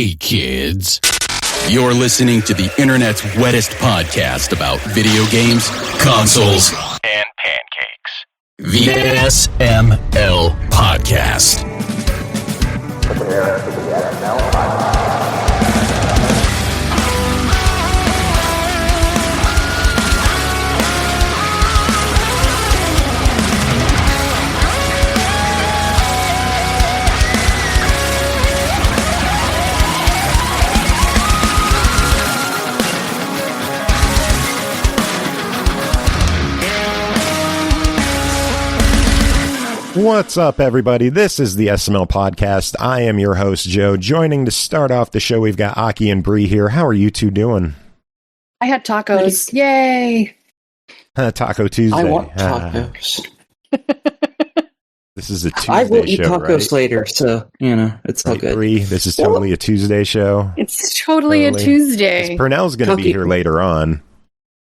Hey kids, you're listening to the internet's wettest podcast about video games, consoles, and pancakes. The SML Podcast. Prepare for the SML Podcast. What's up, everybody? This is the SML Podcast. I am your host, Joe. Joining to start off the show, we've got Aki and Bri here. How are you two doing? I had tacos. Yay! Taco Tuesday. I want tacos. This is a Tuesday I will eat show, tacos right? later, so, it's all good. Bri, this is totally a Tuesday show. It's totally a Tuesday. Pernell's going to be here later on.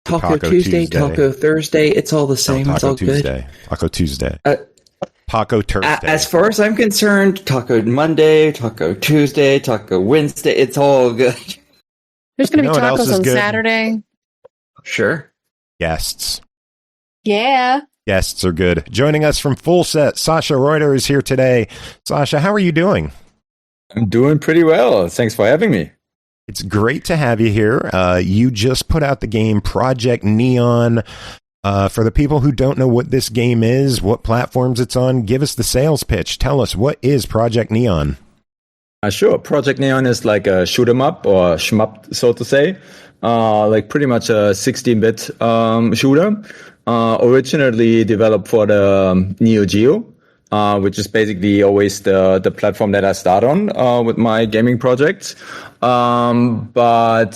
Taco Tuesday, Taco Thursday, it's all the same. No, it's all Tuesday. good. Taco Tuesday. Taco Thursday. As far as I'm concerned, Taco Monday, Taco Tuesday, Taco Wednesday, it's all good. There's going to be what else tacos is on good? Saturday. Sure. Guests. Yeah. Guests are good. Joining us from FULLSET, Sascha Reuter is here today. Sascha, how are you doing? I'm doing pretty well. Thanks for having me. It's great to have you here. You just put out the game Project Neon. For the people who don't know what this game is, what platforms it's on, give us the sales pitch. Tell us, what is Project Neon? Sure. Project Neon is like a shoot 'em up or shmup, so to say. Like pretty much a 16-bit shooter. Originally developed for the NEOGEO, which is basically always the platform that I start on with my gaming projects. But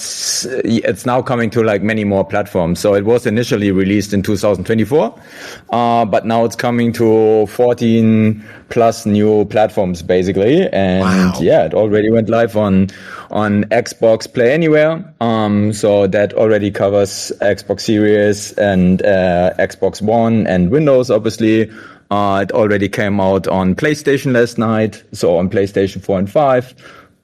it's now coming to like many more platforms. So it was initially released in 2024, but now it's coming to 14 plus new platforms basically. And wow. Yeah, it already went live on Xbox Play Anywhere. So that already covers Xbox Series and Xbox One and Windows, obviously. It already came out on PlayStation last night, so on PlayStation 4 and 5.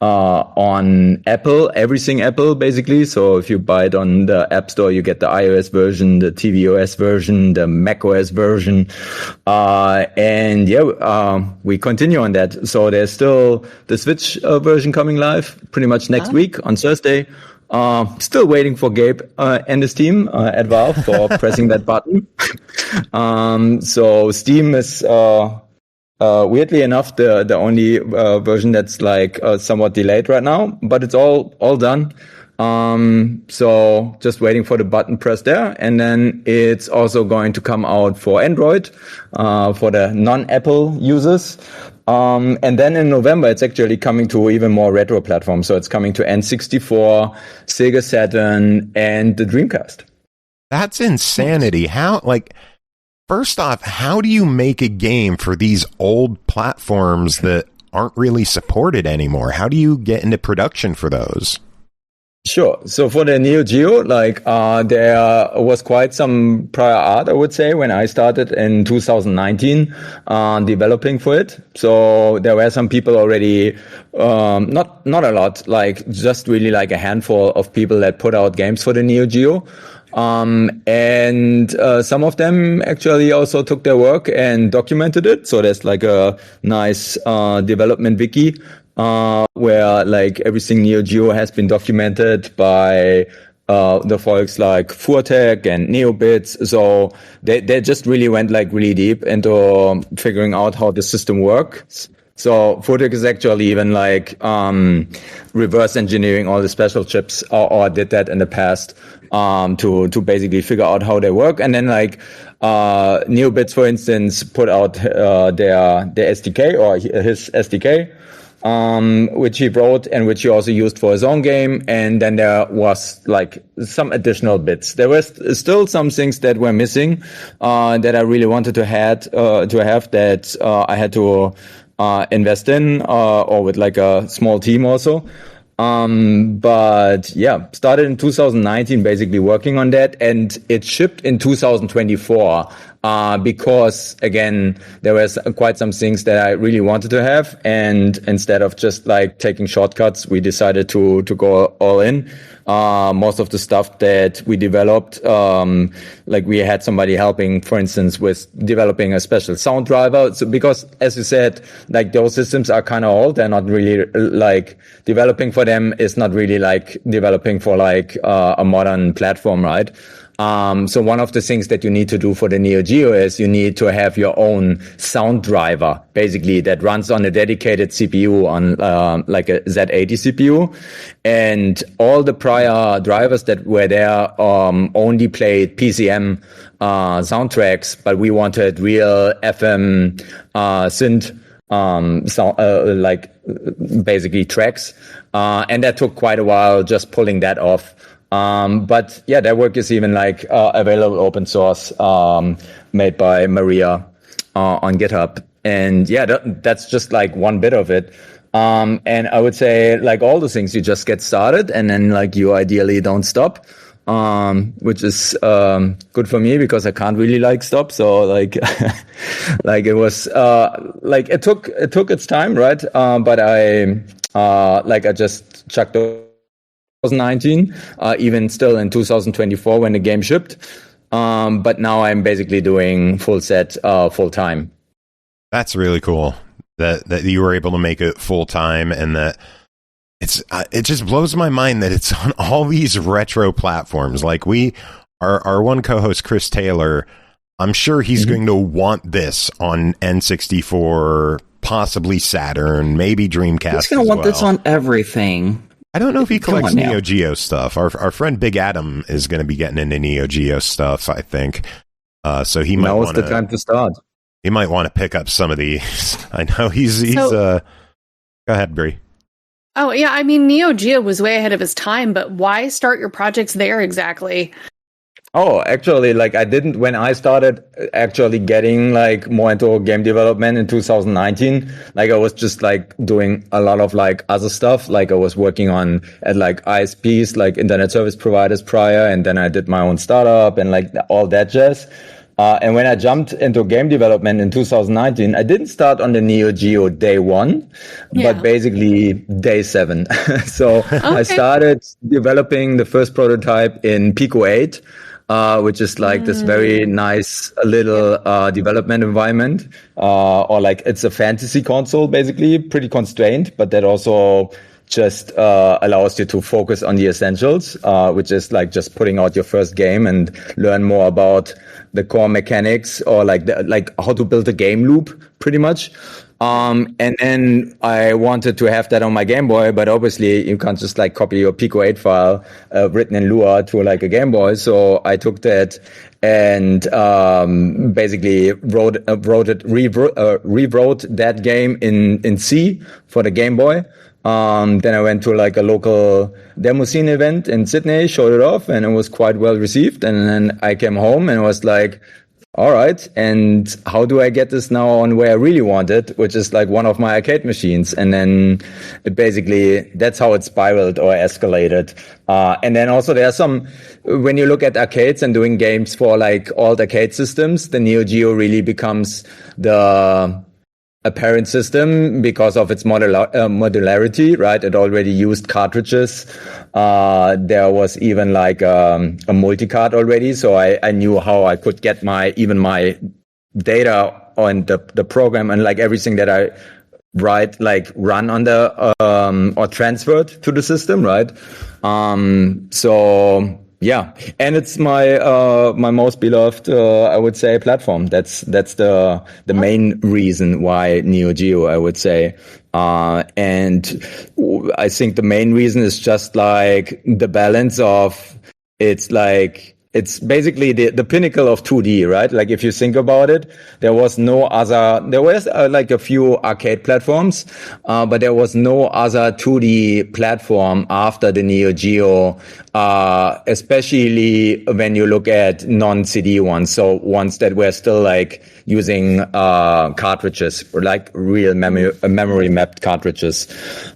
On Apple, everything Apple, basically. So if you buy it on the App Store, you get the iOS version, the tvOS version, the macOS version. We continue on that. So there's still the Switch version coming live pretty much next week on Thursday. Still waiting for Gabe and his team at Valve for pressing that button. So Steam is weirdly enough the only version that's like somewhat delayed right now, but it's all done. So just waiting for the button press there, and then it's also going to come out for Android for the non-Apple users. And then in November, it's actually coming to even more retro platforms. So it's coming to N64, Sega Saturn, and the Dreamcast. That's insanity. First off, how do you make a game for these old platforms that aren't really supported anymore? How do you get into production for those? Sure. So for the NEOGEO, there was quite some prior art, I would say, when I started in 2019, developing for it. So there were some people already, not a lot, just really like a handful of people that put out games for the NEOGEO. And some of them actually also took their work and documented it. So there's like a nice, development wiki, where like everything NEOGEO has been documented by the folks like Furtek and Neobits. So they just really went like really deep into figuring out how the system works. So Furtek is actually even like reverse engineering all the special chips, or did that in the past to basically figure out how they work. And then like Neobits, for instance, put out their SDK or his SDK. Which he wrote and which he also used for his own game. And then there was like some additional bits. There was still some things that were missing, that I really wanted to have that, I had to, invest in, or with like a small team also. But yeah, started in 2019, basically working on that, and it shipped in 2024. because again, there was quite some things that I really wanted to have, and instead of just like taking shortcuts, we decided to go all in. Most of the stuff that we developed, like we had somebody helping, for instance, with developing a special sound driver. So because, as you said, like those systems are kind of old. They're not really like developing for them is not really like developing for like a modern platform, right? So one of the things that you need to do for the NeoGeo is you need to have your own sound driver, basically, that runs on a dedicated CPU on like a Z80 CPU. And all the prior drivers that were there only played PCM soundtracks, but we wanted real FM synth like basically tracks. And that took quite a while just pulling that off. But yeah, that work is even like available open source, made by Maria on GitHub. And yeah, that's just like one bit of it. And I would say like all the things, you just get started and then like you ideally don't stop, which is good for me because I can't really like stop. So like like it was like it took its time, right? But I just chucked 2019, even still in 2024 when the game shipped. But now I'm basically doing FULLSET full time. That's really cool that you were able to make it full time, and that it just blows my mind that it's on all these retro platforms. Like our one co-host Chris Taylor, I'm sure he's going to want this on N64, possibly Saturn, maybe Dreamcast. He's going to want this on everything. I don't know if he collects Neo Geo stuff. Our friend Big Adam is going to be getting into Neo Geo stuff, I think. So he might. Now's the time to start. He might want to pick up some of these. I know he's. Go ahead, Bri. Oh yeah, I mean Neo Geo was way ahead of his time, but why start your projects there exactly? Oh, actually, like I didn't, when I started actually getting like more into game development in 2019, like I was just like doing a lot of like other stuff. Like I was working at like ISPs, like internet service providers prior. And then I did my own startup and like all that jazz. And when I jumped into game development in 2019, I didn't start on the Neo Geo day one, but basically day 7. So I started developing the first prototype in Pico 8. Which is like this very nice little development environment, or like it's a fantasy console, basically pretty constrained, but that also just allows you to focus on the essentials, which is like just putting out your first game and learn more about the core mechanics, or like how to build a game loop, pretty much. And then I wanted to have that on my Game Boy, but obviously you can't just like copy your Pico 8 file written in Lua to like a Game Boy. So I took that and basically rewrote that game in C for the Game Boy. Then I went to like a local demo scene event in Sydney, showed it off, and it was quite well received. And then I came home and was like, all right, and how do I get this now on where I really want it, which is like one of my arcade machines? And then it basically, that's how it spiraled or escalated. And then also there are some, when you look at arcades and doing games for like old arcade systems, the Neo Geo really becomes the apparent system because of its modularity, right? It already used cartridges. There was even like a multi-card already, so I knew how I could get my data on the program, and like everything that I write, like run on the or transferred to the system, right? So yeah, and it's my most beloved, I would say, platform. That's the main reason why Neo Geo, I would say. And I think the main reason is just like the balance of, it's basically the pinnacle of 2D, right? Like if you think about it, there was like a few arcade platforms, but there was no other 2D platform after the Neo Geo, especially when you look at non-CD ones. So ones that were still like using, cartridges, or like real memory mapped cartridges.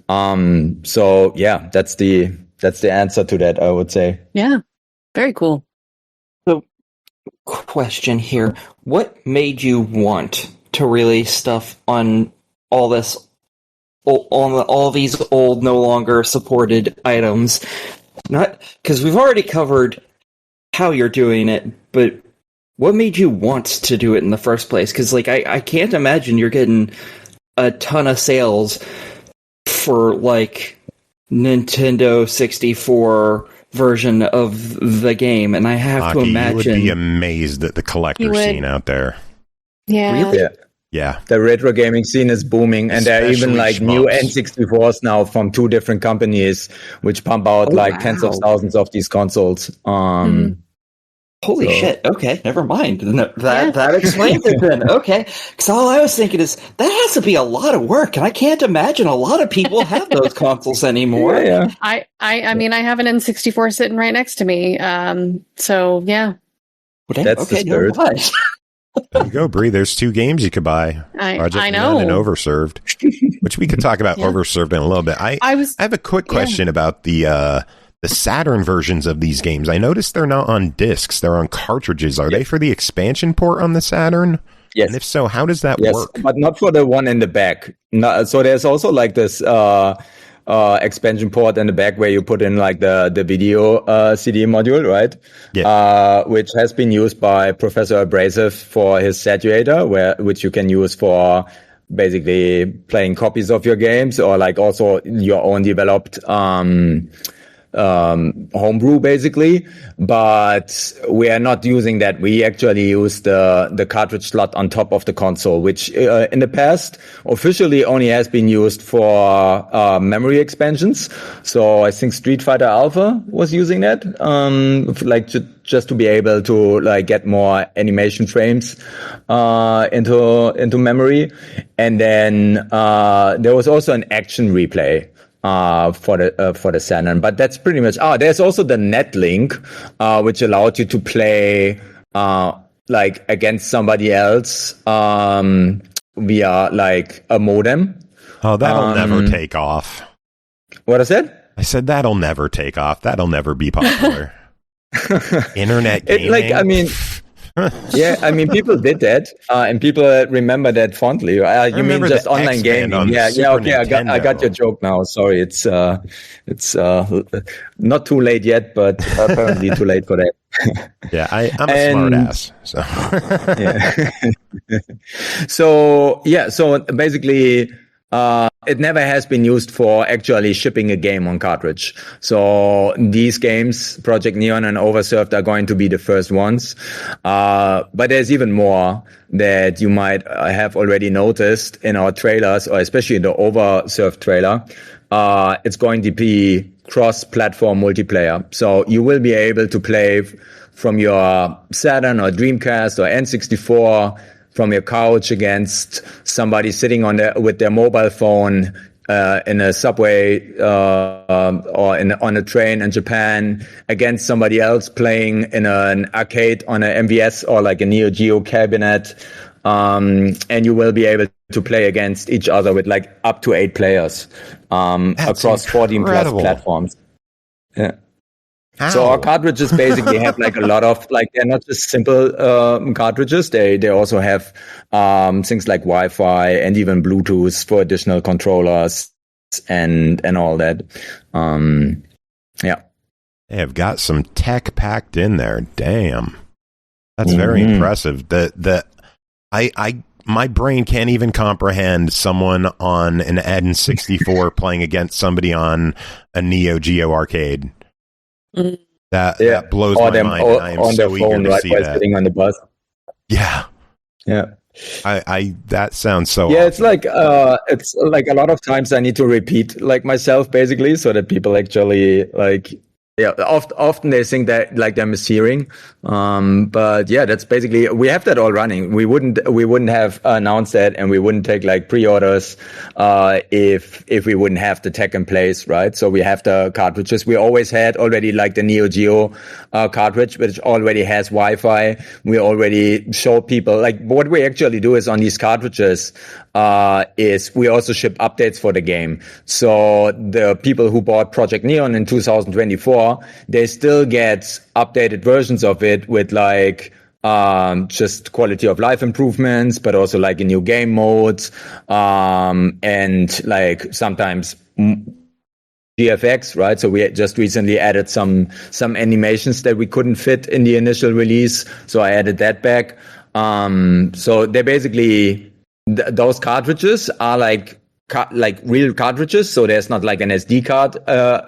So yeah, that's the answer to that, I would say. Yeah. Very cool. question here. What made you want to release stuff on all this, on all these old, no longer supported items? Not because we've already covered how you're doing it, but what made you want to do it in the first place? Because like I can't imagine you're getting a ton of sales for like Nintendo 64 version of the game, and I have to imagine you would be amazed at the collector scene out there. Yeah. Really? Yeah. The retro gaming scene is booming, and there are even Especially like new shmups. N64s now from 2 different companies, which pump out like tens of thousands of these consoles. Holy shit! Okay, never mind. No, that explains it then. Okay, because all I was thinking is that has to be a lot of work, and I can't imagine a lot of people have those consoles anymore. Yeah. I mean, I have an N64 sitting right next to me. So yeah. That's the spirit. There you go, Bri. There's 2 games you could buy. I know. And Overserved, which we could talk about Overserved in a little bit. I have a quick question about the Saturn versions of these games. I noticed they're not on discs; they're on cartridges. Are they for the expansion port on the Saturn? Yes. And if so, how does that work? But not for the one in the back. No, so there's also like this expansion port in the back where you put in like the video CD module, right? Yeah. Which has been used by Professor Abrasive for his Satuator, which you can use for basically playing copies of your games or like also your own developed homebrew basically, but we are not using that. We actually use the cartridge slot on top of the console, which in the past officially only has been used for memory expansions. So I think Street Fighter Alpha was using that, like just to be able to like get more animation frames into memory. And then there was also an action replay for the Saturn, but that's pretty much. There's also the Netlink, which allowed you to play like against somebody else via like a modem. Oh, that'll never take off. What I said? I said that'll never take off. That'll never be popular. Internet gaming. Yeah, I mean, people did that, and people remember that fondly. You mean just online gaming? Yeah, okay, I got your joke now. Sorry, it's not too late yet, but apparently too late for that. Yeah, I'm a smart ass. So. So basically, it never has been used for actually shipping a game on cartridge. So these games, Project Neon and Overserved, are going to be the first ones. But there's even more that you might have already noticed in our trailers, or especially in the Overserved trailer. It's going to be cross-platform multiplayer. So you will be able to play from your Saturn or Dreamcast or N64 from your couch against somebody sitting with their mobile phone in a subway or on a train in Japan against somebody else playing in an arcade on an MVS or like a Neo Geo cabinet, and you will be able to play against each other with like up to 8 players across 14 plus platforms. Yeah. Ow. So our cartridges basically have like a lot of like, they're not just simple cartridges. They also have things like Wi-Fi and even Bluetooth for additional controllers and all that. Yeah. They have got some tech packed in there. Damn. That's very impressive. My brain can't even comprehend someone on an N64 playing against somebody on a Neo Geo arcade. That blows my mind. And I am so eager to see that. Sitting on the bus. Yeah. I that sounds so. Yeah, awesome. It's like a lot of times I need to repeat like myself basically, so that people actually like. Yeah, often they think that like they're mishearing, but yeah, that's basically, we have that all running. We wouldn't have announced that, and we wouldn't take like pre-orders if we wouldn't have the tech in place, right? So we have the cartridges. We always had already like the Neo Geo cartridge, which already has Wi-Fi. We already showed people like what we actually do is on these cartridges is we also ship updates for the game. So the people who bought Project Neon in 2024, they still get updated versions of it with like just quality of life improvements, but also like in new game modes, and like sometimes GFX, right? So we just recently added some animations that we couldn't fit in the initial release. So I added that back. So they basically, those cartridges are like real cartridges. So there's not like an SD card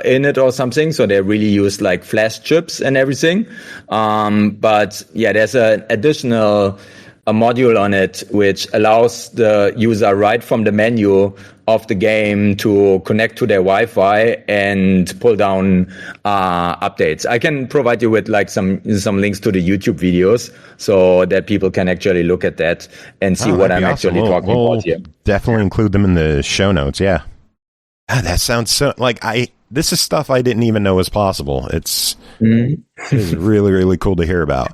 in it or something. So they really use like flash chips and everything. But yeah, there's an additional module on it which allows the user right from the menu of the game to connect to their Wi-Fi and pull down updates. I can provide you with like some links to the YouTube videos so that people can actually look at that and see what I'm actually talking about here. Definitely include them in the show notes. Yeah. That sounds so like this is stuff I didn't even know was possible. It's really, really cool to hear about.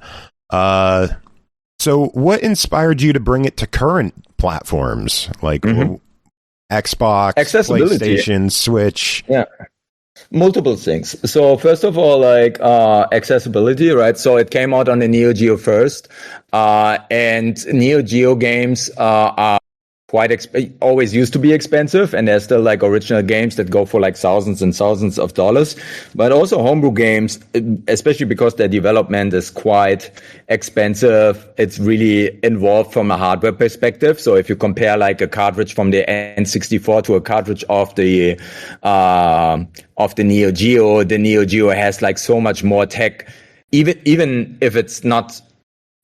So what inspired you to bring it to current platforms like Xbox, PlayStation, Switch? Yeah. Multiple things. So first of all, like accessibility, right? So it came out on the NeoGeo first, and NeoGeo games are always used to be expensive, and there's still like original games that go for like thousands and thousands of dollars, but also homebrew games, especially because their development is quite expensive. It's really involved from a hardware perspective. So if you compare like a cartridge from the N64 to a cartridge of the NeoGeo, the NeoGeo has like so much more tech, even if it's not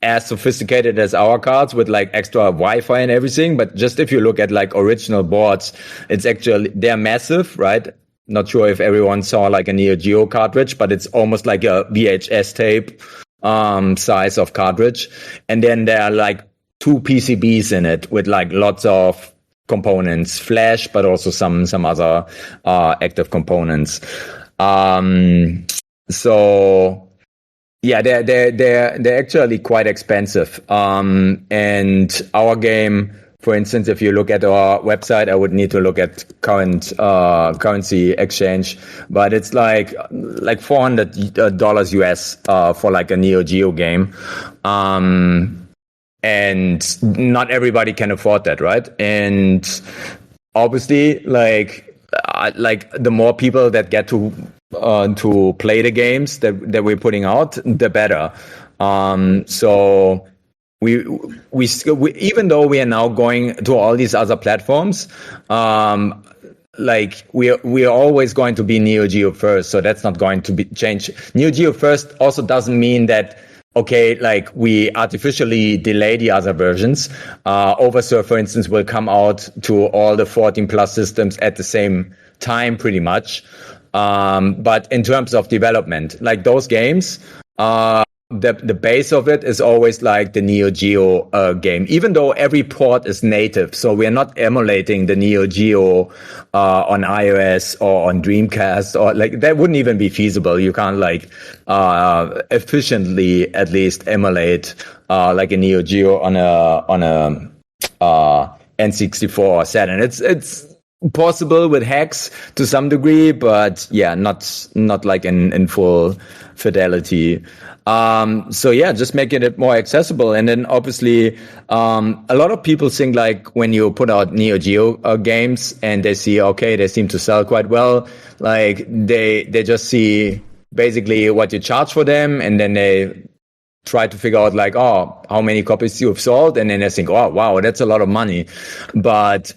as sophisticated as our cards with like extra Wi-Fi and everything. But just if you look at like original boards, they're massive, right? Not sure if everyone saw like a NeoGeo cartridge, but it's almost like a VHS tape size of cartridge. And then there are like 2 PCBs in it with like lots of components, flash, but also some other active components. So yeah, they're actually quite expensive. And our game, for instance, if you look at our website, I would need to look at current currency exchange, but it's like $400 US for like a NeoGeo game. And not everybody can afford that, right? And obviously, like the more people that get to play the games that we're putting out, the better. So we even though we are now going to all these other platforms, like we are always going to be NeoGeo first. So that's not going to be changed. NeoGeo first also doesn't mean that, okay, like we artificially delay the other versions. Oversurf, for instance, will come out to all the 14 plus systems at the same time, pretty much. But in terms of development, like those games, the base of it is always like the NeoGeo game, even though every port is native. So we're not emulating the NeoGeo on iOS or on Dreamcast, or like that wouldn't even be feasible. You can't like efficiently at least emulate like a NeoGeo on a N64 or Saturn. It's possible with hacks to some degree, but yeah, not like in full fidelity. So yeah, just making it more accessible. And then obviously, a lot of people think like when you put out NeoGeo games and they see, okay, they seem to sell quite well, like they just see basically what you charge for them, and then they try to figure out like, oh, how many copies you've sold, and then I think, oh wow, that's a lot of money. But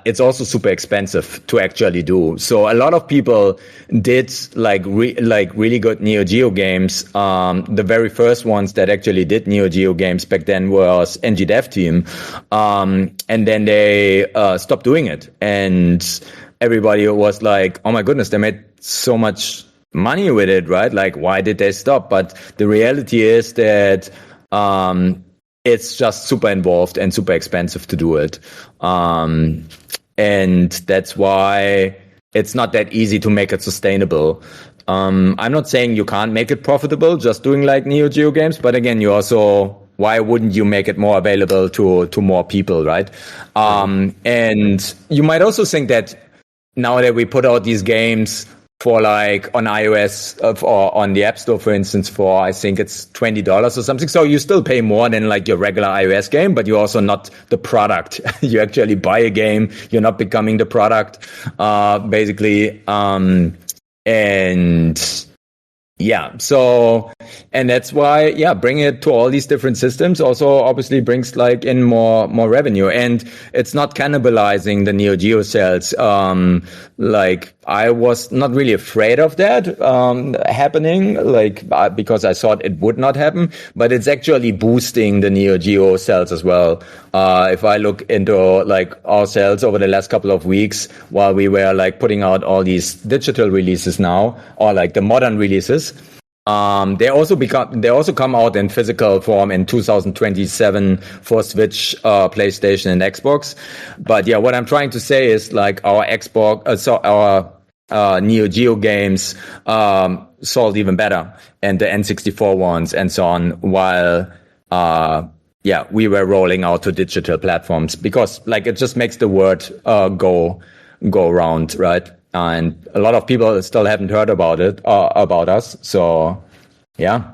it's also super expensive to actually do. So a lot of people did like really good NeoGeo games. The very first ones that actually did NeoGeo games back then was NG Dev Team, and then they stopped doing it, and everybody was like, oh my goodness, they made so much money with it, right? Like, why did they stop? But the reality is that it's just super involved and super expensive to do it. And that's why it's not that easy to make it sustainable. I'm not saying you can't make it profitable just doing like NeoGeo games, but again, you also, why wouldn't you make it more available to more people, right? And you might also think that now that we put out these games for like on iOS or on the App Store, for instance, for I think it's $20 or something. So you still pay more than like your regular iOS game, but you're also not the product. You actually buy a game. You're not becoming the product, basically. And yeah, so, and that's why, yeah, bringing it to all these different systems also obviously brings like in more revenue, and it's not cannibalizing the NeoGeo sales. Like I was not really afraid of that, happening, like, because I thought it would not happen, but it's actually boosting the NeoGeo sales as well. If I look into like our sales over the last couple of weeks, while we were like putting out all these digital releases now, or like the modern releases, they also come out in physical form in 2027 for Switch, PlayStation, and Xbox. But yeah, what I'm trying to say is like our Xbox, our Neo Geo games sold even better, and the N64 ones and so on, while yeah, we were rolling out to digital platforms, because like it just makes the word go around, right? And a lot of people still haven't heard about it, about us. So yeah,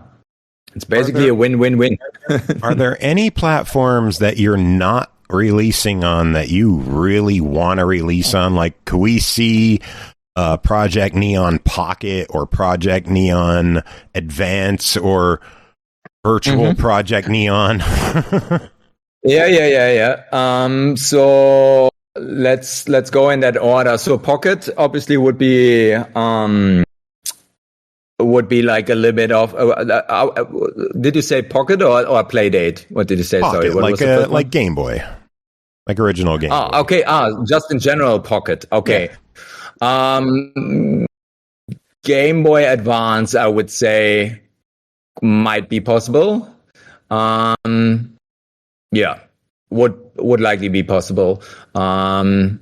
it's basically a win-win-win. Are there any platforms that you're not releasing on that you really want to release on? Like, could we see Project Neon Pocket or Project Neon Advance or Virtual Project Neon? Yeah. So let's go in that order. So Pocket obviously would be like a little bit of did you say Pocket or Playdate? What did you say? Pocket, sorry, what like was the first one? like Game Boy, like original Game Boy. Okay. Just in general Pocket. Okay. Yeah. Game Boy Advance, I would say, might be possible. Yeah, would likely be possible. Not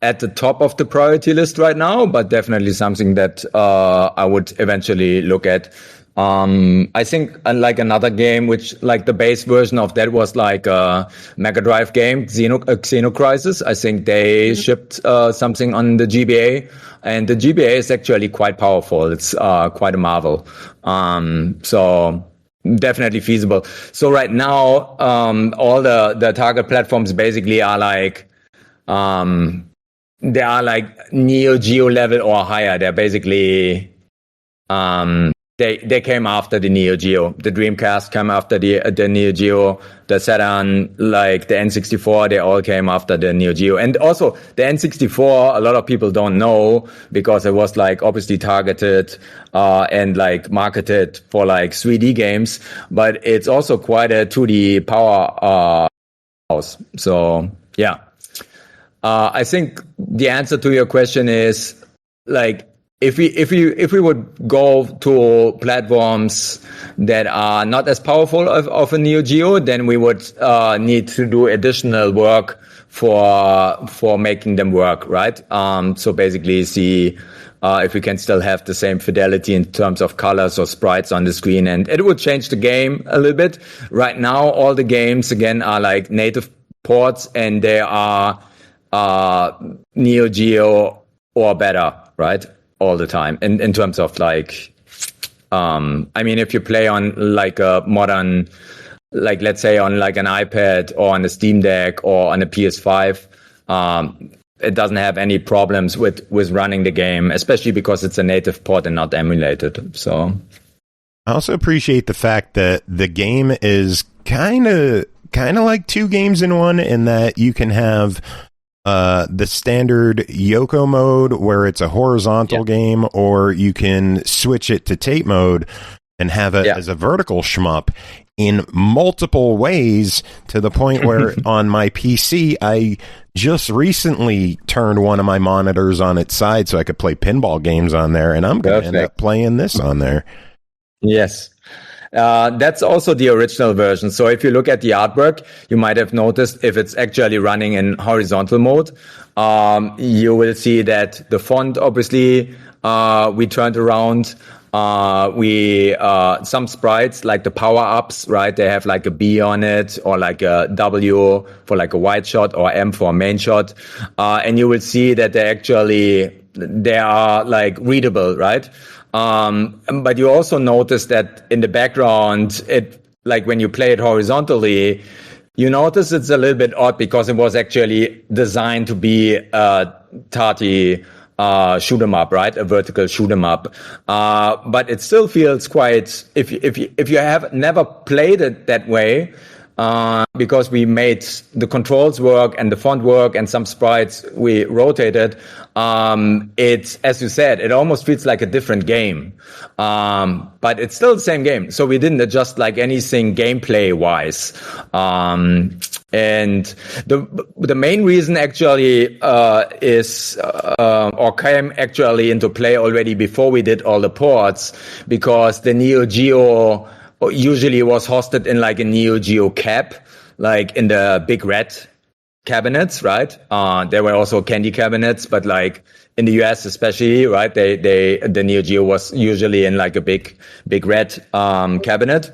at the top of the priority list right now, but definitely something that I would eventually look at. I think like another game, which like the base version of that was like a Mega Drive game, Xeno Crisis. I think they shipped something on the GBA, and the GBA is actually quite powerful. It's quite a marvel. So definitely feasible. So right now, all the target platforms basically are like, they are like Neo Geo level or higher. They're basically, they came after the Neo Geo. The Dreamcast came after the Neo Geo. The Saturn, like the N64, they all came after the Neo Geo. And also the N64, a lot of people don't know, because it was like obviously targeted and like marketed for like 3D games, but it's also quite a 2D power house. So yeah, I think the answer to your question is like, if we would go to platforms that are not as powerful of a Neo Geo, then we would need to do additional work for making them work, right? So basically see if we can still have the same fidelity in terms of colors or sprites on the screen, and it would change the game a little bit. Right now, all the games again are like native ports, and they are Neo Geo or better, right? All the time in terms of like, I mean, if you play on like a modern, like let's say on like an iPad or on a Steam Deck or on a PS5, it doesn't have any problems with running the game, especially because it's a native port and not emulated. So I also appreciate the fact that the game is kind of like two games in one, in that you can have the standard Yoko mode, where it's a horizontal game, or you can switch it to tape mode and have it as a vertical shmup in multiple ways, to the point where on my PC, I just recently turned one of my monitors on its side so I could play pinball games on there, and I'm going to end up playing this on there. Yes. That's also the original version. So if you look at the artwork, you might have noticed if it's actually running in horizontal mode, you will see that the font, obviously, we turned around. Some sprites like the power-ups, right? They have like a B on it, or like a W for like a wide shot, or M for a main shot. And you will see that they are like readable, right? But you also notice that in the background, like when you play it horizontally, you notice it's a little bit odd because it was actually designed to be a Tati shoot 'em up, right? A vertical shoot 'em up. But it still feels quite, if you have never played it that way, because we made the controls work and the font work and some sprites we rotated, it's, as you said, it almost feels like a different game. But it's still the same game. So we didn't adjust like anything gameplay wise. And the main reason actually is or came actually into play already before we did all the ports, because the NeoGeo usually was hosted in like a NeoGeo cap, like in the big red cabinets, right? There were also candy cabinets, but like in the US especially, right? The NeoGeo was usually in like a big red cabinet,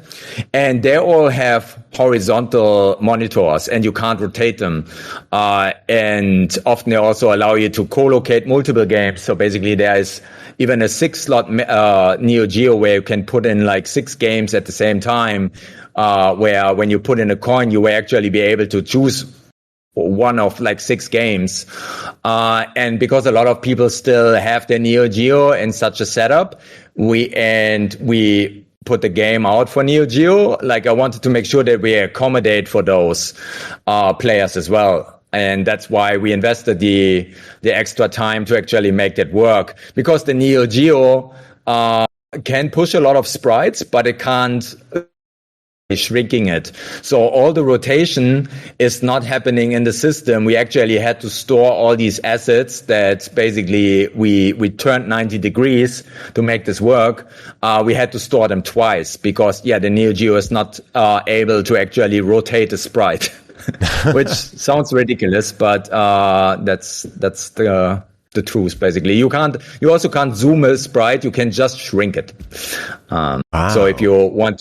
and they all have horizontal monitors and you can't rotate them. And often they also allow you to co-locate multiple games. So basically there is even a 6-slot NeoGeo where you can put in like 6 games at the same time, where when you put in a coin, you will actually be able to choose one of like 6 games. And because a lot of people still have their NeoGeo in such a setup, we put the game out for NeoGeo. Like I wanted to make sure that we accommodate for those players as well. And that's why we invested the extra time to actually make that work, because the NeoGeo can push a lot of sprites, but it can't shrinking it. So all the rotation is not happening in the system. We actually had to store all these assets that basically we turned 90 degrees to make this work. We had to store them twice because the NeoGeo is not able to actually rotate a sprite. Which sounds ridiculous, but that's the truth. Basically, you also can't zoom a sprite. You can just shrink it. Wow. So if you want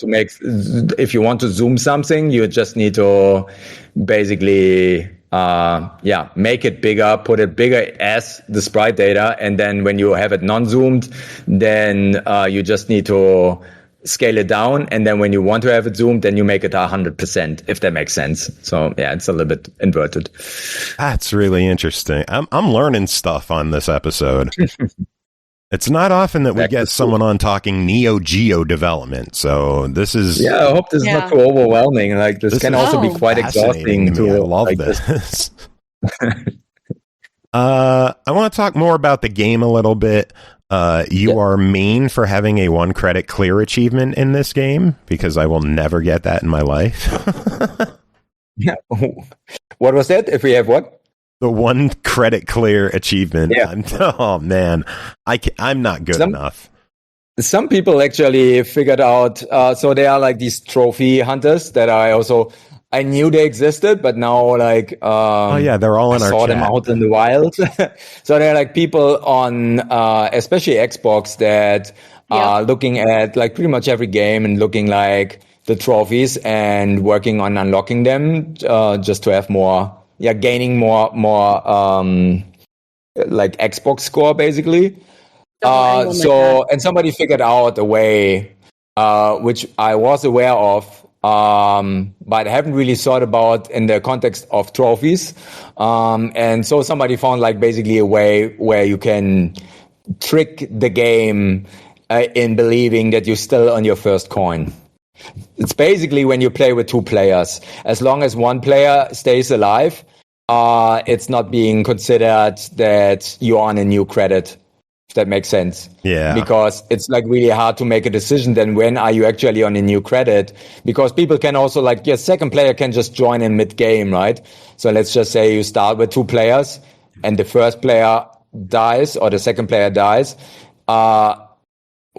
to zoom something, you just need to basically make it bigger, put it bigger as the sprite data, and then when you have it non-zoomed, then you just need to scale it down, and then when you want to have it zoomed, then you make it 100%, if that makes sense. So it's a little bit inverted. That's really interesting. I'm learning stuff on this episode. It's not often that we get someone on talking NeoGeo development, so this is... Yeah, I hope this is not too overwhelming. Like, this can also be quite exhausting. I love this. I want to talk more about the game a little bit. You are mean for having a 1 credit clear achievement in this game, because I will never get that in my life. What was that? If we have what? The 1 credit clear achievement. Yeah. Oh man, I'm not good enough. Some people actually figured out, so they are like these trophy hunters that I knew they existed, but now like they're all in our saw chat. them out in the wild. So they're like people on especially Xbox that are looking at like pretty much every game and looking like the trophies and working on unlocking them just to have more, gaining more like Xbox score basically. And somebody figured out a way which I was aware of, but I haven't really thought about in the context of trophies. And so somebody found like basically a way where you can trick the game in believing that you're still on your first coin. It's basically when you play with 2 players. As long as 1 player stays alive, it's not being considered that you're on a new credit. If that makes sense. Yeah. Because it's like really hard to make a decision then when are you actually on a new credit? Because people can also like, your second player can just join in mid-game, right? So let's just say you start with 2 players and the first player dies or the second player dies.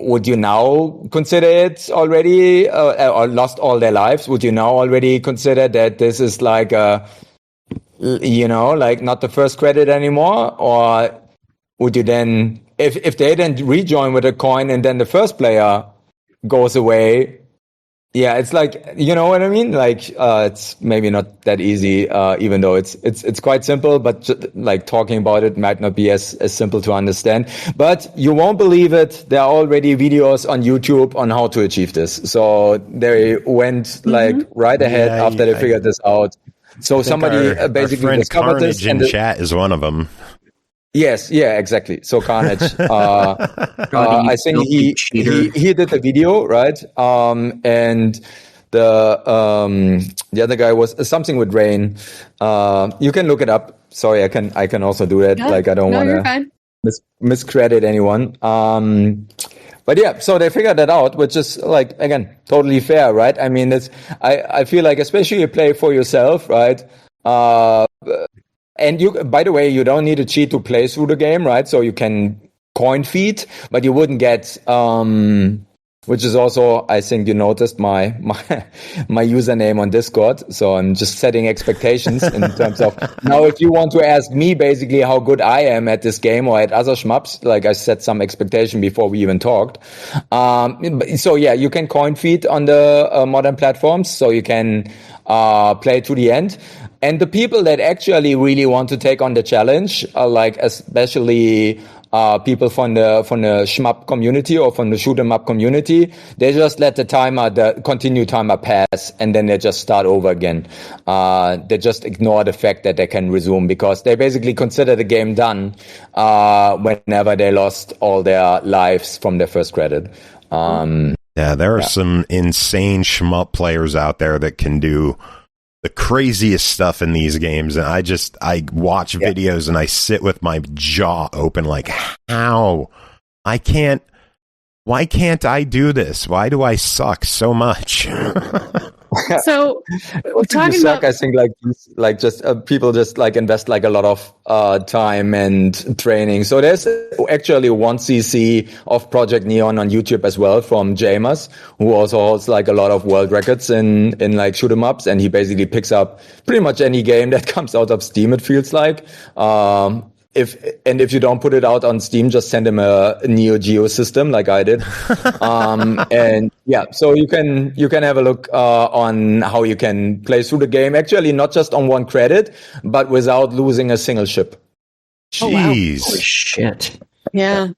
would you now consider it already, or lost all their lives? Would you now already consider that this is like like not the first credit anymore? Or would you then, if they then rejoin with a coin and then the first player goes away, yeah, it's like, you know what I mean? Like, it's maybe not that easy, even though it's quite simple, but like talking about it might not be as simple to understand. But you won't believe it. There are already videos on YouTube on how to achieve this. So they went like right ahead after they figured this out. So somebody basically discovered this. And chat is one of them. Yes, yeah, exactly. So Carnage, I think he did the video, right? And the other guy was something with rain. You can look it up. Sorry, I can also do that. Like I don't want to miscredit anyone. But yeah, so they figured that out, which is like, again, totally fair, right? I mean, I feel like, especially you play for yourself, right? And you, by the way, you don't need a cheat to play through the game, right? So you can coin feed, but you wouldn't get, which is also, I think you noticed my username on Discord. So I'm just setting expectations in terms of now, if you want to ask me basically how good I am at this game or at other shmups, like I set some expectation before we even talked. So yeah, you can coin feed on the modern platforms, so you can play to the end. And the people that actually really want to take on the challenge are like, especially people from the shmup community or from the shoot 'em up community, they just let the continue timer pass, and then they just start over again. They just ignore the fact that they can resume, because they basically consider the game done whenever they lost all their lives from their first credit. Yeah, there are some insane shmup players out there that can do the craziest stuff in these games, and I watch videos and I sit with my jaw open like, why can't I do this? Why do I suck so much? So talking about, I think like just people just like invest like a lot of time and training. So there's actually 1cc of Project Neon on YouTube as well, from Jamas, who also holds like a lot of world records in like shoot 'em ups, and he basically picks up pretty much any game that comes out of Steam, it feels like. If you don't put it out on Steam, just send him a NEOGEO system like I did. And yeah, so you can have a look on how you can play through the game, actually not just on one credit, but without losing a single ship. Jeez. Oh, wow. Holy shit. Yeah.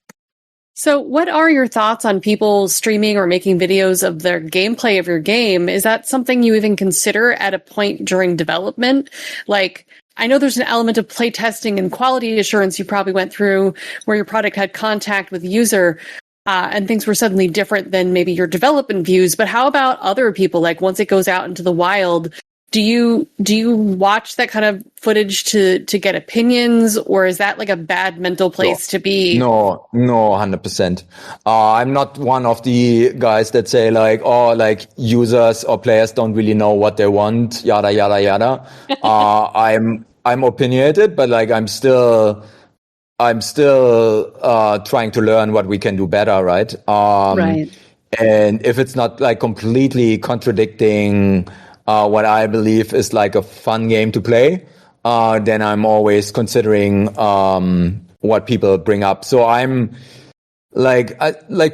So what are your thoughts on people streaming or making videos of their gameplay of your game? Is that something you even consider at a point during development? Like, I know there's an element of play testing and quality assurance you probably went through where your product had contact with the user, and things were suddenly different than maybe your development views. But how about other people? Like, once it goes out into the wild, do you watch that kind of footage to get opinions, or is that like a bad mental place to be? No, 100%. I'm not one of the guys that say like, oh, like users or players don't really know what they want, yada yada yada. I'm opinionated, but like I'm still trying to learn what we can do better, right? Right. And if it's not like completely contradicting what I believe is like a fun game to play, then I'm always considering what people bring up. So I'm like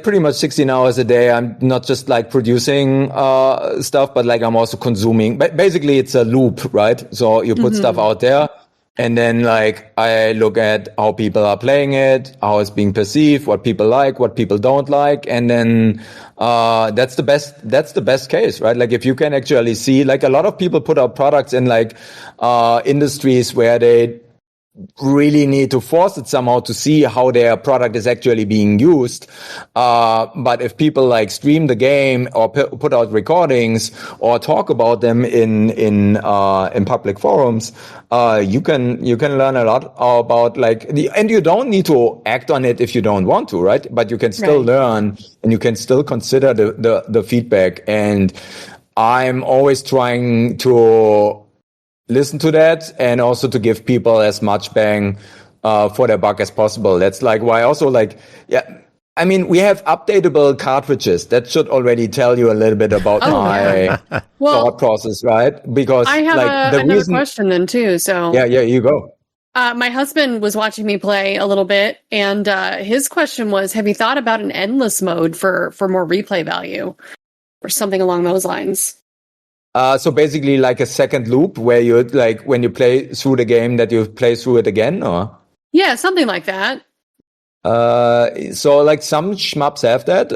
pretty much 16 hours a day. I'm not just like producing stuff, but like I'm also consuming. But basically, it's a loop, right? So you put stuff out there, and then like I look at how people are playing it, how it's being perceived, what people like, what people don't like, and then that's the best case, right? Like if you can actually see, like a lot of people put out products in like industries where they really need to force it somehow to see how their product is actually being used. But if people like stream the game or put out recordings or talk about them in public forums, you can learn a lot about like and you don't need to act on it if you don't want to, right? But you can still learn, and you can still consider the feedback. And I'm always trying to listen to that, and also to give people as much bang for their buck as possible. That's like why also like, I mean, we have updatable cartridges. That should already tell you a little bit about my thought process, right? Because I have like another question then too. So yeah, you go. My husband was watching me play a little bit, and his question was, have you thought about an endless mode for more replay value or something along those lines? So basically like a second loop where you like when you play through the game that you play through it again, or? Yeah, something like that. So like some shmups have that,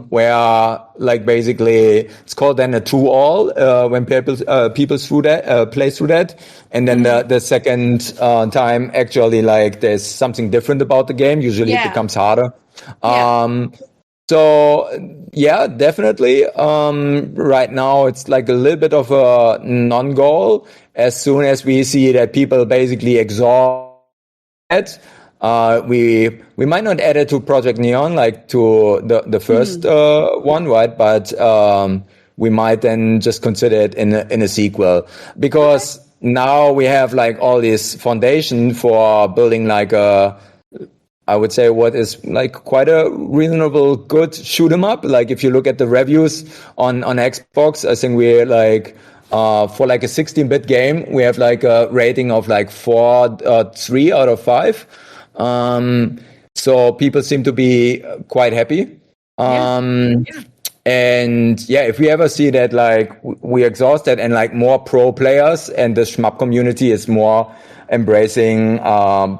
where like basically it's called then a two all, when people play through that. And then the second, time actually like there's something different about the game. Usually it becomes harder. So yeah, definitely. Right now it's like a little bit of a non-goal. As soon as we see that people basically exhaust it, we might not add it to Project Neon, like to the first one, right? But we might then just consider it in a sequel, because now we have like all this foundation for building like I would say what is like quite a reasonable good shoot 'em up. Like if you look at the reviews on Xbox, I think we're like for like a 16-bit game, we have like a rating of like 3 out of 5. So people seem to be quite happy. And yeah, if we ever see that like we exhausted and like more pro players and the shmup community is more embracing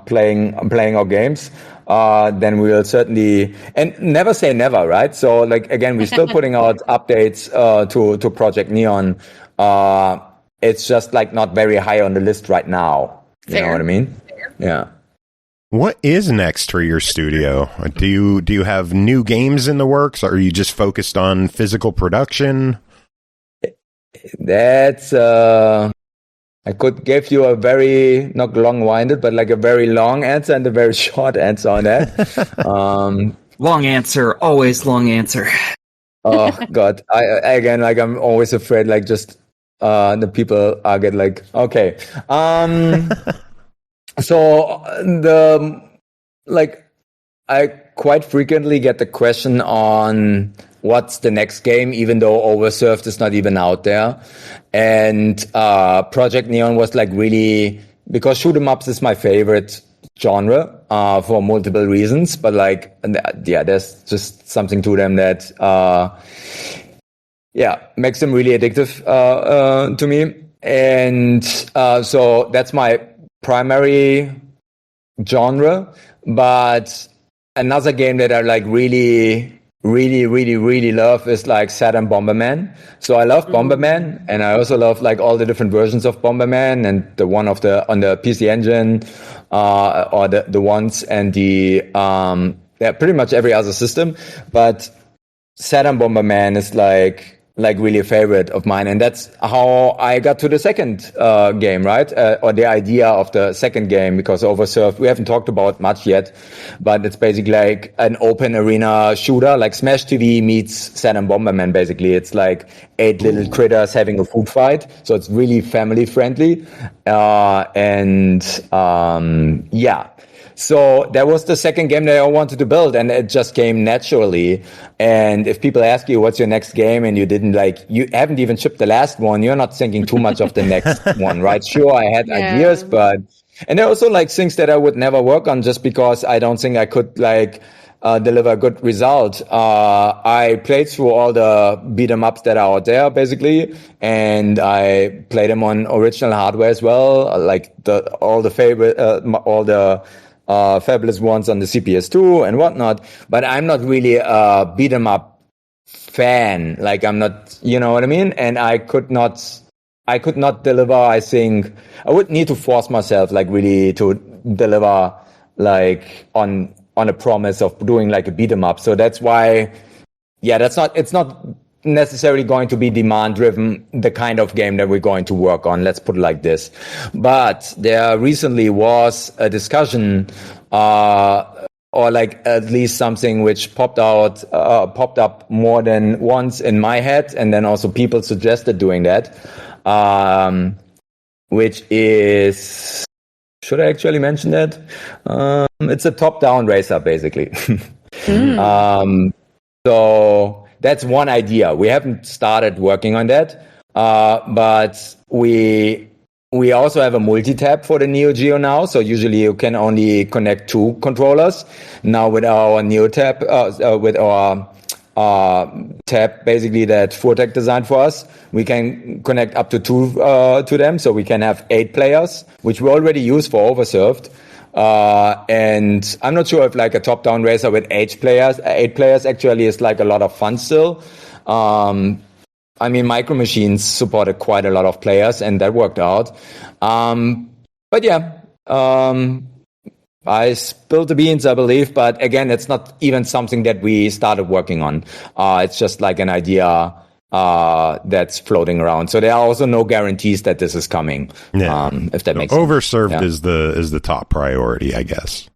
playing our games, then we will certainly, and never say never, right? So like again, we're still putting out updates to Project Neon. It's just like not very high on the list right now. You know what I mean? Yeah. What is next for your studio? Do you have new games in the works? Or are you just focused on physical production? That's I could give you a very, not long-winded, but like a very long answer and a very short answer on that. Long answer, always long answer. Oh God, I'm always afraid, like just the people get like, okay. So I quite frequently get the question on what's the next game, even though Overserved is not even out there. And Project Neon was like really, because shoot 'em ups is my favorite genre for multiple reasons, but like yeah, there's just something to them that makes them really addictive to me. And so that's my primary genre. But another game that I like really love is like Saturn Bomberman. So I love Bomberman, and I also love like all the different versions of Bomberman, and the one on the PC Engine, or the ones and the pretty much every other system. But Saturn Bomberman is like really a favorite of mine, and that's how I got to the second game, right? Or the idea of the second game, because Overserved we haven't talked about much yet, but it's basically like an open arena shooter, like Smash TV meets Saturn Bomberman. Basically, it's like 8 little critters having a food fight, so it's really family friendly, So that was the second game that I wanted to build, and it just came naturally. And if people ask you what's your next game, and you haven't even shipped the last one, you're not thinking too much of the next one, right? Sure, I had ideas, and there are also like things that I would never work on just because I don't think I could deliver a good result. I played through all the beat 'em ups that are out there, basically, and I played them on original hardware as well, like all the fabulous ones on the CPS2 and whatnot. But I'm not really a beat 'em up fan. Like I'm not, you know what I mean? And I could not deliver. I think I would need to force myself, like really to deliver, like on a promise of doing like a beat 'em up. So that's why, it's not necessarily going to be demand driven, the kind of game that we're going to work on. Let's put it like this. But there recently was a discussion, or like at least something which popped up more than once in my head. And then also people suggested doing that, which should I actually mention that? It's a top-down racer, basically. So that's one idea. We haven't started working on that, but we also have a multi-tab for the NeoGeo now. So usually you can only connect 2 controllers. Now with our NeoTab, with our tab basically that Furtek designed for us, we can connect up to 2 to them. So we can have 8 players, which we already use for Overserved. And I'm not sure if like a top-down racer with 8 players actually is like a lot of fun still. I mean, Micro Machines supported quite a lot of players, and that worked out. But yeah, I spilled the beans, I believe. But again, it's not even something that we started working on. It's just like an idea that's floating around. So there are also no guarantees that this is coming. Yeah. If that makes Overserved sense. is the top priority, I guess.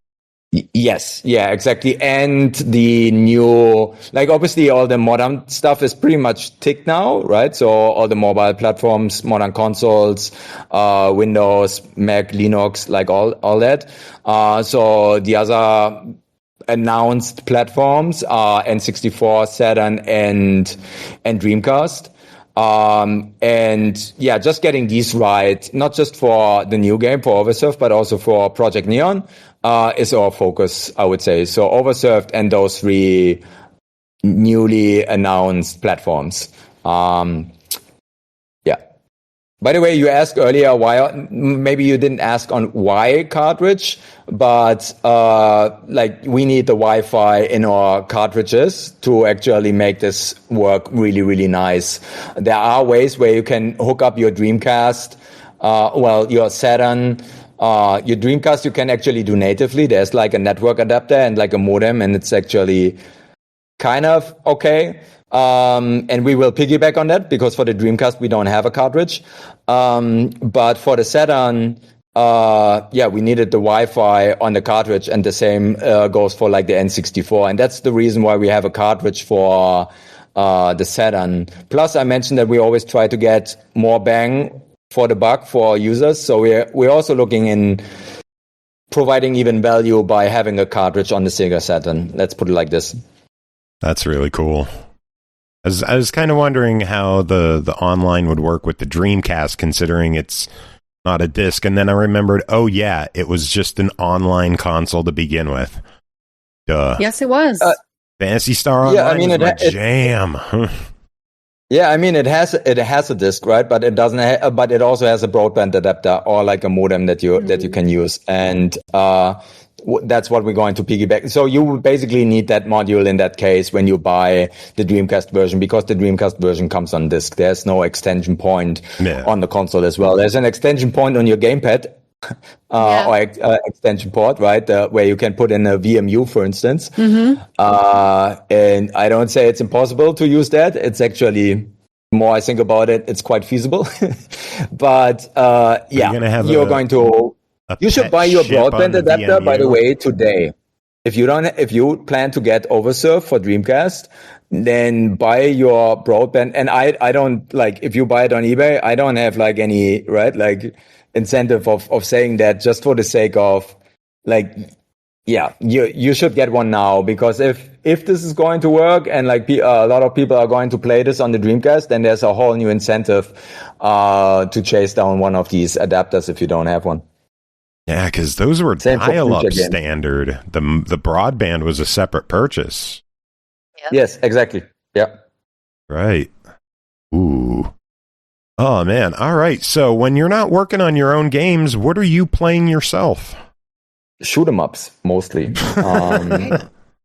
Yes, yeah, exactly. And the new, like obviously all the modern stuff is pretty much ticked now, right? So all the mobile platforms, modern consoles, Windows, Mac, Linux, like all that. So the other announced platforms are N64, Saturn, and Dreamcast. And yeah, just getting these right, not just for the new game, for Overserved, but also for Project Neon, is our focus, I would say. So Overserved and those 3 newly announced platforms. Yeah. By the way, you asked earlier why, maybe you didn't ask on why cartridge, but like we need the Wi-Fi in our cartridges to actually make this work really, really nice. There are ways where you can hook up your Dreamcast, your Saturn, your Dreamcast you can actually do natively. There's like a network adapter and like a modem, and it's actually kind of okay. And we will piggyback on that because for the Dreamcast we don't have a cartridge. But for the Saturn, we needed the Wi-Fi on the cartridge, and the same goes for like the N64. And that's the reason why we have a cartridge for the Saturn. Plus, I mentioned that we always try to get more bang for the buck for users. So we're also looking in providing even value by having a cartridge on the Sega Saturn. Let's put it like this. That's really cool. I was kind of wondering how the online would work with the Dreamcast, considering it's not a disc. And then I remembered, oh yeah, it was just an online console to begin with. Duh. Yes, it was. Phantasy Star Online was my jam. Yeah, I mean it has a disc, right? But it doesn't. But it also has a broadband adapter or like a modem that you can use, and that's what we're going to piggyback. So you will basically need that module in that case when you buy the Dreamcast version, because the Dreamcast version comes on disc. There's no extension point on the console as well. There's an extension point on your gamepad. Or extension port, right? Where you can put in a VMU, for instance. And I don't say it's impossible to use that. It's actually, more I think about it, it's quite feasible. But you should buy your broadband adapter, by the way, today. If you plan to get Overserved for Dreamcast, then buy your broadband. And I don't, like, if you buy it on eBay, I don't have like any, right, like incentive of saying that, just for the sake of like, yeah, you should get one now, because if this is going to work and like a lot of people are going to play this on the Dreamcast, then there's a whole new incentive to chase down one of these adapters if you don't have one. Yeah, because those were dial-up standard. The broadband was a separate purchase. Yep. Yes, exactly. Yeah. Right. Ooh. Oh, man. All right. So when you're not working on your own games, what are you playing yourself? Shoot 'em ups, mostly.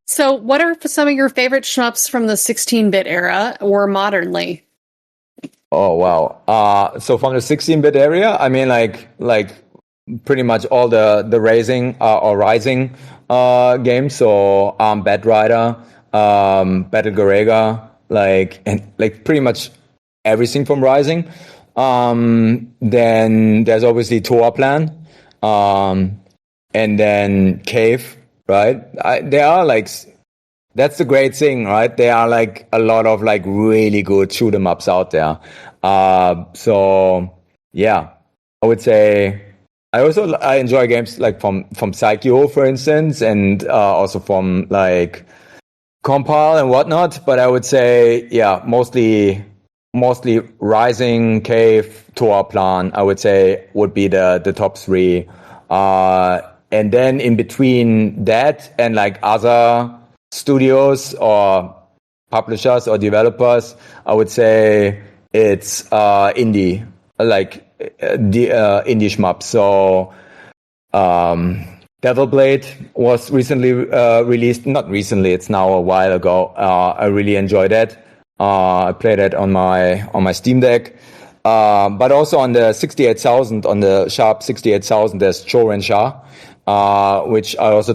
So what are some of your favorite shmups from the 16-bit era or modernly? Oh, wow. So from the 16-bit era, I mean, like pretty much all the Rising games. So Bat Rider, Battle Garega, like pretty much everything from Rising. Then there's obviously Toa Plan, and then Cave, right? There are like, that's the great thing, right? There are like a lot of like really good shoot 'em ups out there. So yeah, I would say I enjoy games like from Psycho, for instance, and also from like compile and whatnot, but I would say, yeah, mostly Rising, Cave, Toa Plan, I would say would be the top three. And then in between that and like other studios or publishers or developers, I would say it's indie, like the indie shmups. So Devil Blade was recently released. Not recently, it's now a while ago. I really enjoyed it. I played it on my Steam Deck. But also on the 68,000, on the Sharp 68,000, there's Choren Shah, which I also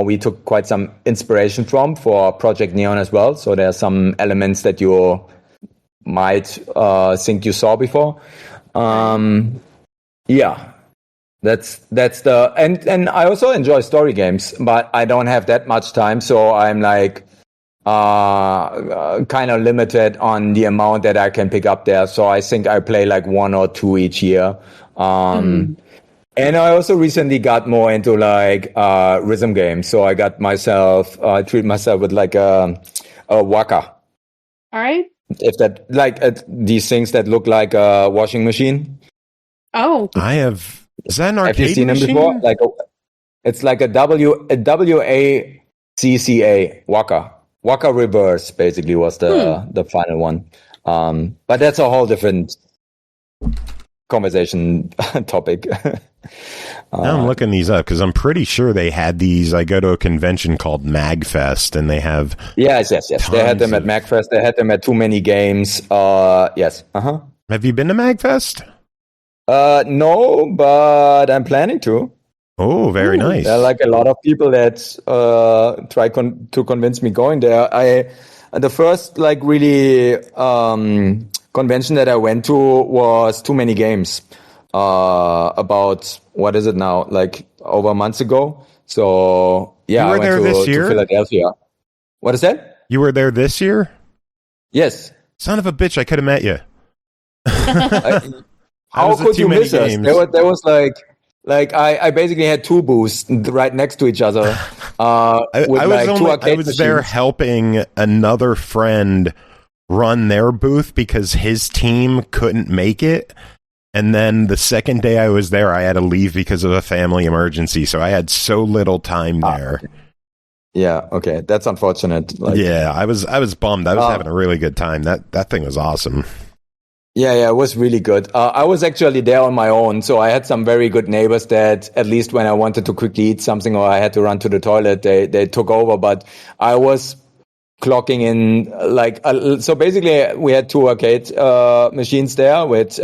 we took quite some inspiration from for Project Neon as well. So there are some elements that you might think you saw before. Yeah. That's the and I also enjoy story games, but I don't have that much time, so I'm like kind of limited on the amount that I can pick up there. So I think I play like 1 or 2 each year. And I also recently got more into like rhythm games. So I got I treat myself with like a Waka. All right. If that like these things that look like a washing machine. Oh, I have. Is that an arcade Have you seen machine? them before? It's like a WACCA Waka. Waka Reverse basically was the final one. But that's a whole different conversation topic. Now I'm looking these up because I'm pretty sure they had these. I go to a convention called MagFest and they have. Yes. They had them at MagFest. They had them at Too Many Games. Yes. Have you been to MagFest? No, but I'm planning to. Oh, very nice. There are like a lot of people that try to convince me going there. The first like really convention that I went to was Too Many Games. About what is it now? Like over a month ago. So yeah, you were I went this year? to Philadelphia. What is that? You were there this year? Yes. Son of a bitch! I could have met you. How could you miss us? There was like I basically had 2 booths right next to each other. I was there helping another friend run their booth because his team couldn't make it. And then the second day I was there, I had to leave because of a family emergency. So I had so little time there. Yeah. Okay. That's unfortunate. Yeah, I was bummed. I was having a really good time. That thing was awesome. Yeah, it was really good. I was actually there on my own, so I had some very good neighbors that at least when I wanted to quickly eat something or I had to run to the toilet, they took over. But I was clocking in so basically we had 2 arcade machines there with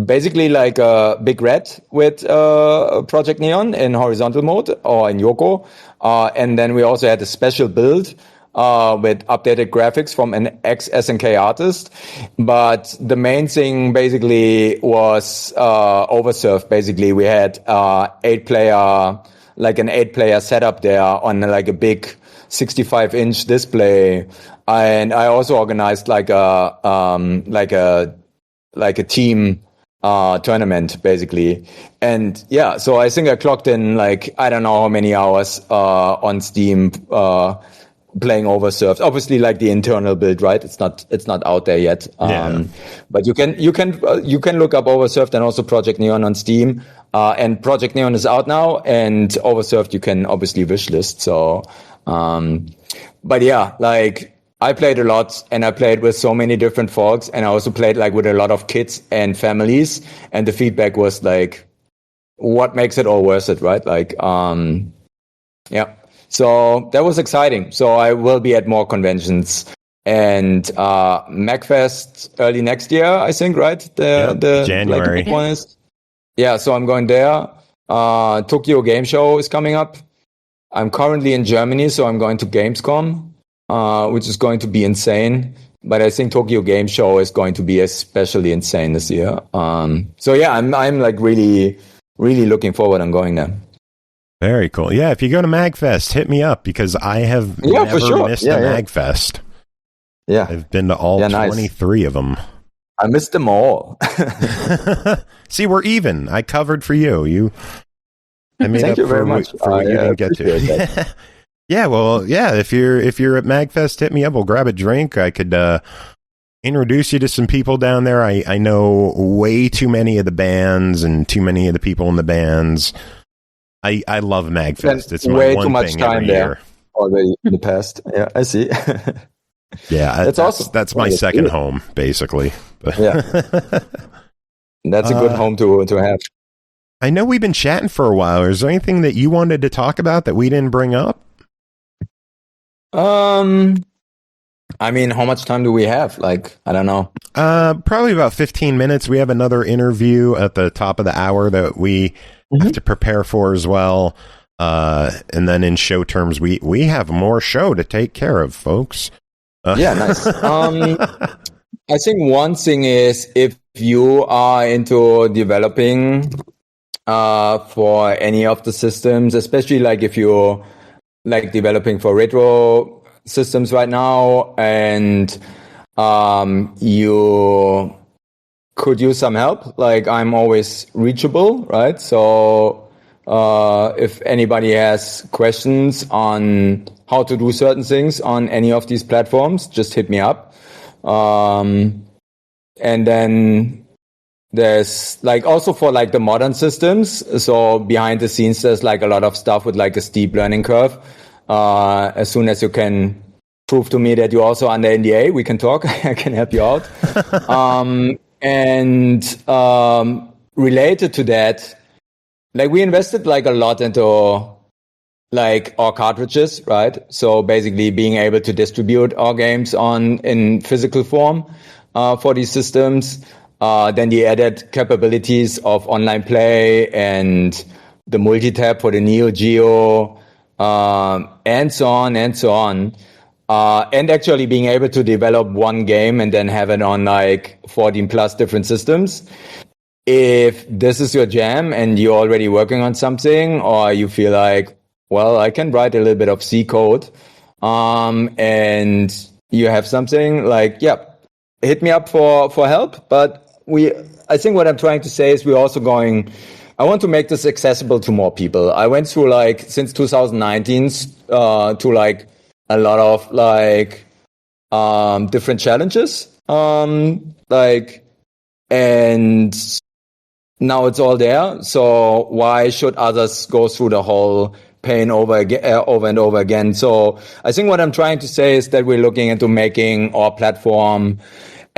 basically like a Big Red with Project Neon in horizontal mode or in Yoko, and then we also had a special build with updated graphics from an ex-SNK artist. But the main thing basically was Oversurf. Basically, we had an 8-player setup there on like a big 65-inch display. And I also organized like a team tournament basically. And yeah, so I think I clocked in like I don't know how many hours on Steam playing Oversurf. Obviously like the internal build, right? It's not out there yet. But you can look up Oversurf and also Project Neon on Steam. And Project Neon is out now, and Oversurf you can obviously wishlist. So but yeah, like I played a lot, and I played with so many different folks, and I also played like with a lot of kids and families, and the feedback was like, what makes it all worth it, right? Like, yeah. So that was exciting. So I will be at more conventions, and MagFest early next year, I think, right? The January. Like, one is. Yeah, so I'm going there. Tokyo Game Show is coming up. I'm currently in Germany, so I'm going to Gamescom, which is going to be insane. But I think Tokyo Game Show is going to be especially insane this year. So yeah, I'm like really, really looking forward on going there. Very cool. Yeah, if you go to MagFest, hit me up because I have never missed a MagFest. Yeah. I've been to all 23 of them. I missed them all. See, we're even. I covered for you. I made Thank up you very for much. what you didn't get to. Yeah, well, yeah. If you're at MagFest, hit me up. We'll grab a drink. I could introduce you to some people down there. I know way too many of the bands and too many of the people in the bands. I love MagFest. It's my way one too much thing time every there year. already in the past. Yeah, I see. Yeah, that's awesome. That's my second home, basically. Yeah, that's a good home to have. I know we've been chatting for a while. Is there anything that you wanted to talk about that we didn't bring up? I mean, how much time do we have? Like, I don't know. Probably about 15 minutes. We have another interview at the top of the hour that we have to prepare for as well. And then in show terms, we have more show to take care of, folks. Yeah, nice. I think one thing is if you are into developing for any of the systems, especially like if you're like developing for retro systems right now, and you could use some help, like I'm always reachable, right? So if anybody has questions on how to do certain things on any of these platforms, just hit me up. And then there's like also for like the modern systems, so behind the scenes there's like a lot of stuff with like a steep learning curve. As soon as you can prove to me that you're also under NDA, we can talk. I can help you out. Related to that, like we invested like a lot into like our cartridges, right? So basically being able to distribute our games in physical form for these systems. Then the added capabilities of online play and the multi-tab for the NEOGEO, and so on and so on. And actually being able to develop one game and then have it on like 14 plus different systems. If this is your jam and you're already working on something, or you feel like, well, I can write a little bit of C code, and you have something like, yeah, hit me up for help. But I think what I'm trying to say is I want to make this accessible to more people. I went through like since 2019 to like a lot of like different challenges, and now it's all there. So why should others go through the whole pain over and over again? So I think what I'm trying to say is that we're looking into making our platform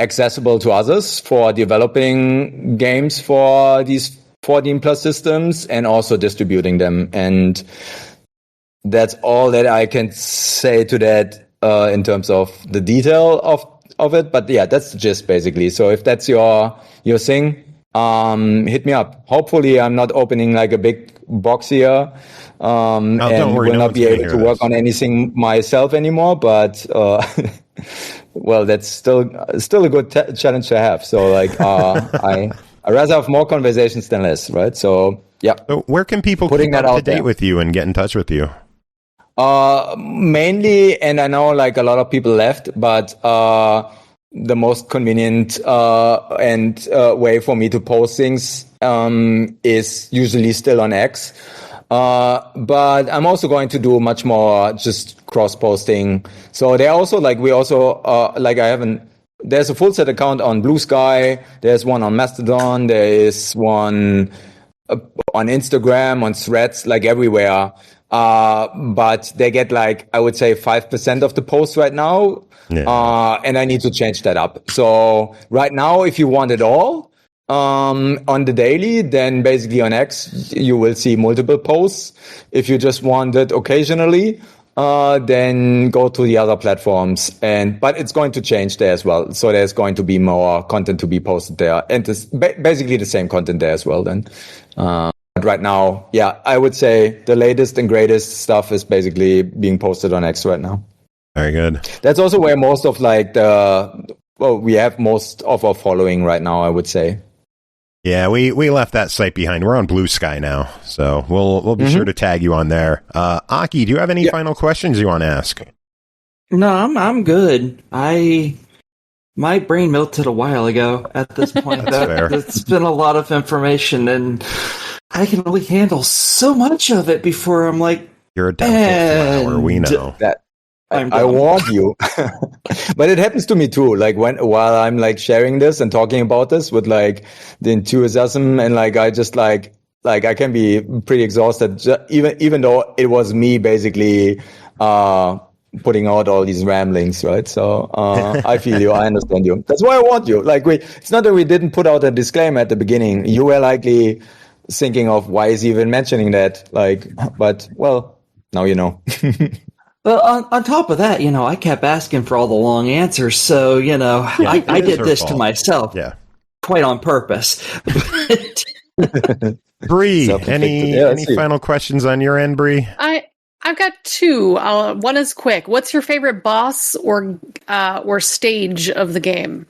accessible to others for developing games for these 14 plus systems and also distributing them. And that's all that I can say to that in terms of the detail of it. But yeah, that's the gist basically. So if that's your thing, hit me up. Hopefully I'm not opening like a big box here, and will not be able to work on anything myself anymore. But well, that's still a good challenge to have. So like I rather have more conversations than less, right? So yeah. So where can people keep up to date with you and get in touch with you? Mainly, and I know like a lot of people left, but the most convenient and way for me to post things is usually still on X. But I'm also going to do much more just cross posting. So they also there's a FULLSET account on Blue Sky. There's one on Mastodon. There is one on Instagram, on Threads, like everywhere. But they get like, I would say 5% of the posts right now. Yeah. And I need to change that up. So right now, if you want it all, on the daily, then basically on X, you will see multiple posts. If you just want it occasionally, then go to the other platforms. But it's going to change there as well. So there's going to be more content to be posted there. And it's basically the same content there as well then. But right now, yeah, I would say the latest and greatest stuff is basically being posted on X right now. Very good. That's also where most of we have most of our following right now, I would say. Yeah, we left that site behind. We're on Blue Sky now, so we'll be sure to tag you on there. Aki, do you have any final questions you want to ask? No, I'm good. My brain melted a while ago at this point. It's been a lot of information, and I can only handle so much of it before I'm like, You're a doubtful flower, we know. That I warned you. But it happens to me too. Like while I'm like sharing this and talking about this with like the enthusiasm, and like I just like I can be pretty exhausted, even though it was me basically putting out all these ramblings, right? So I feel you, I understand you. That's why I want you. Like it's not that we didn't put out a disclaimer at the beginning. You were likely thinking of why is he even mentioning that? Like, but well, now you know. Well, on top of that, I kept asking for all the long answers, so I did this to myself, quite on purpose. Bree, any final questions on your end, Bree? I've got two. One is quick. What's your favorite boss or stage of the game?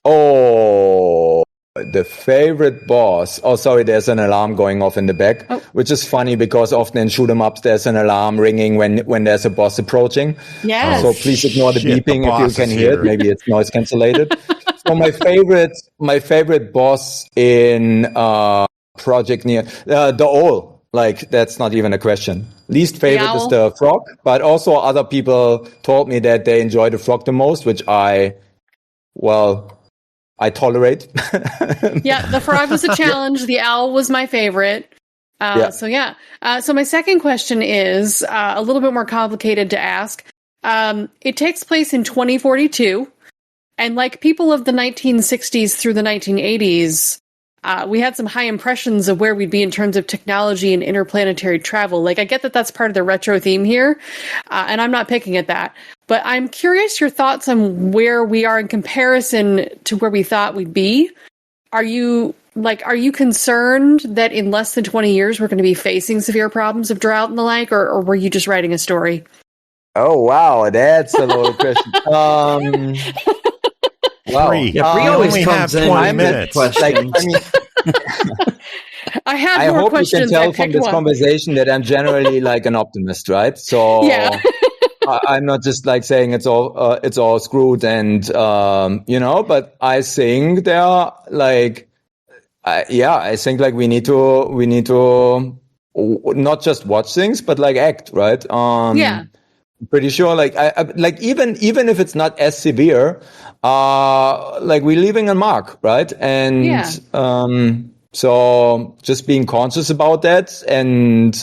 Oh, the favorite boss. Oh, sorry, there's an alarm going off in the back, which is funny because often in shoot 'em ups there's an alarm ringing when there's a boss approaching. Yes. So please ignore the beeping if you can hear it. Maybe it's noise cancellated. So my favorite boss in Project Neo, the owl. Like that's not even a question. Least favorite is the frog, but also other people told me that they enjoy the frog the most, which I tolerate. Yeah, the frog was a challenge. The owl was my favorite. So my second question is a little bit more complicated to ask. It takes place in 2042, and like people of the 1960s through the 1980s, we had some high impressions of where we'd be in terms of technology and interplanetary travel. Like, I get that that's part of the retro theme here, and I'm not picking at that. But I'm curious your thoughts on where we are in comparison to where we thought we'd be. Are you concerned that in less than 20 years we're going to be facing severe problems of drought and the like, or were you just writing a story? Oh, wow, that's a loaded question. Wow. Bree always comes in 20 minutes. I have more hope questions. You can tell from this conversation that I'm generally like an optimist, right? So yeah. I'm not just like saying it's all screwed and but I think there are like I think like we need to not just watch things but like act, right? Pretty sure like I like even if it's not as severe, like we're leaving a mark, right? And so just being conscious about that. And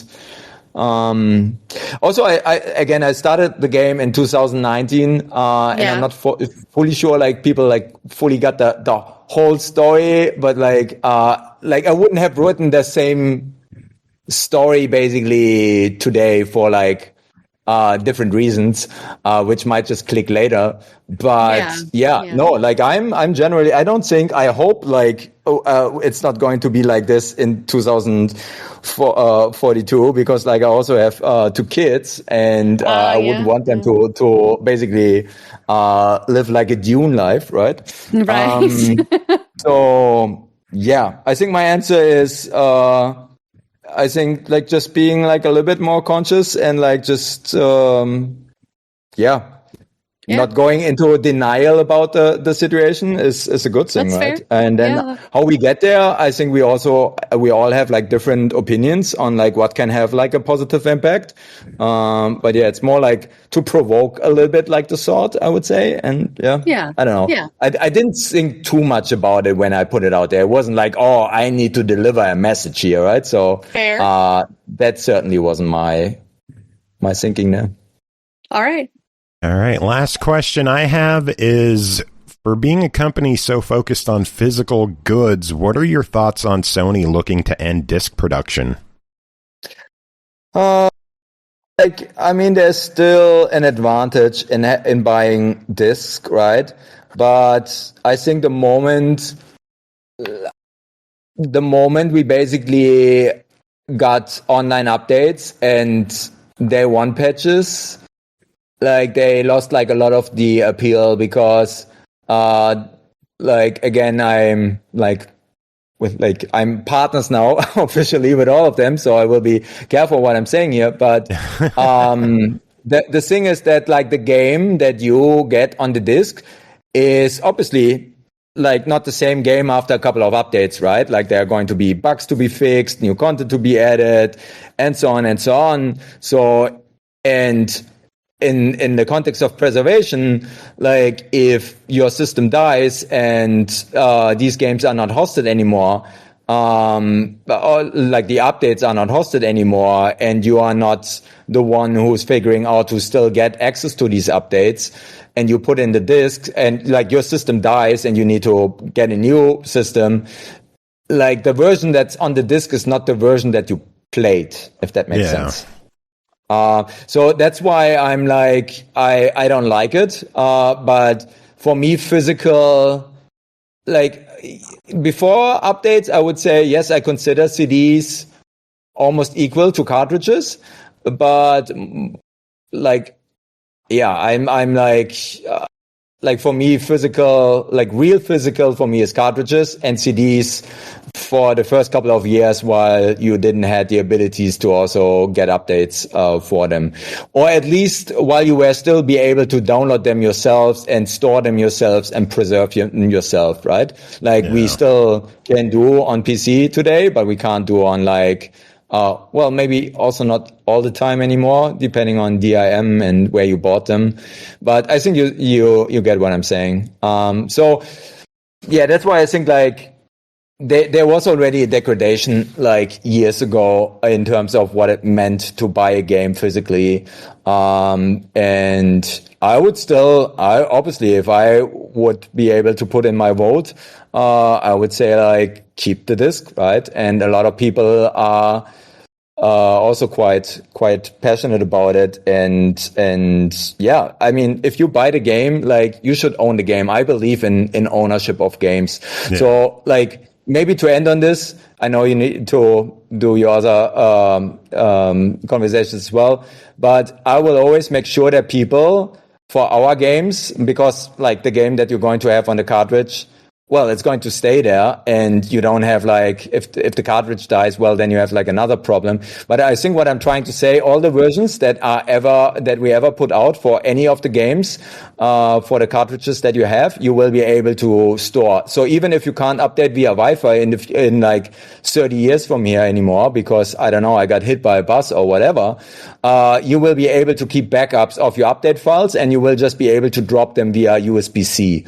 also I started the game in 2019 and I'm not fully sure like people like fully got the whole story, but like I wouldn't have written the same story basically today for like different reasons, which might just click later. But no, like I'm generally, I hope like, it's not going to be like this in 2042 because like I also have, 2 kids and, I wouldn't want them to basically, live like a Dune life, right? Right. So yeah, I think my answer is, I think like just being like a little bit more conscious and like just not going into a denial about the situation is a good thing. That's right? Fair. And then how we get there, I think we all have like different opinions on like what can have like a positive impact. But it's more like to provoke a little bit like the thought, I would say. And I don't know. Yeah. I didn't think too much about it when I put it out there. It wasn't like, oh, I need to deliver a message here, right? So fair. That certainly wasn't my thinking there. All right. Last question I have is, for being a company so focused on physical goods, what are your thoughts on Sony looking to end disc production? There's still an advantage in buying disc, right? But I think the moment we basically got online updates and day one patches, like they lost like a lot of the appeal because again I'm I'm partners now officially with all of them, so I will be careful what I'm saying here, but the thing is that like the game that you get on the disc is obviously like not the same game after a couple of updates, right? Like there are going to be bugs to be fixed, new content to be added, and so on and so on. So, and in the context of preservation, like if your system dies and these games are not hosted anymore, or like the updates are not hosted anymore, and you are not the one who's figuring out to still get access to these updates, and you put in the disks, and like your system dies and you need to get a new system, like the version that's on the disk is not the version that you played, if that makes sense. So that's why I'm like, I don't like it. But for me, physical, like before updates, I would say, yes, I consider CDs almost equal to cartridges, but like, yeah, I'm like for me, physical, like real physical for me is cartridges, and CDs for the first couple of years while you didn't have the abilities to also get updates for them. Or at least while you were still be able to download them yourselves and store them yourselves and preserve them yourself, right? Like we still can do on PC today, but we can't do on like, well, maybe also not all the time anymore, depending on DIM and where you bought them. But I think you get what I'm saying. So yeah, that's why I think like there was already a degradation like years ago in terms of what it meant to buy a game physically. And I would still, obviously, if I would be able to put in my vote, I would say like keep the disc, right? And a lot of people are also quite passionate about it. And yeah, I mean, if you buy the game, like you should own the game. I believe in ownership of games. Yeah. So like maybe to end on this, I know you need to do your other conversations as well, but I will always make sure that people for our games, because like the game that you're going to have on the cartridge, well, it's going to stay there, and you don't have like, if the cartridge dies, well, then you have like another problem. But I think what I'm trying to say, all the versions that we ever put out for any of the games, for the cartridges that you have, you will be able to store. So even if you can't update via Wi-Fi in like 30 years from here anymore, because I don't know, I got hit by a bus or whatever, you will be able to keep backups of your update files, and you will just be able to drop them via USB-C,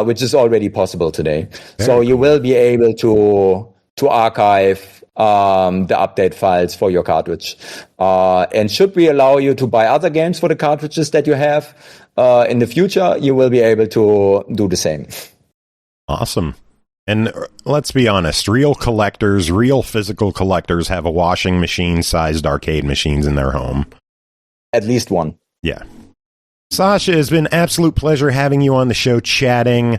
which is already possible today. So you will be able to archive the update files for your cartridge. And should we allow you to buy other games for the cartridges that you have in the future, you will be able to do the same. Awesome. And let's be honest, real physical collectors have a washing machine-sized arcade machines in their home. At least one. Yeah. Sascha, it's been an absolute pleasure having you on the show chatting.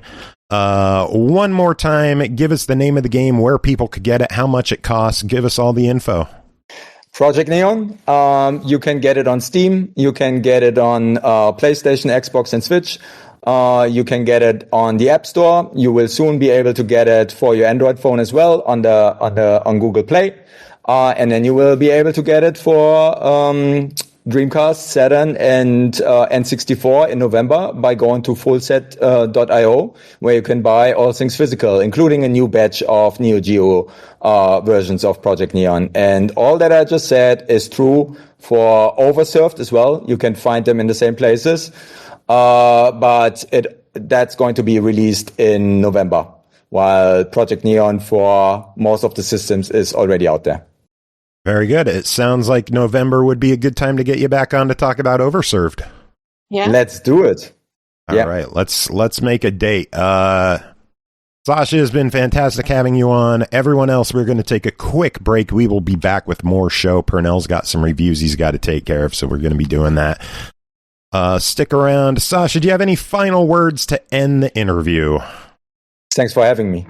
One more time, give us the name of the game, where people could get it, how much it costs. Give us all the info. Project Neon. You can get it on Steam. You can get it on PlayStation, Xbox, and Switch. You can get it on the App Store. You will soon be able to get it for your Android phone as well on Google Play. And then you will be able to get it for Dreamcast, Saturn, and N64 in November by going to FULLSET.io, where you can buy all things physical, including a new batch of NEOGEO versions of Project Neon. And all that I just said is true for Oversurfed as well. You can find them in the same places, but that's going to be released in November, while Project Neon for most of the systems is already out there. Very good. It sounds like November would be a good time to get you back on to talk about Oversurfed. Yeah. Let's do it. All right. Let's make a date. Sascha, has been fantastic having you on. Everyone else, we're going to take a quick break. We will be back with more show. Pernell's got some reviews he's got to take care of, so we're going to be doing that. Stick around. Sascha, do you have any final words to end the interview? Thanks for having me.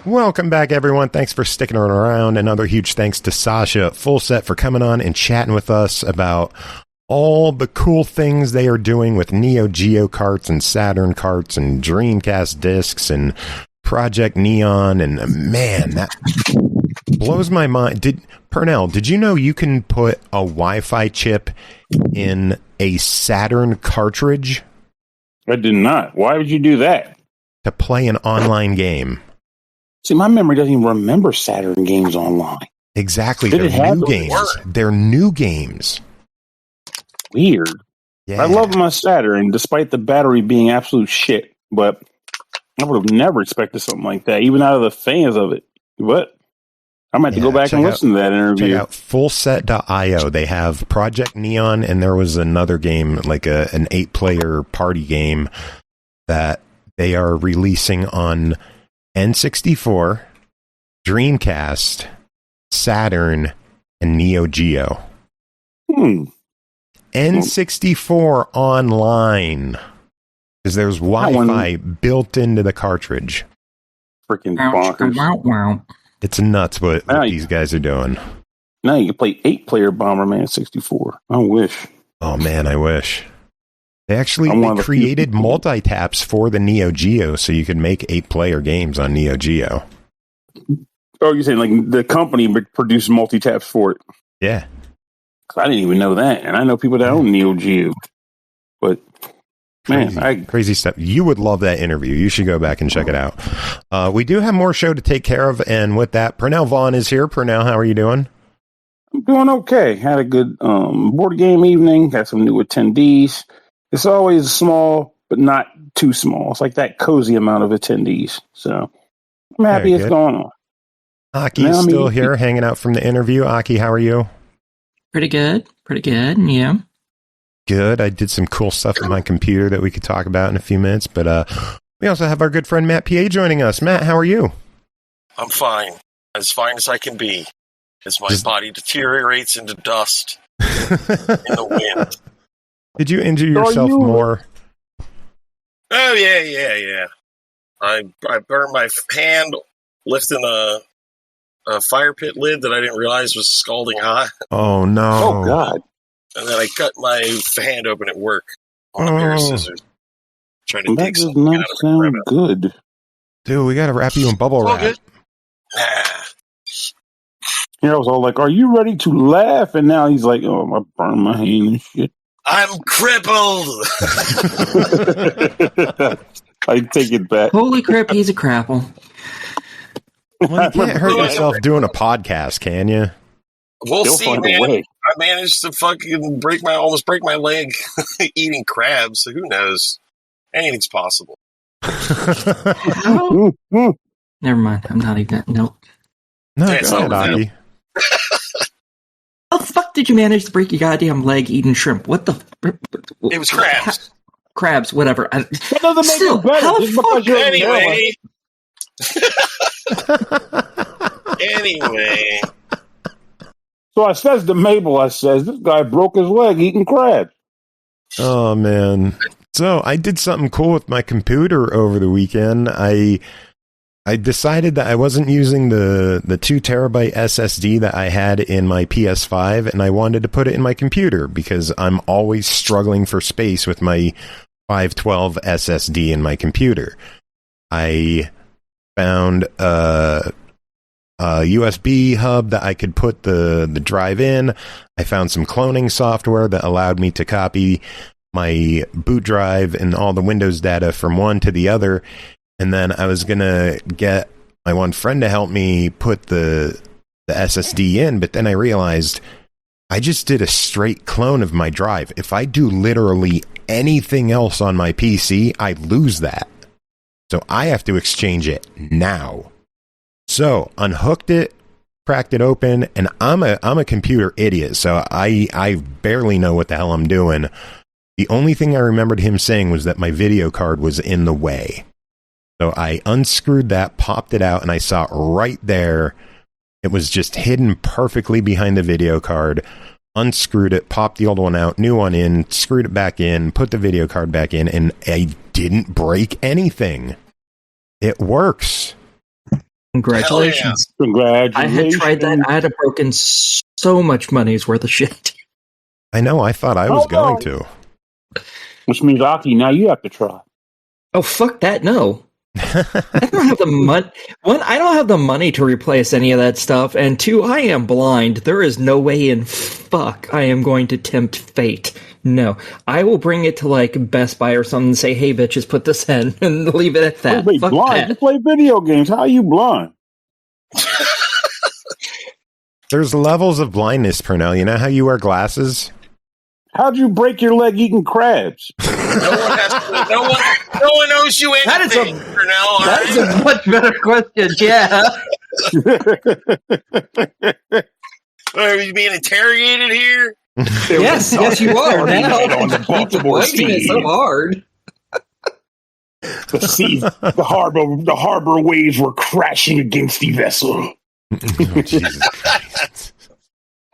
Welcome back, everyone. Thanks for sticking around. Another huge thanks to Sascha FULLSET for coming on and chatting with us about all the cool things they are doing with NEOGEO carts and Saturn carts and Dreamcast discs and Project Neon. And man, that blows my mind. Pernell, did you know you can put a Wi-Fi chip in a Saturn cartridge? I did not. Why would you do that? To play an online game. See, my memory doesn't even remember Saturn games online. Exactly. Did it have new those games. words? They're new games. Weird. Yeah. I love my Saturn, despite the battery being absolute shit. But I would have never expected something like that, even out of the fans of it. But I might have to go back and listen to that interview. Check out FULLSET.io. They have Project Neon, and there was another game, like an 8-player party game that they are releasing on N64, Dreamcast, Saturn, and NEOGEO. N64 online. Because there's Wi-Fi built into the cartridge. Freaking bonkers. It's nuts what these guys are doing. Now you can play 8-player Bomberman 64. I wish. Oh, man, I wish. They created multi-taps for the NEOGEO so you could make 8-player games on NEOGEO. Oh, you're saying like the company produced multi-taps for it? Yeah. I didn't even know that. And I know people that own NEOGEO. But, crazy stuff. You would love that interview. You should go back and check it out. We do have more show to take care of. And with that, Pernell Vaughan is here. Pernell, how are you doing? I'm doing okay. Had a good board game evening. Got some new attendees. It's always small, but not too small. It's like that cozy amount of attendees. So I'm happy it's going on. Aki is still here, hanging out from the interview. Aki, how are you? Pretty good. Yeah. Good. I did some cool stuff on my computer that we could talk about in a few minutes. But we also have our good friend Matt PA joining us. Matt, how are you? I'm fine. As fine as I can be. As my body deteriorates into dust in the wind. Did you injure yourself more? Oh, yeah. I burned my hand lifting a fire pit lid that I didn't realize was scalding hot. Oh, no. Oh, God. And then I cut my hand open at work on a pair of scissors. Trying to dig something not out of sound good. Dude, we got to wrap you in bubble wrap. Good. I was all like, are you ready to laugh? And now he's like, oh, I burned my hand and shit. I'm crippled. I take it back. Holy crap, he's a crapple. Well, you can't hurt yourself doing a podcast, can you? We'll see, man. I managed to fucking almost break my leg eating crabs, so who knows? Anything's possible. Never mind, I'm not eating that. Nope. No, it's not Aki. How the fuck did you manage to break your goddamn leg eating shrimp? What the? It was crabs. Crabs, whatever. That doesn't make it better. Just because you're Anyway. So I says to Mabel, this guy broke his leg eating crabs. Oh, man. So I did something cool with my computer over the weekend. I decided that I wasn't using the 2 terabyte SSD that I had in my PS5, and I wanted to put it in my computer because I'm always struggling for space with my 512 SSD in my computer. I found a USB hub that I could put the drive in. I found some cloning software that allowed me to copy my boot drive and all the Windows data from one to the other. And then I was going to get my one friend to help me put the SSD in, but then I realized I just did a straight clone of my drive. If I do literally anything else on my PC, I lose that. So I have to exchange it now. So unhooked it, cracked it open, and I'm a computer idiot, so I barely know what the hell I'm doing. The only thing I remembered him saying was that my video card was in the way. So I unscrewed that, popped it out, and I saw right there it was just hidden perfectly behind the video card. Unscrewed it, popped the old one out, new one in, screwed it back in, put the video card back in, and I didn't break anything. It works. Congratulations. Congratulations. I had tried that. I had broken so much money's worth of shit. I know. I thought I was going to. Which means, Aki, now you have to try. Oh, fuck that, no. I don't have the money. One, I don't have the money to replace any of that stuff, and two, I am blind. There is no way in fuck I am going to tempt fate. No. I will bring it to, like, Best Buy or something and say, hey, bitches, put this in, and leave it at that. Wait, fuck blind? that. You play video games. How are you blind? There's levels of blindness, Pernell. You know how you wear glasses? How'd you break your leg eating crabs? No one owes you anything, Pernell. That is a much better question, yeah. Are you being interrogated here? Yes, you are. Now on the Baltimore It's so hard. The sea, the harbor waves were crashing against the vessel. Oh, Jesus Christ.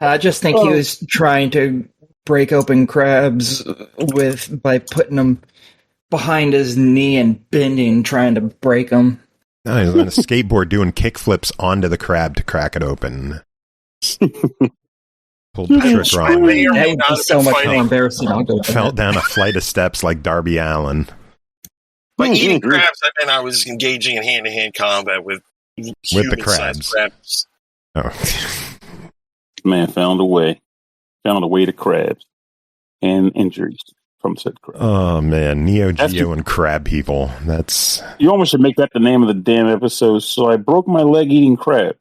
I just think he was trying to break open crabs by putting them behind his knee and bending, trying to break them. No, he was on a skateboard doing kickflips onto the crab to crack it open. Pulled the trick wrong. That would be so much more embarrassing. Fell down a flight of steps like Darby Allin. By eating crabs, I meant I was engaging in hand-to-hand combat with the crabs. Oh. Man found a way to crabs and injuries from said crabs. Oh man, NEOGEO and crab people. That's you almost should make that the name of the damn episode. So I broke my leg eating crab.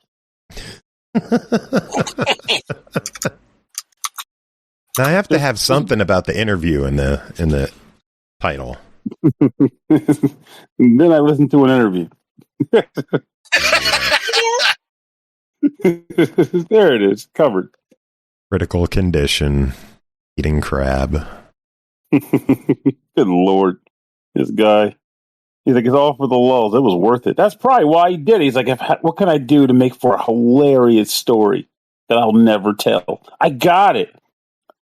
I have to have something about the interview in the title. And then I listened to an interview. There it is, covered. Critical condition, eating crab. Good Lord. This guy. He's like, it's all for the lulz. It was worth it. That's probably why he did it. He's like, what can I do to make for a hilarious story that I'll never tell? I got it.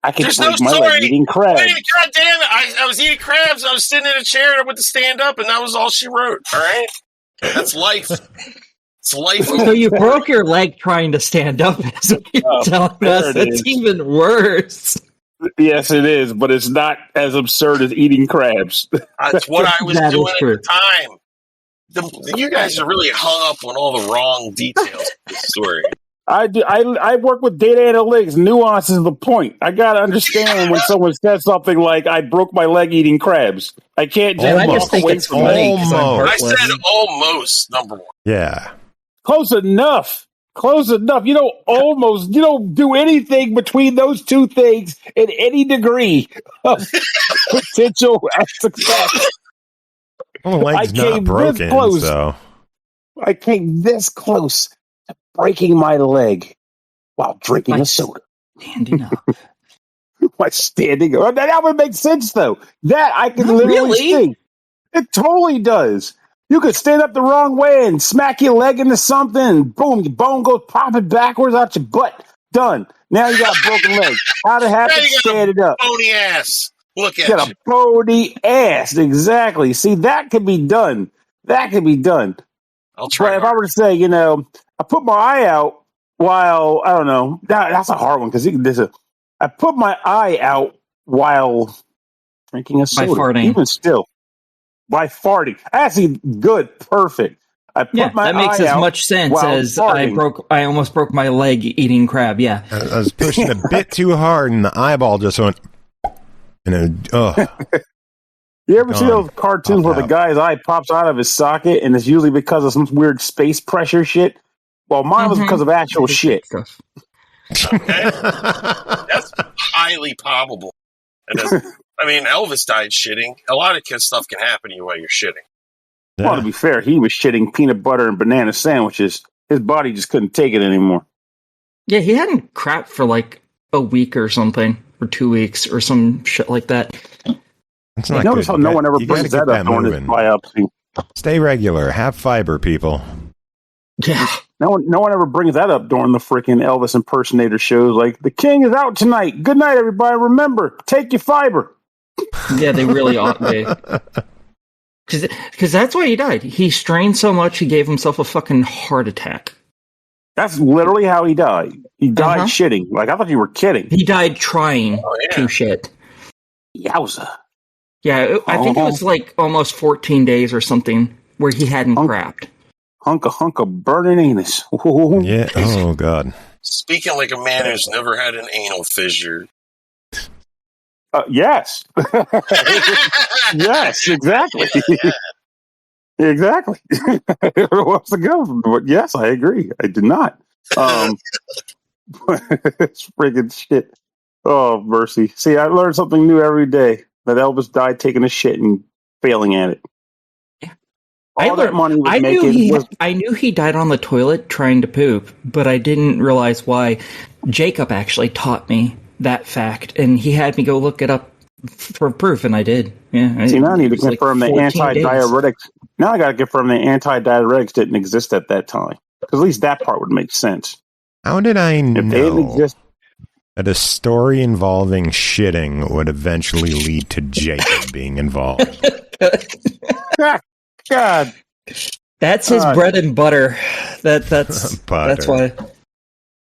I can break my leg eating crabs. Wait, God damn it. I was eating crabs. I was sitting in a chair and I went to stand up, and that was all she wrote. All right? That's life. It's life. So you broke your leg trying to stand up, is what you're telling us. It's even worse. Yes, it is, but it's not as absurd as eating crabs. That's what I was doing at the time. You guys are really hung up on all the wrong details of the story. I work with data analytics. Nuance is the point. I got to understand when someone says something like, I broke my leg eating crabs. I can't just walk away from it. I said almost, number one. Yeah. Close enough. You don't almost, you don't do anything between those two things in any degree of potential success. Well, the leg's not broken, so. I came this close to breaking my leg while drinking a soda. Standing up. By standing up. That would make sense, though. That I can literally see. It totally does. You could stand up the wrong way and smack your leg into something, and boom, your bone goes popping backwards out your butt. Done. Now you got a broken leg. How'd it happen? Stand it up. Bony ass. Look at you. Got a bony ass. Exactly. See, that can be done. I'll try. But if I were to say, I put my eye out while, I don't know, that's a hard one because I put my eye out while drinking a soda. By farting. Even still. By farting. Actually, good. Perfect. I put my that makes eye as out much sense as farting. I almost broke my leg eating crab, yeah. I was pushing a bit too hard and the eyeball just went, and You ever see those cartoons where the guy's eye pops out of his socket and it's usually because of some weird space pressure shit? Well, mine was because of actual shit. Okay. That's highly probable. Elvis died shitting. A lot of stuff can happen to you while you're shitting. Yeah. Well, to be fair, he was shitting peanut butter and banana sandwiches. His body just couldn't take it anymore. Yeah, he hadn't crapped for like a week or something, or 2 weeks, or some shit like that. Notice how no one ever brings that up during this biopsy. Stay regular. Have fiber, people. Yeah. No one ever brings that up during the freaking Elvis impersonator shows. Like, the king is out tonight. Good night, everybody. Remember, take your fiber. Yeah, they really ought to. Because that's why he died. He strained so much he gave himself a fucking heart attack. That's literally how he died. He died shitting. Like, I thought you were kidding. He died trying to shit. Yowza. Yeah, I think it was like almost 14 days or something where he hadn't crapped. Hunk of burning anus. Yeah. Oh, God. Speaking like a man who's never had an anal fissure. Yes. Yes, exactly. Exactly. What's the go? But yes, I agree. I did not. It's friggin' shit. Oh, mercy. See, I learned something new every day. That Elvis died taking a shit and failing at it. All that money was I knew he died on the toilet trying to poop, but I didn't realize why. Jacob actually taught me that fact, and he had me go look it up for proof, and I did. Yeah. See, now I need to confirm the anti-diuretics. Now I got to confirm the anti-diuretics didn't exist at that time, because at least that part would make sense. How did I If they didn't know exist, that a story involving shitting would eventually lead to Jacob being involved? God, that's his bread and butter. That's why.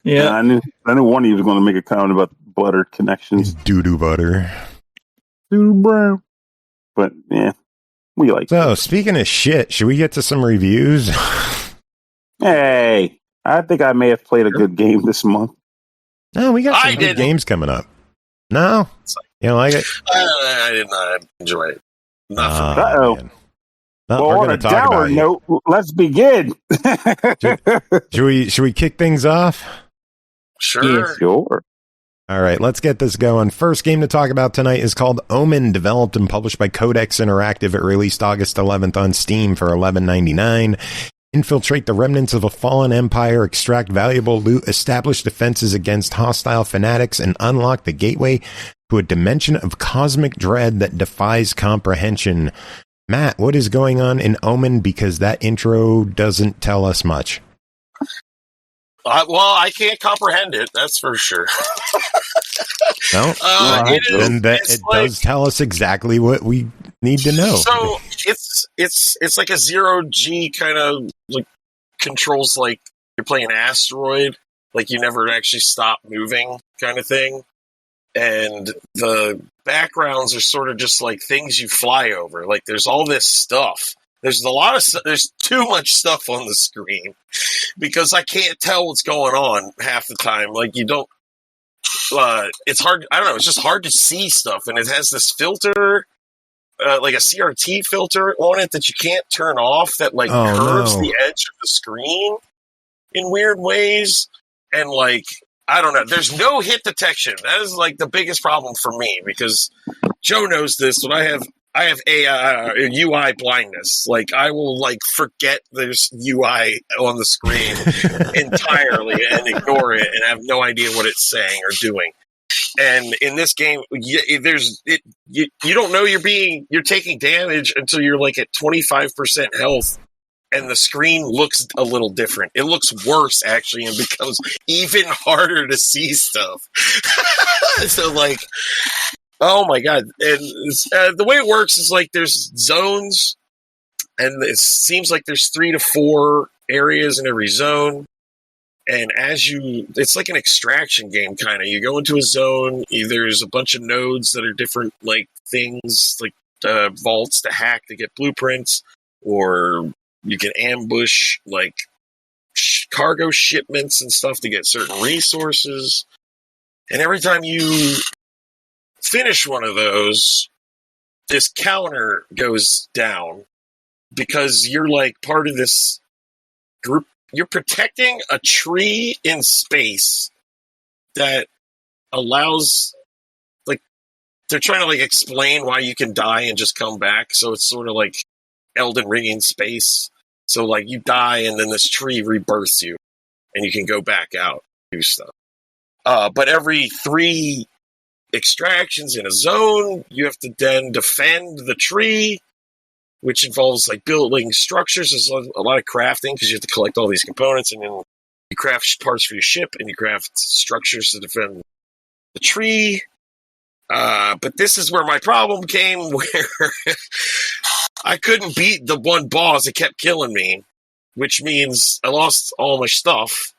Yeah, I knew one of you was going to make a comment about butter connections. Doo-doo butter. Doo-doo brown. But yeah, we like. So speaking of shit, should we get to some reviews? Hey, I think I may have played a good game this month. No, we got some good games coming up. No? You don't like it? I did not enjoy it. Not for Uh-oh. Man. No, Well, on a dour note, let's begin. Should we kick things off? Sure. Yeah, sure. All right, let's get this going. First game to talk about tonight is called Omen, developed and published by Codex Interactive. It released August 11th on Steam for $11.99. Infiltrate the remnants of a fallen empire, extract valuable loot, establish defenses against hostile fanatics, and unlock the gateway to a dimension of cosmic dread that defies comprehension. Matt, what is going on in Omen? Because that intro doesn't tell us much. Well, I can't comprehend it. That's for sure. No, it does tell us exactly what we need to know. So it's like a 0G kind of like controls like you're playing Asteroid, like you never actually stop moving kind of thing. And the backgrounds are sort of just like things you fly over. Like there's all this stuff. There's too much stuff on the screen because I can't tell what's going on half the time. Like you don't, it's hard. I don't know. It's just hard to see stuff. And it has this filter, like a CRT filter on it that you can't turn off that like curves the edge of the screen in weird ways. And like, I don't know. There's no hit detection. That is like the biggest problem for me because Joe knows this, but I have UI blindness. Like I will like forget there's UI on the screen entirely and ignore it and have no idea what it's saying or doing. And in this game, you don't know you're taking damage until you're like at 25% health. And the screen looks a little different. It looks worse, actually, and becomes even harder to see stuff. So, like, oh my god! And the way it works is like there's zones, and it seems like there's 3 to 4 areas in every zone. And it's like an extraction game, kind of. You go into a zone. There's a bunch of nodes that are different, like things, like vaults to hack to get blueprints, or you can ambush like cargo shipments and stuff to get certain resources. And every time you finish one of those, this counter goes down because you're like part of this group. You're protecting a tree in space that allows, like, they're trying to like explain why you can die and just come back. So it's sort of like Elden Ring in space. So like you die and then this tree rebirths you and you can go back out and do stuff. But every 3 extractions in a zone, you have to then defend the tree, which involves like building structures. There's a lot of crafting because you have to collect all these components and then you craft parts for your ship and you craft structures to defend the tree. But this is where my problem came, where I couldn't beat the one boss. It kept killing me, which means I lost all my stuff.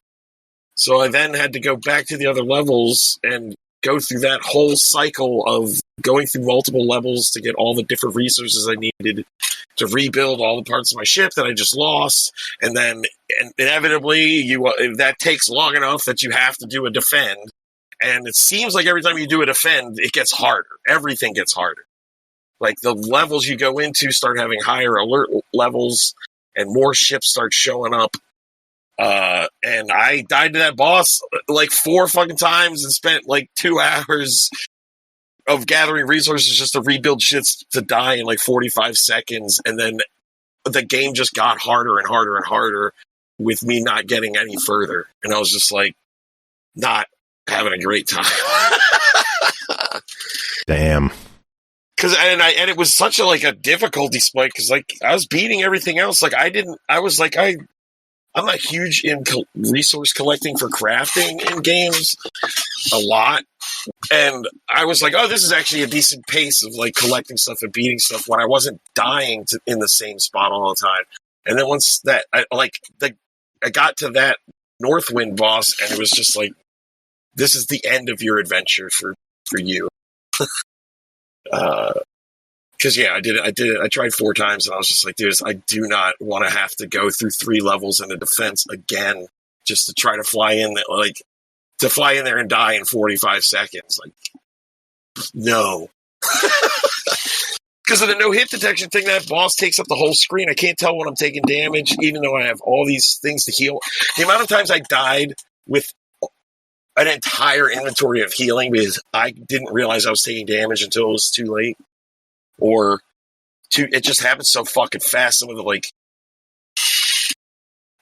So I then had to go back to the other levels and go through that whole cycle of going through multiple levels to get all the different resources I needed to rebuild all the parts of my ship that I just lost. And then inevitably, that takes long enough that you have to do a defend. And it seems like every time you do a defend, it gets harder. Everything gets harder. Like the levels you go into start having higher alert levels and more ships start showing up. And I died to that boss like 4 fucking times and spent like 2 hours of gathering resources just to rebuild shits to die in like 45 seconds. And then the game just got harder and harder and harder with me not getting any further. And I was just like, not having a great time. Damn. And it was such a difficulty spike because like I was beating everything else. Like I'm not huge in resource collecting for crafting in games a lot. And I was like, oh, this is actually a decent pace of like collecting stuff and beating stuff when I wasn't dying in the same spot all the time. And then once that, I got to that Northwind boss and it was just like, this is the end of your adventure for you. Because I did it. I tried 4 times, and I was just like, dude, I do not want to have to go through 3 levels in a defense again just to try to fly in there and die in 45 seconds. Like, no. Because of the no hit detection thing, that boss takes up the whole screen. I can't tell when I'm taking damage, even though I have all these things to heal. The amount of times I died with an entire inventory of healing because I didn't realize I was taking damage until it was too late. It just happens so fucking fast. Some of the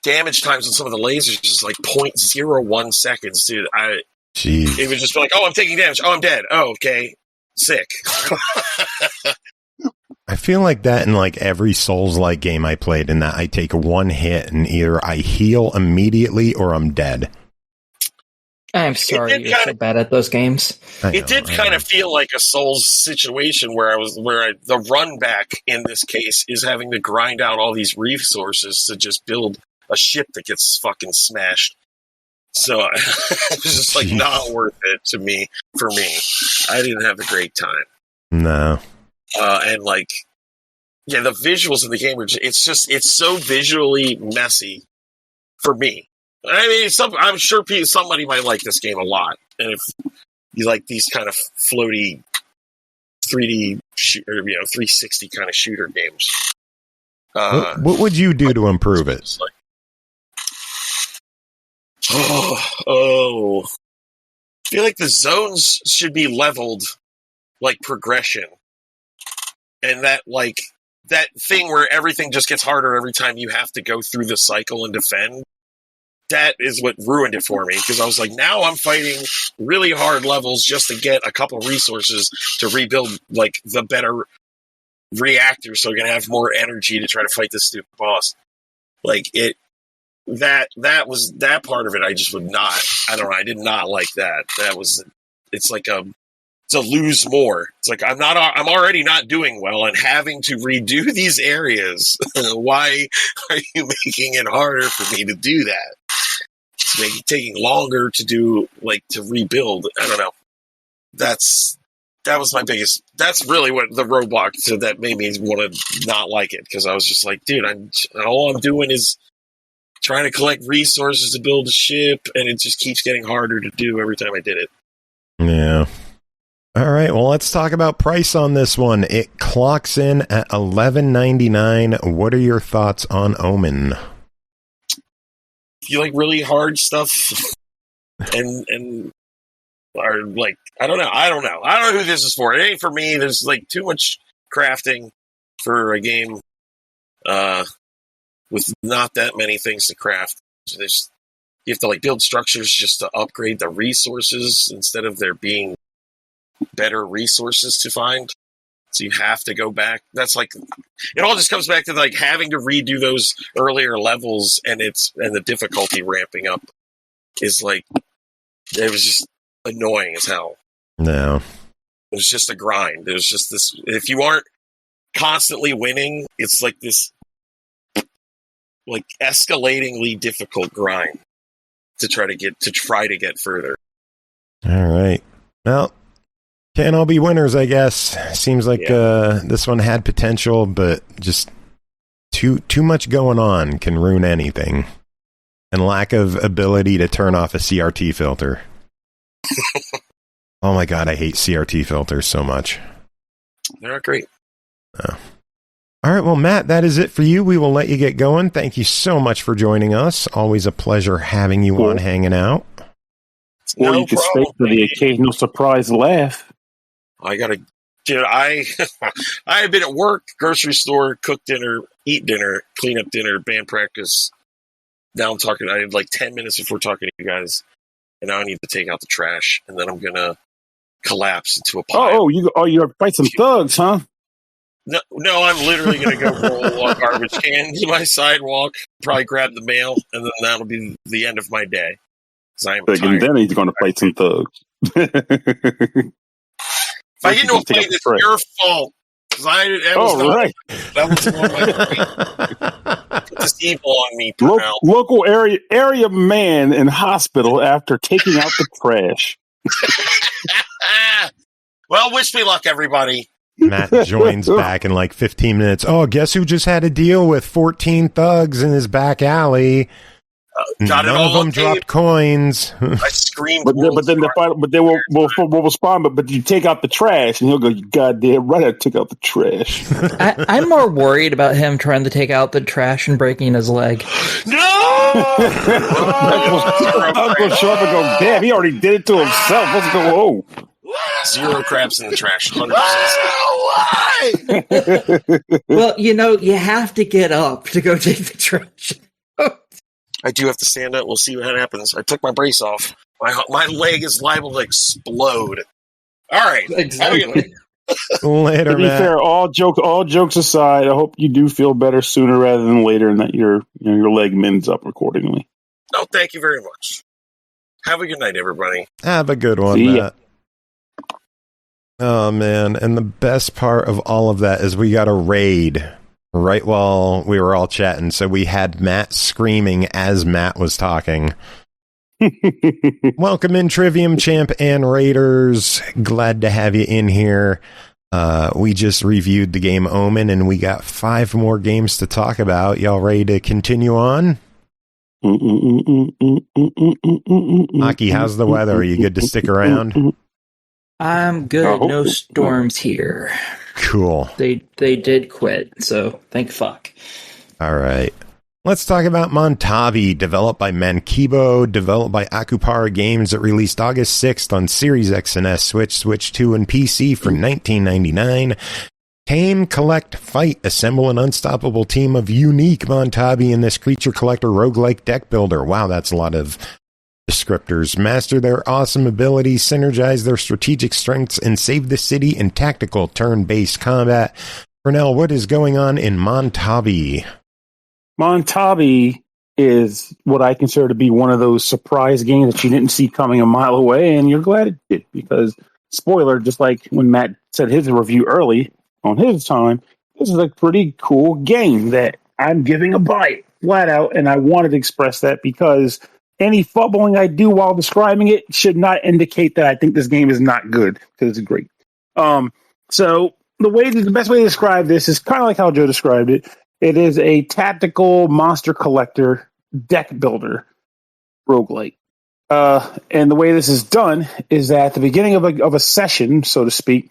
damage times on some of the lasers is like 0.01 seconds, dude. It would just be like, oh, I'm taking damage. Oh, I'm dead. Oh, okay. Sick. I feel like that in like every Souls-like game I played, in that I take 1 hit and either I heal immediately or I'm dead. I'm sorry you're so bad at those games. It did kind of feel like a Souls situation where the run back in this case is having to grind out all these resources to just build a ship that gets fucking smashed. So it was just like not worth it for me. I didn't have a great time. No. And the visuals in the game it's so visually messy for me. I mean, I'm sure somebody might like this game a lot, and if you like these kind of floaty 3D, 360 kind of shooter games, what would you do to improve it? I feel like the zones should be leveled like progression, and that thing where everything just gets harder every time you have to go through the cycle and defend. That is what ruined it for me, because I was like, now I'm fighting really hard levels just to get a couple resources to rebuild the better reactor so I can have more energy to try to fight this stupid boss. That part of it I just would not, I don't know, I did not like that. It's a lose more. It's like I'm already not doing well and having to redo these areas. Why are you making it harder for me to do that? It's taking longer to do, to rebuild. I don't know. That was my biggest. That's really what the roadblock that made me want to not like it, because I was just like, dude, all I'm doing is trying to collect resources to build a ship, and it just keeps getting harder to do every time I did it. Yeah. All right, well, let's talk about price on this one. It clocks in at $11.99. What are your thoughts on Omen? If you like really hard stuff and are I don't know who this is for. It ain't for me. There's too much crafting for a game with not that many things to craft. You have to build structures just to upgrade the resources instead of there being better resources to find. So you have to go back. That's it all just comes back to having to redo those earlier levels, and the difficulty ramping up is it was just annoying as hell. No. It was just a grind. It was just this, if you aren't constantly winning. It's like this, like, escalatingly difficult grind to try to get further. All right. Well, can't all be winners, I guess. Seems like this one had potential, but just too much going on can ruin anything. And lack of ability to turn off a CRT filter. Oh my god, I hate CRT filters so much. They're not great. Oh. All right, well, Matt, that is it for you. We will let you get going. Thank you so much for joining us. Always a pleasure having you on hanging out. Or you could stay for the occasional surprise laugh. I gotta, dude. I have been at work, grocery store, cook dinner, eat dinner, clean up dinner, band practice. Now I'm talking. I had like 10 minutes before talking to you guys, and now I need to take out the trash, and then I'm gonna collapse into a pile. You're gonna fight some thugs, huh? No, I'm literally gonna go roll a garbage can to my sidewalk, probably grab the mail, and then that'll be the end of my day. And then he's gonna fight some thugs. If I get into a fight, it's your fault. That was one of my put this evil on me, Pernell. Local area man in hospital after taking out the trash. Well, wish me luck, everybody. Matt joins back in like 15 minutes. Oh, guess who just had to deal with 14 thugs in his back alley? Got None it all of them dropped coins. I screamed. But then they will respond. But you take out the trash, and he'll go, "You goddamn right, I took out the trash." I'm more worried about him trying to take out the trash and breaking his leg. No! Uncle Sharp and go, damn, he already did it to himself. Let's go. Oh. 0 craps in the trash. 100%. Well, you have to get up to go take the trash. I do have to stand up. We'll see what happens. I took my brace off. My leg is liable to explode. All right. Exactly. Later, to be Matt. fair, all jokes aside, I hope you do feel better sooner rather than later, and that your leg mends up accordingly. No, thank you very much. Have a good night, everybody. Have a good one, See ya. Matt. Oh, man. And the best part of all of that is we got a raid right while we were all chatting. So we had Matt screaming as Matt was talking. Welcome in, Trivium Champ and Raiders. Glad to have you in here. We just reviewed the game Omen, and we got 5 more games to talk about. Y'all ready to continue on? Aki, how's the weather? Are you good to stick around? I'm good. No storms here. Cool. They did quit, so thank fuck. All right. Let's talk about Montabi, developed by Mankibo, developed by Akupara Games. It released August 6th on Series X and S, Switch 2, and PC for $19.99. Tame, collect, fight, assemble an unstoppable team of unique Montabi in this creature collector roguelike deck builder. Wow, that's a lot of descriptors. Master their awesome abilities, synergize their strategic strengths, and save the city in tactical turn-based combat. Pernell, what is going on in Montabi? Montabi is what I consider to be one of those surprise games that you didn't see coming a mile away, and you're glad it did, because, spoiler, just like when Matt said his review early on his time, this is a pretty cool game that I'm giving a bite, flat out, and I wanted to express that because any fumbling I do while describing it should not indicate that I think this game is not good, because it's great. So the best way to describe this is kind of like how Joe described it. It is a tactical monster collector deck builder roguelike. And the way this is done is that at the beginning of a session, so to speak,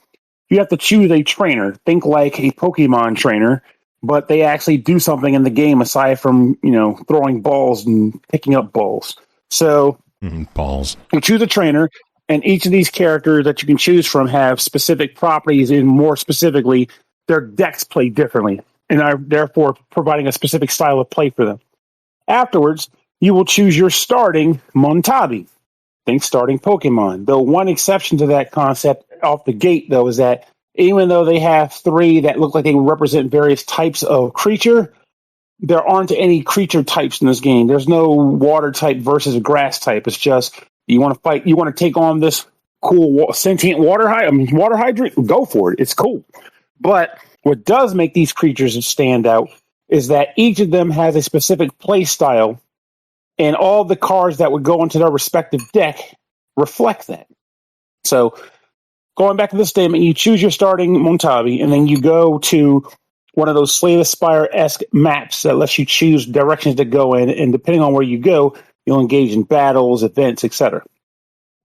you have to choose a trainer. Think like a Pokemon trainer, but they actually do something in the game aside from, throwing balls and picking up balls. So balls. You choose a trainer, and each of these characters that you can choose from have specific properties, and more specifically, their decks play differently, and are therefore providing a specific style of play for them. Afterwards, you will choose your starting Montabi. Think starting Pokemon. Though one exception to that concept off the gate, though, is that even though they have 3 that look like they represent various types of creature, there aren't any creature types in this game. There's no water type versus a grass type. It's just, you want to fight, you want to take on this cool sentient water hydrant, go for it. It's cool. But What does make these creatures stand out is that each of them has a specific play style, and all the cards that would go into their respective deck reflect that. So, going back to this statement, you choose your starting Montabi, and then you go to one of those Slay the Spire-esque maps that lets you choose directions to go in, and depending on where you go, you'll engage in battles, events, etc.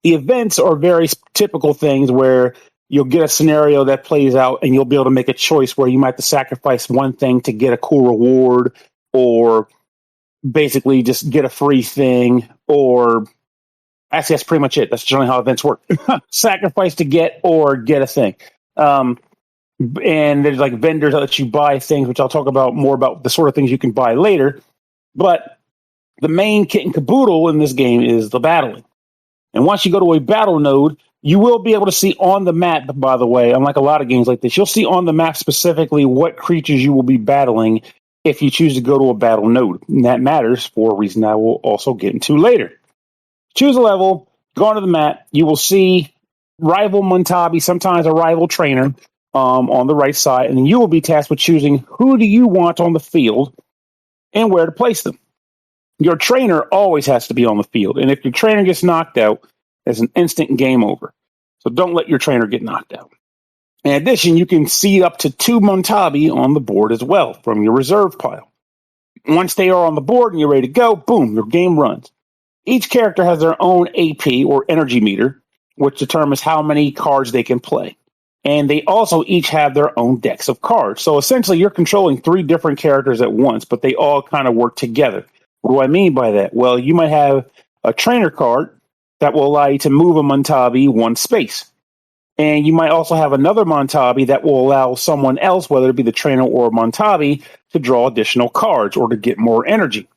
The events are very typical things where you'll get a scenario that plays out, and you'll be able to make a choice where you might have to sacrifice one thing to get a cool reward, or basically just get a free thing, or actually that's pretty much it. That's generally how events work. Sacrifice to get or get a thing. And there's like vendors that let you buy things, which I'll talk about more about the sort of things you can buy later. But the main kit and caboodle in this game is the battling. And once you go to a battle node, you will be able to see on the map, by the way, unlike a lot of games like this, you'll see on the map specifically what creatures you will be battling if you choose to go to a battle node. And that matters for a reason I will also get into later. Choose a level, go onto the map, you will see rival Montabi, sometimes a rival trainer, on the right side, and then you will be tasked with choosing who do you want on the field and where to place them. Your trainer always has to be on the field, and if your trainer gets knocked out, it's an instant game over. So don't let your trainer get knocked out. In addition, you can see up to 2 Montabi on the board as well from your reserve pile. Once they are on the board and you're ready to go, boom, your game runs. Each character has their own AP, or energy meter, which determines how many cards they can play. And they also each have their own decks of cards. So essentially, you're controlling 3 different characters at once, but they all kind of work together. What do I mean by that? Well, you might have a trainer card that will allow you to move a Montabi 1 space. And you might also have another Montabi that will allow someone else, whether it be the trainer or a Montabi, to draw additional cards or to get more energy.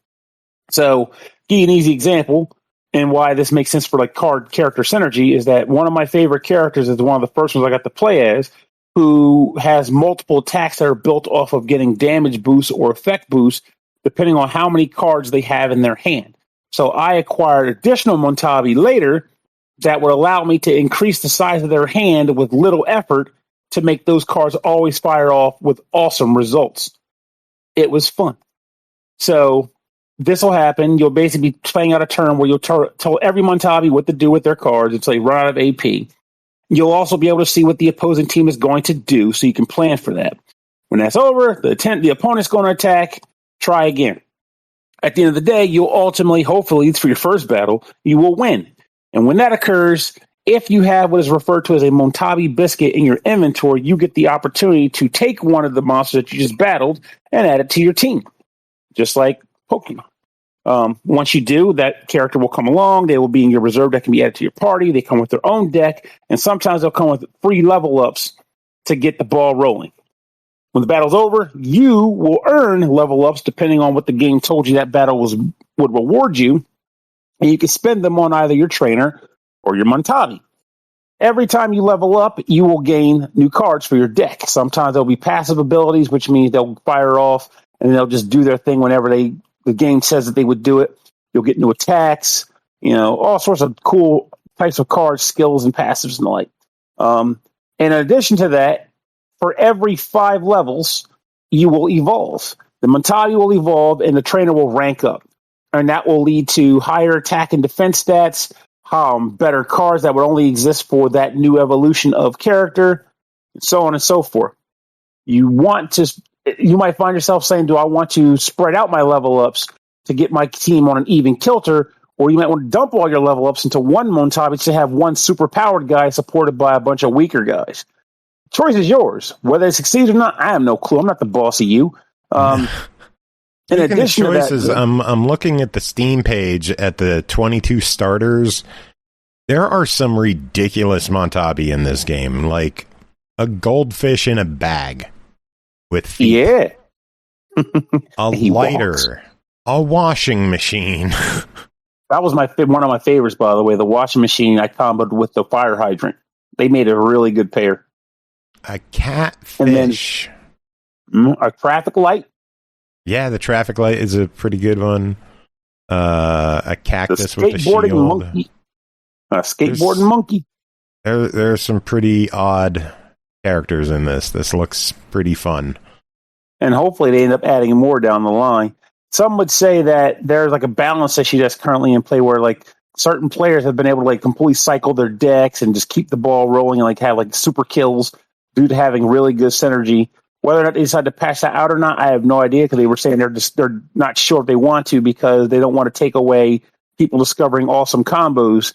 So, give you an easy example, and why this makes sense for like card character synergy is that one of my favorite characters is one of the first ones I got to play as, who has multiple attacks that are built off of getting damage boosts or effect boosts, depending on how many cards they have in their hand. So I acquired additional Montabi later that would allow me to increase the size of their hand with little effort to make those cards always fire off with awesome results. It was fun. So this will happen. You'll basically be playing out a turn where you'll tell every Montabi what to do with their cards until they run out of AP. You'll also be able to see what the opposing team is going to do, so you can plan for that. When that's over, the opponent's going to attack. Try again. At the end of the day, you'll ultimately, hopefully, for your first battle, you will win. And when that occurs, if you have what is referred to as a Montabi biscuit in your inventory, you get the opportunity to take one of the monsters that you just battled and add it to your team, just like Pokemon. Once you do, that character will come along. They will be in your reserve that can be added to your party. They come with their own deck, and sometimes they'll come with free level ups to get the ball rolling. When the battle's over, you will earn level ups depending on what the game told you that battle would reward you, and you can spend them on either your trainer or your Montabi. Every time you level up, you will gain new cards for your deck. Sometimes there'll be passive abilities, which means they'll fire off and they'll just do their thing whenever the game says that they would do it. You'll get new attacks, all sorts of cool types of cards, skills, and passives and the like. In addition to that, for every 5 levels, you will evolve. The Montabi will evolve, and the trainer will rank up. And that will lead to higher attack and defense stats, better cards that would only exist for that new evolution of character, and so on and so forth. You might find yourself saying, do I want to spread out my level ups to get my team on an even kilter? Or you might want to dump all your level ups into one Montabi to have one super powered guy supported by a bunch of weaker guys. The choice is yours. Whether it succeeds or not, I have no clue. I'm not the boss of you. In addition to choices, I'm looking at the Steam page at the 22 starters. There are some ridiculous Montabi in this game, like a goldfish in a bag with feet. Yeah. A lighter. A washing machine. That was one of my favorites, by the way. The washing machine I comboed with the fire hydrant. They made a really good pair. A catfish. And then, a traffic light. Yeah, the traffic light is a pretty good one. A cactus with a shield. Monkey. A skateboarding monkey. There's some pretty odd characters in this. This looks pretty fun. And hopefully they end up adding more down the line. Some would say that there's like a balance issue that's currently in play where like certain players have been able to like completely cycle their decks and just keep the ball rolling and like have like super kills due to having really good synergy. Whether or not they decide to patch that out or not, I have no idea, because they were saying they're not sure if they want to, because they don't want to take away people discovering awesome combos.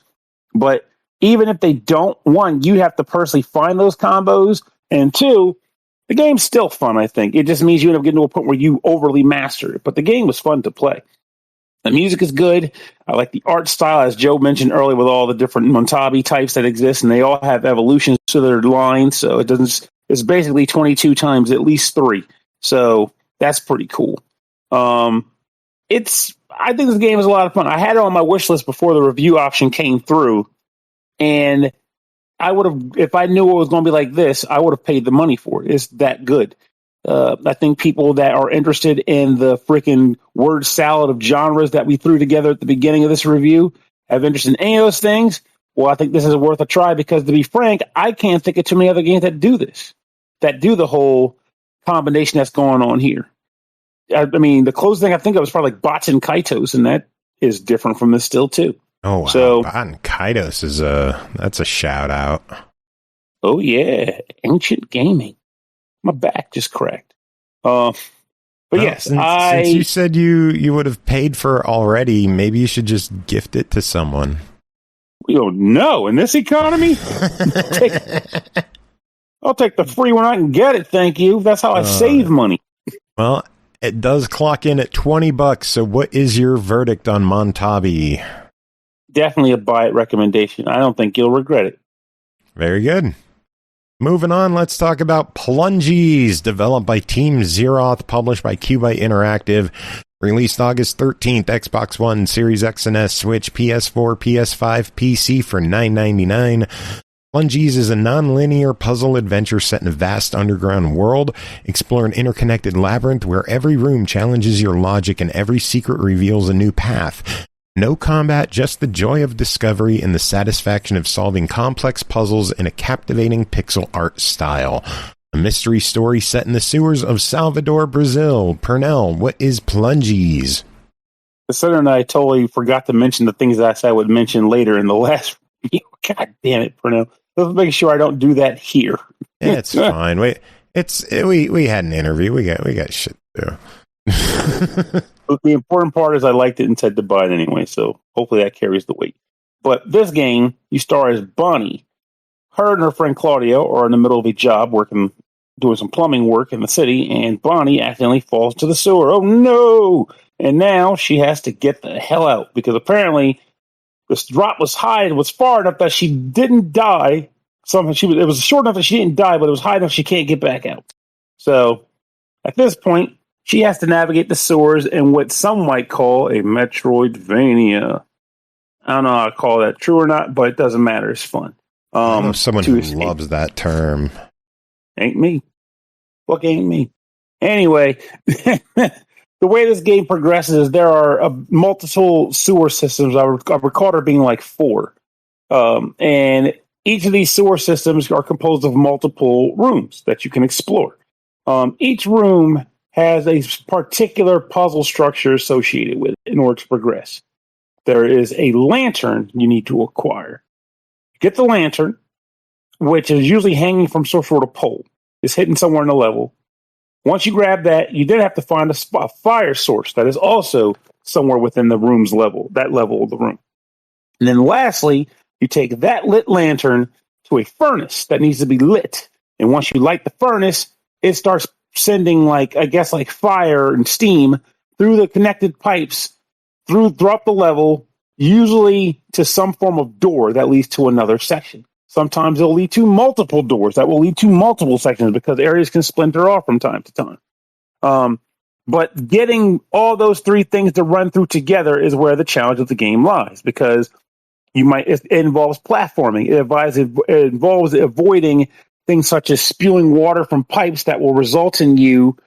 But even if they don't, one, you have to personally find those combos, and two, the game's still fun, I think. It just means you end up getting to a point where you overly master it. But the game was fun to play. The music is good. I like the art style, as Joe mentioned earlier, with all the different Montabi types that exist, and they all have evolutions to their lines, so it doesn't. It's basically 22 times at least 3. So that's pretty cool. I think this game is a lot of fun. I had it on my wish list before the review option came through, and I would have, if I knew it was going to be like this, I would have paid the money for it. It's that good. I think people that are interested in the freaking word salad of genres that we threw together at the beginning of this review have interest in any of those things. Well, I think this is worth a try, because to be frank, I can't think of too many other games that do this, that do the whole combination that's going on here. I mean, the closest thing I think of is probably like Bots and Kaitos, and that is different from this still too. Oh, wow. So, Bot and Kaitos that's a shout out. Oh yeah, ancient gaming. My back just cracked. But yes, since you said you would have paid for it already, maybe you should just gift it to someone. We don't know in this economy. I'll take the free when I can get it. Thank you. That's how I save money. Well, it does clock in at $20. So, what is your verdict on Montabi? Definitely a buy it recommendation. I don't think you'll regret it. Very good. Moving on, let's talk about Plungeez, developed by Team Zeroth, published by QUByte Interactive. Released August 13th, Xbox One, Series X and S, Switch, PS4, PS5, PC for $9.99. Plungeez is a non-linear puzzle adventure set in a vast underground world. Explore an interconnected labyrinth where every room challenges your logic and every secret reveals a new path. No combat, just the joy of discovery and the satisfaction of solving complex puzzles in a captivating pixel art style. A mystery story set in the sewers of Salvador, Brazil. Pernell, what is Plungeez? The Saturn and I totally forgot to mention the things that I said I would mention later in the last review. God damn it, Pernell. Let's make sure I don't do that here. Yeah, it's fine. We had an interview. We got shit to do. The important part is I liked it and said to buy it anyway, so hopefully that carries the weight. But this game, you star as Bonnie. Her and her friend Claudio are in the middle of a job doing some plumbing work in the city, and Bonnie accidentally falls to the sewer. Oh no! And now she has to get the hell out, because apparently this drop was high and was far enough that she didn't die. It was short enough that she didn't die, but it was high enough she can't get back out. So at this point, she has to navigate the sewers in what some might call a Metroidvania. I don't know how to call that true or not, but it doesn't matter. It's fun. I know someone who loves that term. Ain't me. Fuck ain't me. Anyway, the way this game progresses is there are multiple sewer systems. I recall there being like 4. And each of these sewer systems are composed of multiple rooms that you can explore. Each room has a particular puzzle structure associated with it in order to progress. There is a lantern you need to acquire. Get the lantern, which is usually hanging from some sort of pole. It's hidden somewhere in the level. Once you grab that, you then have to find a fire source that is also somewhere within the room's level, that level of the room. And then lastly, you take that lit lantern to a furnace that needs to be lit. And once you light the furnace, it starts sending like fire and steam through the connected pipes throughout the level, usually to some form of door that leads to another section. Sometimes it'll lead to multiple doors that will lead to multiple sections, because areas can splinter off from time to time. But getting all those 3 things to run through together is where the challenge of the game lies, because it involves platforming. It involves avoiding things such as spewing water from pipes that will result in you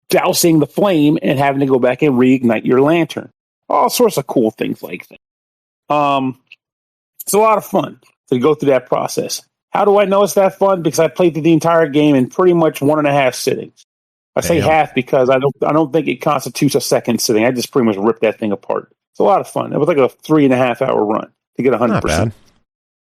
dousing the flame and having to go back and reignite your lantern. All sorts of cool things like that. It's a lot of fun to go through that process. How do I know it's that fun? Because I played through the entire game in pretty much 1.5 sittings. I say half because I don't think it constitutes a second sitting. I just pretty much ripped that thing apart. It's a lot of fun. It was like a 3.5 hour run to get 100%. Not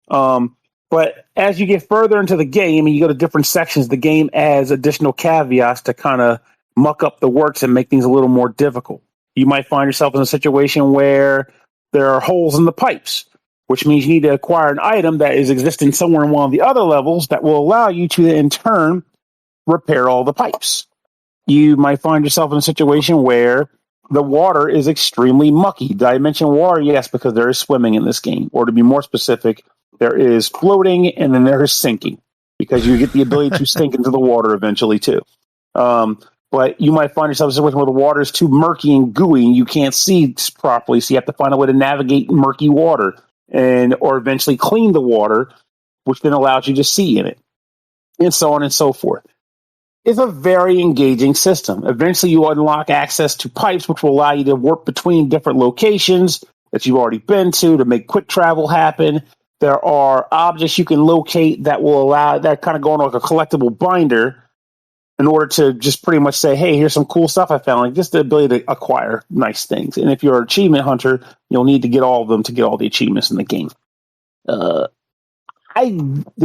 bad. But as you get further into the game and you go to different sections, the game adds additional caveats to kind of muck up the works and make things a little more difficult. You might find yourself in a situation where there are holes in the pipes, which means you need to acquire an item that is existing somewhere in one of the other levels that will allow you to, in turn, repair all the pipes. You might find yourself in a situation where the water is extremely mucky. Did I mention water? Yes, because there is swimming in this game. Or to be more specific, there is floating and then there is sinking, because you get the ability to sink into the water eventually too. But you might find yourself in a situation where the water is too murky and gooey and you can't see properly, so you have to find a way to navigate murky water or eventually clean the water, which then allows you to see in it, and so on and so forth. It's a very engaging system. Eventually you unlock access to pipes, which will allow you to warp between different locations that you've already been to make quick travel happen. There are objects you can locate that will allow that kind of go on like a collectible binder in order to just pretty much say, hey, here's some cool stuff I found, like just the ability to acquire nice things. And if you're an achievement hunter, you'll need to get all of them to get all the achievements in the game. The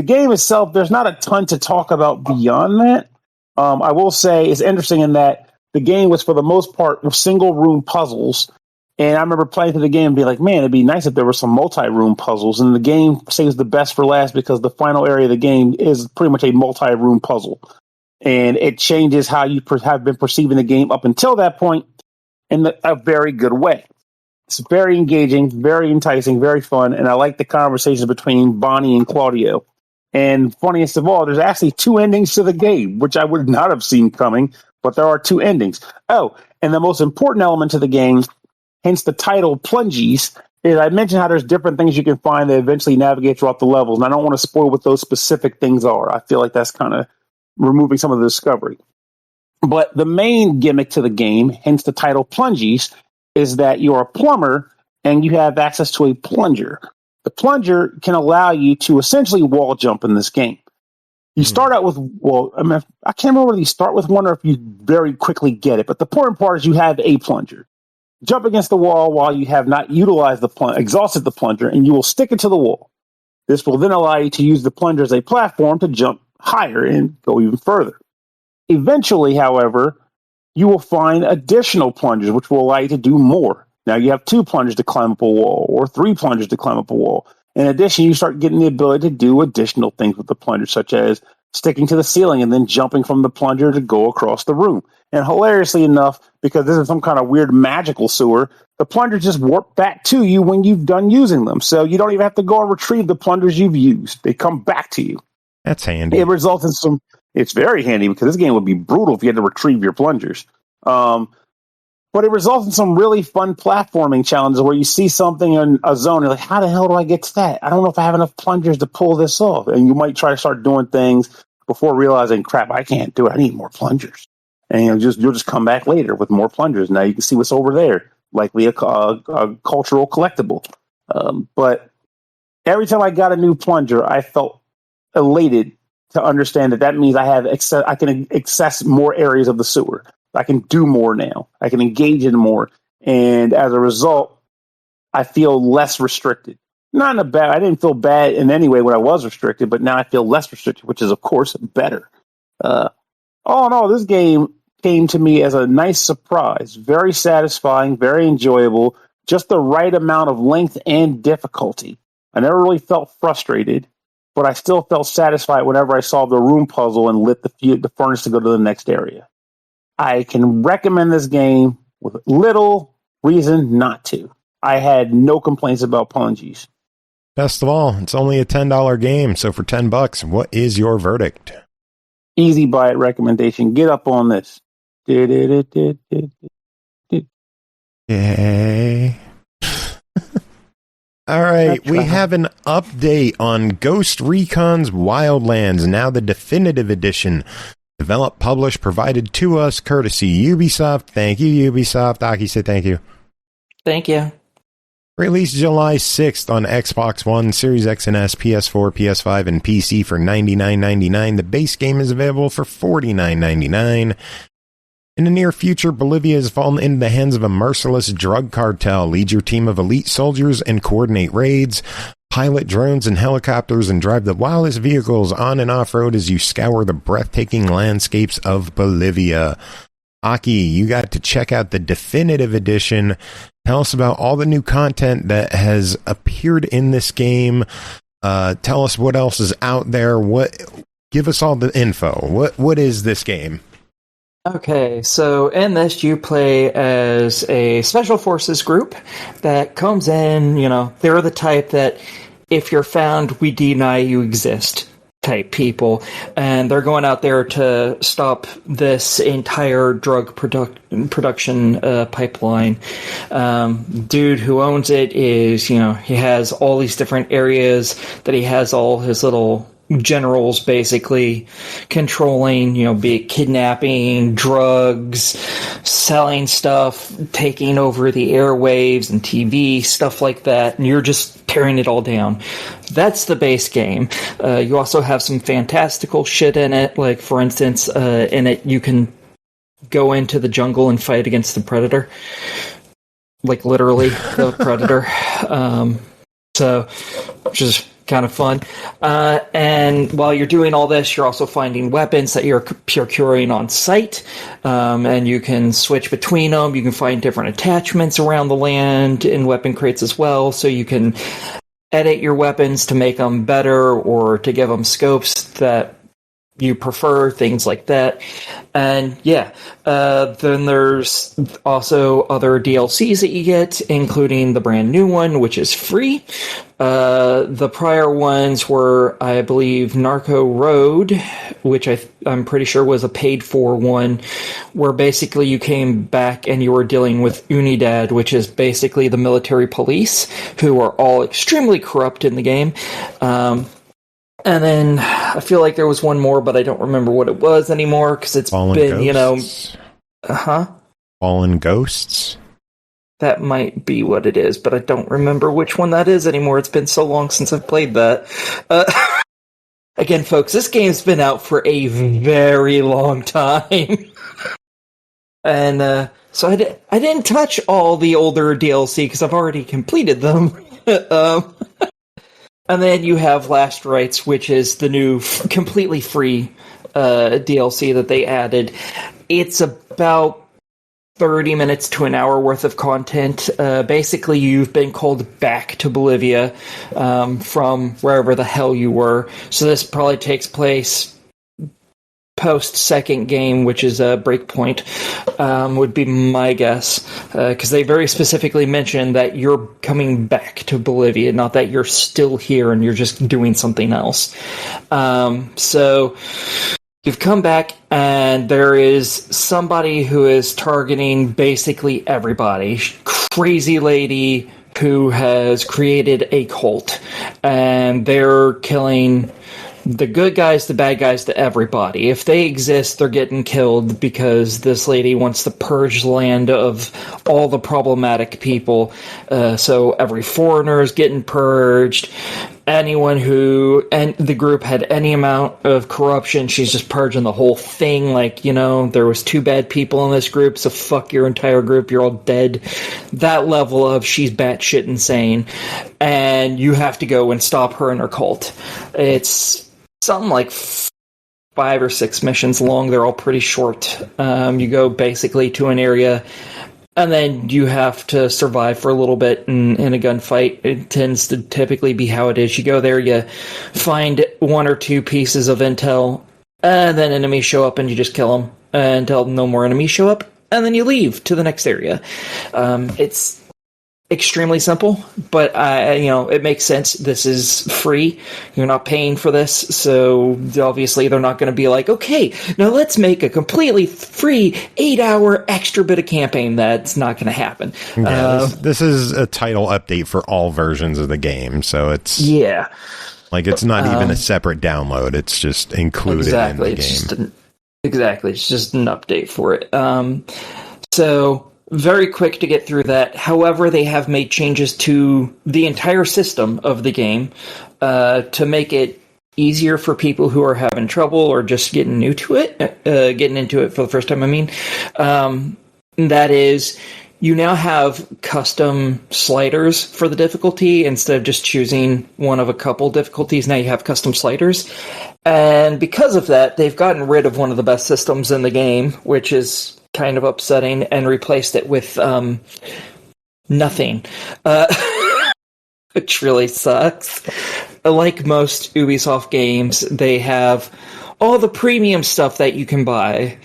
game itself, there's not a ton to talk about beyond that. I will say it's interesting in that the game was, for the most part, single room puzzles. And I remember playing through the game and being like, man, it'd be nice if there were some multi-room puzzles. And the game saves the best for last because the final area of the game is pretty much a multi-room puzzle. And it changes how you have been perceiving the game up until that point in a very good way. It's very engaging, very enticing, very fun. And I like the conversations between Bonnie and Claudio. And funniest of all, there's actually 2 endings to the game, which I would not have seen coming, but there are 2 endings. Oh, and the most important element to the game, hence the title Plungeez, is I mentioned how there's different things you can find that eventually navigate throughout the levels. And I don't want to spoil what those specific things are. I feel like that's kind of removing some of the discovery. But the main gimmick to the game, hence the title Plungeez, is that you're a plumber and you have access to a plunger. The plunger can allow you to essentially wall jump in this game. You start out with, I can't remember whether you start with one or if you very quickly get it, but the important part is you have a plunger. Jump against the wall while you have not utilized exhausted the plunger, and you will stick it to the wall. This will then allow you to use the plunger as a platform to jump higher and go even further. Eventually, however, you will find additional plungers, which will allow you to do more. Now you have 2 plungers to climb up a wall or 3 plungers to climb up a wall. In addition, you start getting the ability to do additional things with the plunger, such as sticking to the ceiling and then jumping from the plunger to go across the room. And hilariously enough, because this is some kind of weird magical sewer, the plungers just warp back to you when you've done using them. So you don't even have to go and retrieve the plungers you've used. They come back to you. That's handy. It results in it's very handy because this game would be brutal if you had to retrieve your plungers. But it results in some really fun platforming challenges where you see something in a zone, you're like, how the hell do I get to that? I don't know if I have enough plungers to pull this off. And you might try to start doing things before realizing, crap, I can't do it. I need more plungers. And you'll just come back later with more plungers. Now you can see what's over there, likely a cultural collectible. But every time I got a new plunger, I felt elated to understand that means I can access more areas of the sewer. I can do more now. I can engage in more. And as a result, I feel less restricted. Not in a bad, I didn't feel bad in any way when I was restricted, but now I feel less restricted, which is, of course, better. All in all, this game came to me as a nice surprise. Very satisfying, very enjoyable, just the right amount of length and difficulty. I never really felt frustrated, but I still felt satisfied whenever I solved the room puzzle and lit the furnace to go to the next area. I can recommend this game with little reason not to. I had no complaints about Plungeez. Best of all, it's only a $10 game, so for $10, what is your verdict? Easy buy it recommendation. Get up on this. Yay. All right, we have an update on Ghost Recon's Wildlands, now the definitive edition. Developed, published, provided to us, courtesy Ubisoft. Thank you, Ubisoft. Aki said thank you. Thank you. Released July 6th on Xbox One, Series X and S, PS4, PS5, and PC for $99.99. The base game is available for $49.99. In the near future, Bolivia has fallen into the hands of a merciless drug cartel. Lead your team of elite soldiers and coordinate raids. Pilot drones and helicopters and drive the wildest vehicles on and off-road as you scour the breathtaking landscapes of Bolivia. Aki, you got to check out the definitive edition. Tell us about all the new content that has appeared in this game. Tell us what else is out there. Give us all the info. What is this game? Okay, so in this you play as a special forces group that comes in, they're the type that if you're found, we deny you exist type people, and they're going out there to stop this entire drug production pipeline. Dude who owns it is, he has all these different areas that he has all his little generals basically controlling, be it kidnapping, drugs, selling stuff, taking over the airwaves and TV, stuff like that, and you're just tearing it all down. That's the base game. You also have some fantastical shit in it, like, for instance, in it you can go into the jungle and fight against the Predator. Like, literally, the Predator. Which is kind of fun. And while you're doing all this, you're also finding weapons that you're procuring on site, and you can switch between them. You can find different attachments around the land in weapon crates as well, so you can edit your weapons to make them better or to give them scopes that you prefer, things like that. And then there's also other DLCs that you get, including the brand new one, which is free. The prior ones were, I believe, Narco Road, which I'm pretty sure was a paid-for one, where basically you came back and you were dealing with Unidad, which is basically the military police, who are all extremely corrupt in the game. And then I feel like there was one more, but I don't remember what it was anymore, because it's Fallen been, Ghosts? Fallen Ghosts? That might be what it is, but I don't remember which one that is anymore. It's been so long since I've played that. Again, folks, this game's been out for a very long time. And so I didn't touch all the older DLC, because I've already completed them. And then you have Last Rites, which is the new completely free DLC that they added. It's about 30 minutes to an hour worth of content. Basically, you've been called back to Bolivia from wherever the hell you were. So this probably takes place post-second game, which is a Breakpoint, would be my guess. Because they very specifically mentioned that you're coming back to Bolivia, not that you're still here and you're just doing something else. So you've come back, and there is somebody who is targeting basically everybody. Crazy lady who has created a cult, and they're killing the good guys, the bad guys, to everybody. If they exist, they're getting killed because this lady wants to purge the land of all the problematic people. So every foreigner is getting purged. Anyone who and the group had any amount of corruption, she's just purging the whole thing. Like, there was 2 bad people in this group, so fuck your entire group, you're all dead. That level of she's batshit insane. And you have to go and stop her and her cult. It's something like 5 or 6 missions long. They're all pretty short. You go basically to an area, and then you have to survive for a little bit in a gunfight. It tends to typically be how it is. You go there, you find 1 or 2 pieces of intel, and then enemies show up and you just kill them until no more enemies show up, and then you leave to the next area. It's extremely simple, but it makes sense. This is free. You're not paying for this, so obviously they're not going to be like, okay, now let's make a completely free 8-hour extra bit of campaign. That's not going to happen. Yeah, this is a title update for all versions of the game, so it's like it's not even a separate download. It's just included in the game. It's just an update for it. So very quick to get through that. However, they have made changes to the entire system of the game to make it easier for people who are having trouble or just getting into it for the first time. I mean, that is, you now have custom sliders for the difficulty instead of just choosing one of a couple difficulties. Now you have custom sliders, and because of that, they've gotten rid of one of the best systems in the game, which is kind of upsetting, and replaced it with nothing, which really sucks. Like most Ubisoft games, they have all the premium stuff that you can buy,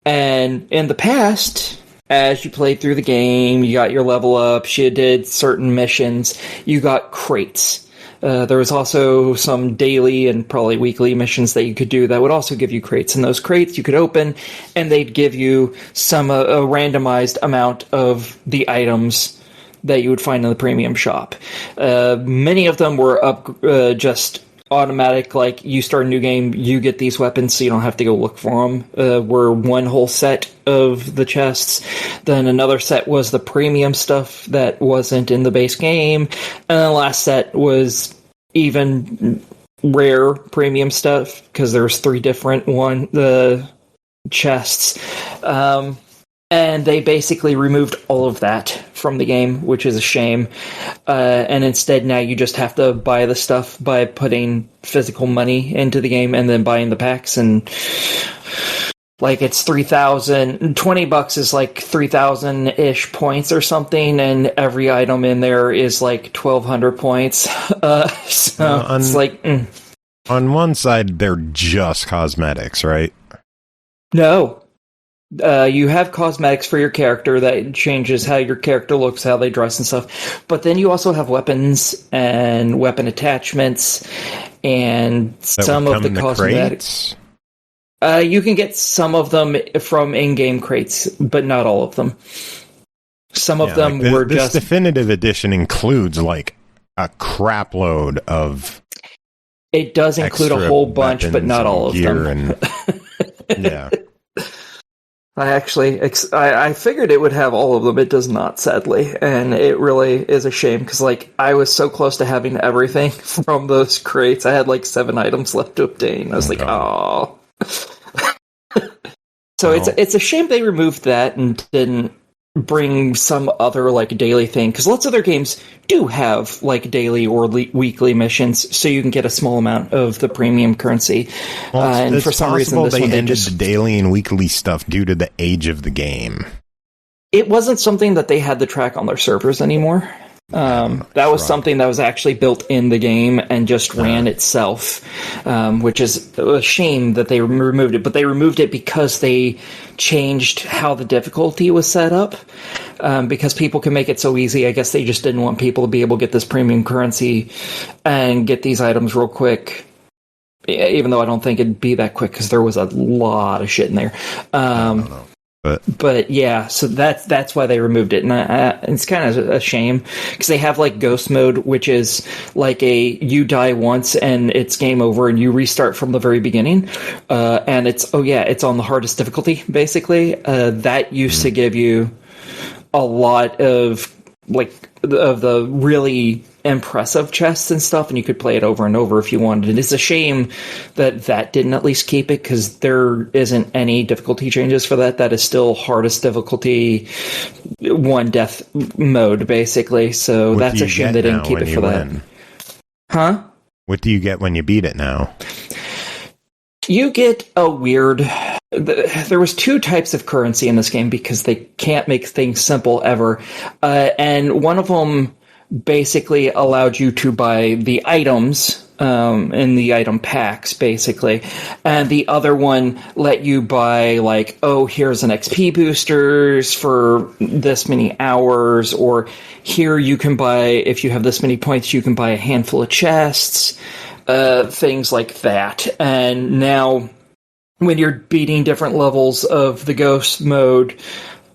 and in the past, as you played through the game, you got your level ups, you did certain missions, you got crates. There was also some daily and probably weekly missions that you could do that would also give you crates. And those crates you could open, and they'd give you a randomized amount of the items that you would find in the premium shop. Many of them were just automatic, like you start a new game, you get these weapons, so you don't have to go look for them. Were one whole set of the chests. Then another set was the premium stuff that wasn't in the base game. And the last set was even rare premium stuff, because there's 3 different chests. And they basically removed all of that from the game, which is a shame. And instead, now you just have to buy the stuff by putting physical money into the game and then buying the packs. And like it's 3,000, $20 is like 3,000-ish points or something, and every item in there is like 1,200 points. It's like on one side, they're just cosmetics, right? No. You have cosmetics for your character that changes how your character looks, how they dress and stuff. But then you also have weapons and weapon attachments and That some would of the come in cosmetics. crates? You can get some of them from in-game crates, but not all of them. Some of them were this just... definitive edition includes like a crap load of It does include a extra whole bunch, but weapons not all of and gear them. And, yeah. I figured it would have all of them. It does not, sadly, and it really is a shame, because like I was so close to having everything from those crates. I had like 7 items left to obtain. I was oh. So it's a shame they removed that and didn't bring some other like daily thing, because lots of other games do have like daily or weekly missions, so you can get a small amount of the premium currency. Well, and for some reason, this they one ended the daily and weekly stuff due to the age of the game. It wasn't something that they had to track on their servers anymore. That was something that was actually built in the game and just ran itself, which is a shame that they removed it. But they removed it because they changed how the difficulty was set up, because people can make it so easy. I guess they just didn't want people to be able to get this premium currency and get these items real quick. Even though I don't think it'd be that quick, because there was a lot of shit in there. I don't know. But yeah, so that's why they removed it, and it's kind of a shame, because they have like ghost mode, which is like you die once and it's game over and you restart from the very beginning, and it's on the hardest difficulty basically. That used to give you a lot of the really impressive chests and stuff, and you could play it over and over if you wanted. And it's a shame that didn't at least keep it, because there isn't any difficulty changes for that. That is still hardest difficulty, 1 death mode basically. So that's a shame they didn't keep it for that. Huh? What do you get when you beat it now? You get a weird... There was 2 types of currency in this game, because they can't make things simple ever. And one of them basically allowed you to buy the items in the item packs, basically. And the other one let you buy, like, here's an XP boosters for this many hours, or here you can buy, if you have this many points, you can buy a handful of chests, things like that. And now, when you're beating different levels of the ghost mode,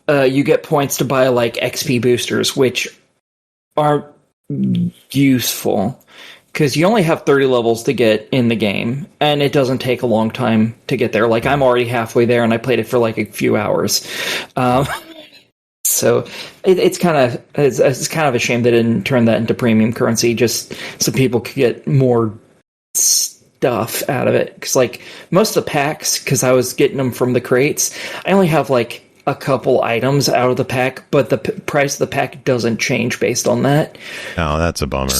you get points to buy, like, XP boosters, which are useful, because you only have 30 levels to get in the game, and it doesn't take a long time to get there. Like, I'm already halfway there, and I played it for, like, a few hours. So it's kind of a shame they didn't turn that into premium currency, just so people could get more stuff out of it. Because like most of the packs, because I was getting them from the crates, I only have like a couple items out of the pack, but the price of the pack doesn't change based on that. Oh, that's a bummer.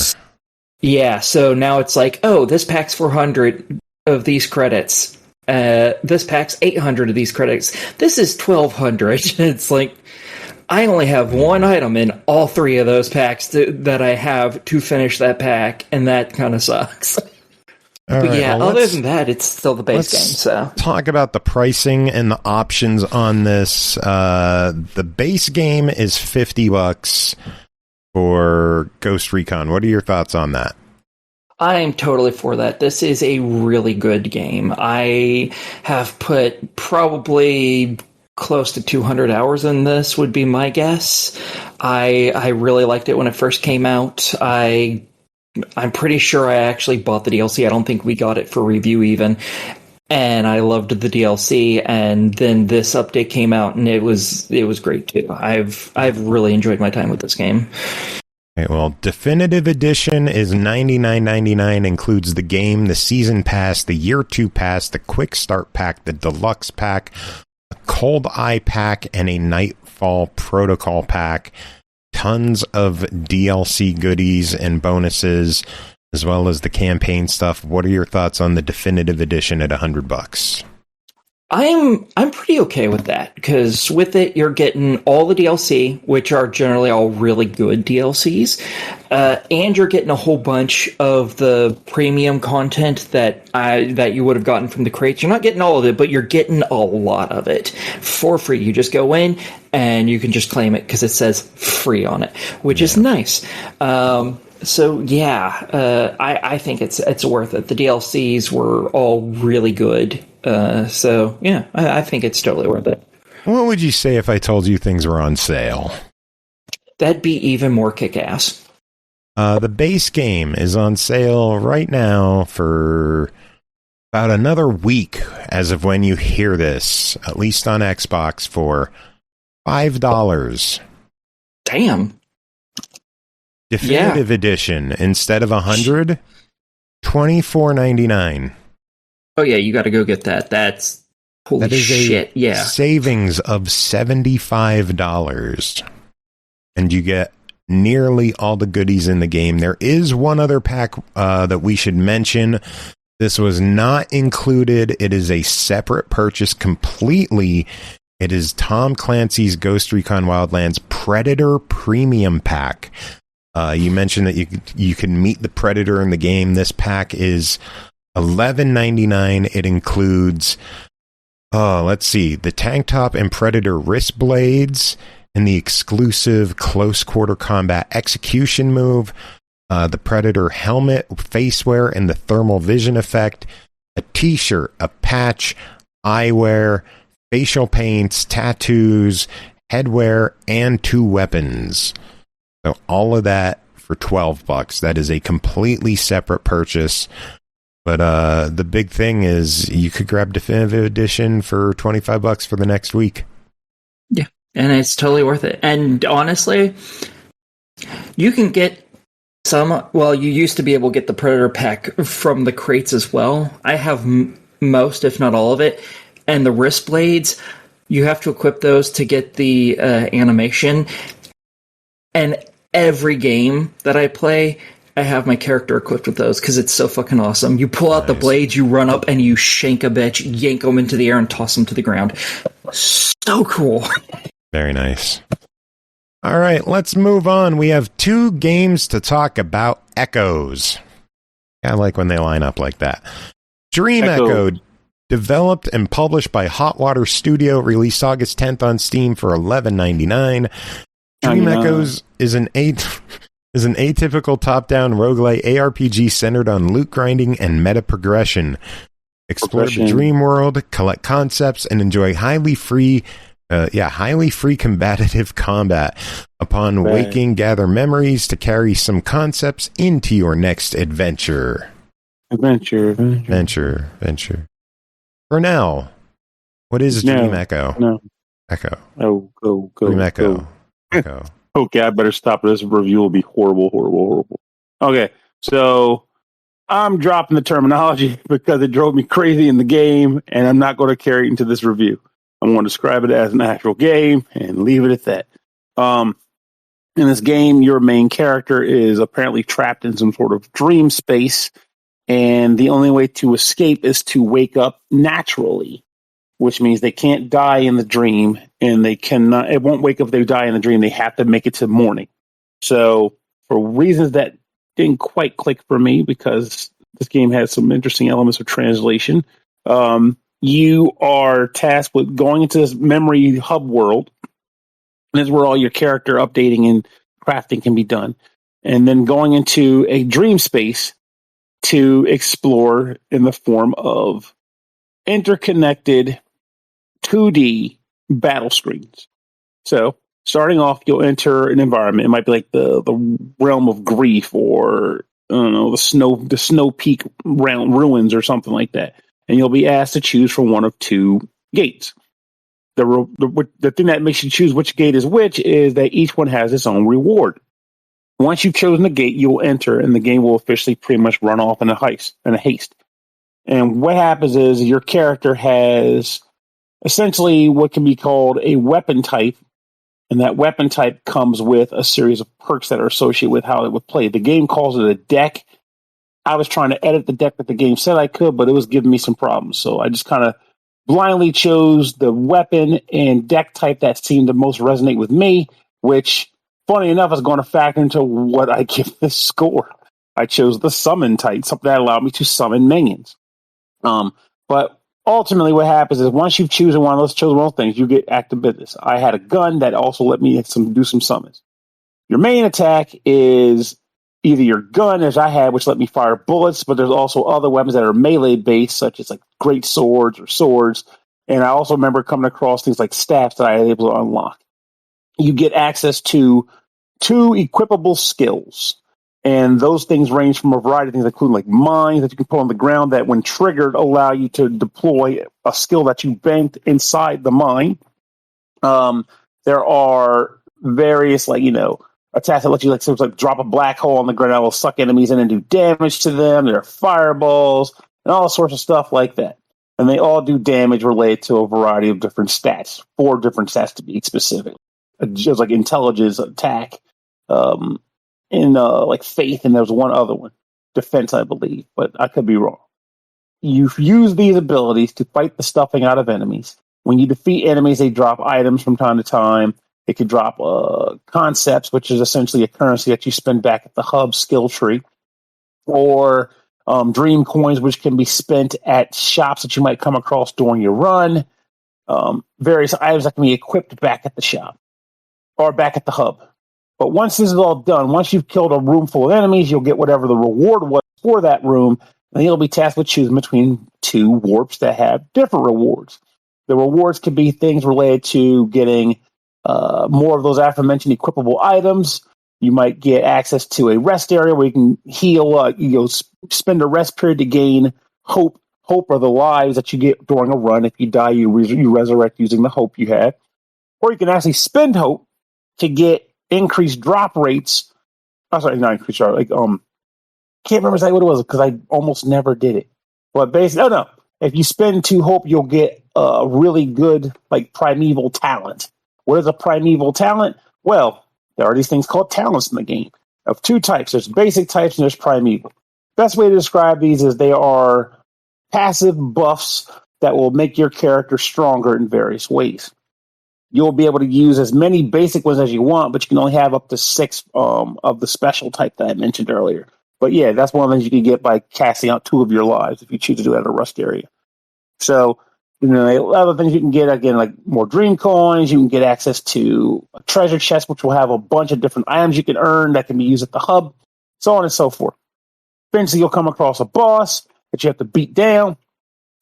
Yeah, so now it's like, oh, this pack's 400 of these credits. This pack's 800 of these credits. This is 1,200. It's like, I only have one item in all three of those packs that I have to finish that pack, and that kind of sucks. All but right, yeah, well, other than that, it's still the base game. So talk about the pricing and the options on this. The base game is $50 for Ghost Recon. What are your thoughts on that? I am totally for that. This is a really good game. I have put probably close to 200 hours in this, would be my guess. I really liked it when it first came out. I'm pretty sure I actually bought the DLC. I don't think we got it for review even. And I loved the DLC, and then this update came out, and it was great too. I've really enjoyed my time with this game. Okay, well, Definitive Edition is $99.99, includes the game, the Season Pass, the Year 2 Pass, the Quick Start Pack, the Deluxe Pack, a Cold Eye Pack, and a Nightfall Protocol Pack. Tons of DLC goodies and bonuses, as well as the campaign stuff. What are your thoughts on the Definitive Edition at $100? I'm pretty okay with that, because with it you're getting all the DLC, which are generally all really good DLCs, and you're getting a whole bunch of the premium content that you would have gotten from the crates. You're not getting all of it, but you're getting a lot of it for free. You just go in and you can just claim it because it says free on it, which is nice. So yeah, I think it's worth it. The DLCs were all really good. So yeah, I think it's totally worth it. What would you say if I told you things were on sale? That'd be even more kick-ass. The base game is on sale right now for about another week as of when you hear this, at least on Xbox, for $5. Damn. Definitive Edition, instead of $100, $24.99. Oh yeah, you got to go get that. That's holy that is shit. A yeah, savings of $75, and you get nearly all the goodies in the game. There is one other pack that we should mention. This was not included. It is a separate purchase completely. It is Tom Clancy's Ghost Recon Wildlands Predator Premium Pack. You mentioned that you can meet the Predator in the game. This pack is $11.99. It includes, let's see, the tank top and Predator wrist blades, and the exclusive close quarter combat execution move, the Predator helmet, facewear, and the thermal vision effect, a t-shirt, a patch, eyewear, facial paints, tattoos, headwear, and 2 weapons. So all of that for $12. That is a completely separate purchase. But the big thing is you could grab Definitive Edition for $25 for the next week. Yeah, and it's totally worth it. And honestly, you can get some. Well, you used to be able to get the Predator pack from the crates as well. I have most, if not all of it. And the wrist blades, you have to equip those to get the animation. And every game that I play, I have my character equipped with those because it's so fucking awesome. You pull out the blades, you run up, and you shank a bitch, yank them into the air, and toss them to the ground. So cool. Very nice. All right, let's move on. We have 2 games to talk about. Echoes. I like when they line up like that. DreamEcho, developed and published by HotWaterStudio, released August 10th on Steam for $11.99. DreamEchoes is an atypical top-down roguelite ARPG centered on loot grinding and meta progression. Explore the dream world, collect concepts, and enjoy highly free combative combat. Upon waking, gather memories to carry some concepts into your next adventure. Adventure. Pernell, what is DreamEcho? No. Echo. Oh, go. DreamEcho. Okay. Okay, I better stop. This review will be horrible, horrible, horrible. Okay, so I'm dropping the terminology because it drove me crazy in the game, and I'm not going to carry it into this review. I'm going to describe it as an actual game and leave it at that. In this game, your main character is apparently trapped in some sort of dream space, and the only way to escape is to wake up naturally, which means they can't die in the dream, and they cannot. It won't wake up if they die in the dream. They have to make it to morning. So, for reasons that didn't quite click for me, because this game has some interesting elements of translation, you are tasked with going into this memory hub world. And this is where all your character updating and crafting can be done. And then going into a dream space to explore in the form of interconnected 2D battle screens. So, starting off, you'll enter an environment. It might be like the realm of grief, or I don't know, the snow peak ruins or something like that. And you'll be asked to choose from one of two gates. The thing that makes you choose which gate is which is that each one has its own reward. Once you've chosen the gate, you'll enter, and the game will officially pretty much run off in a haste. And what happens is your character has essentially what can be called a weapon type, and that weapon type comes with a series of perks that are associated with how it would play. The game calls it a deck. I was trying to edit the deck that the game said I could, but it was giving me some problems. So I just kind of blindly chose the weapon and deck type that seemed to most resonate with me, which, funny enough, is going to factor into what I give this score. I chose the summon type, something that allowed me to summon minions. But ultimately what happens is once you've chosen one of those things, you get active business. I had a gun that also let me do some summons. Your main attack is either your gun, as I had, which let me fire bullets, but there's also other weapons that are melee-based, such as like great swords or swords. And I also remember coming across things like staffs that I was able to unlock. You get access to 2 equipable skills. And those things range from a variety of things, including like mines that you can put on the ground that, when triggered, allow you to deploy a skill that you banked inside the mine. There are various, attacks that let you drop a black hole on the ground that will suck enemies in and do damage to them. There are fireballs and all sorts of stuff like that. And they all do damage related to a variety of different stats. 4 different stats to be specific. Just like intelligence, attack, faith, and there's one other one. Defense, I believe, but I could be wrong. You use these abilities to fight the stuffing out of enemies. When you defeat enemies, they drop items from time to time. It could drop concepts, which is essentially a currency that you spend back at the hub skill tree, or dream coins, which can be spent at shops that you might come across during your run. Various items that can be equipped back at the shop or back at the hub. But once this is all done, once you've killed a room full of enemies, you'll get whatever the reward was for that room, and you'll be tasked with choosing between 2 warps that have different rewards. The rewards could be things related to getting more of those aforementioned equipable items. You might get access to a rest area where you can heal, spend a rest period to gain hope. Hope are the lives that you get during a run. If you die, you resurrect using the hope you had. Or you can actually spend hope to get increased drop rates. I'm sorry, not increased drop. Can't remember exactly what it was because I almost never did it. But basically, if you spend 2 hope, you'll get a really good primeval talent. What is a primeval talent? Well, there are these things called talents in the game of 2 types. There's basic types and there's primeval. Best way to describe these is they are passive buffs that will make your character stronger in various ways. You'll be able to use as many basic ones as you want, but you can only have up to 6 of the special type that I mentioned earlier. But yeah, that's one of the things you can get by casting out 2 of your lives if you choose to do that at a rust area. So, other things you can get, again, like more dream coins. You can get access to a treasure chest, which will have a bunch of different items you can earn that can be used at the hub, so on and so forth. Eventually, you'll come across a boss that you have to beat down.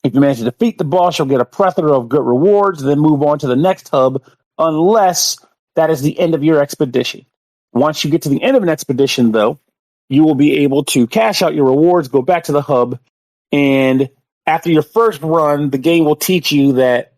If you manage to defeat the boss, you'll get a plethora of good rewards, and then move on to the next hub, unless that is the end of your expedition. Once you get to the end of an expedition, though, you will be able to cash out your rewards, go back to the hub, and after your first run, the game will teach you that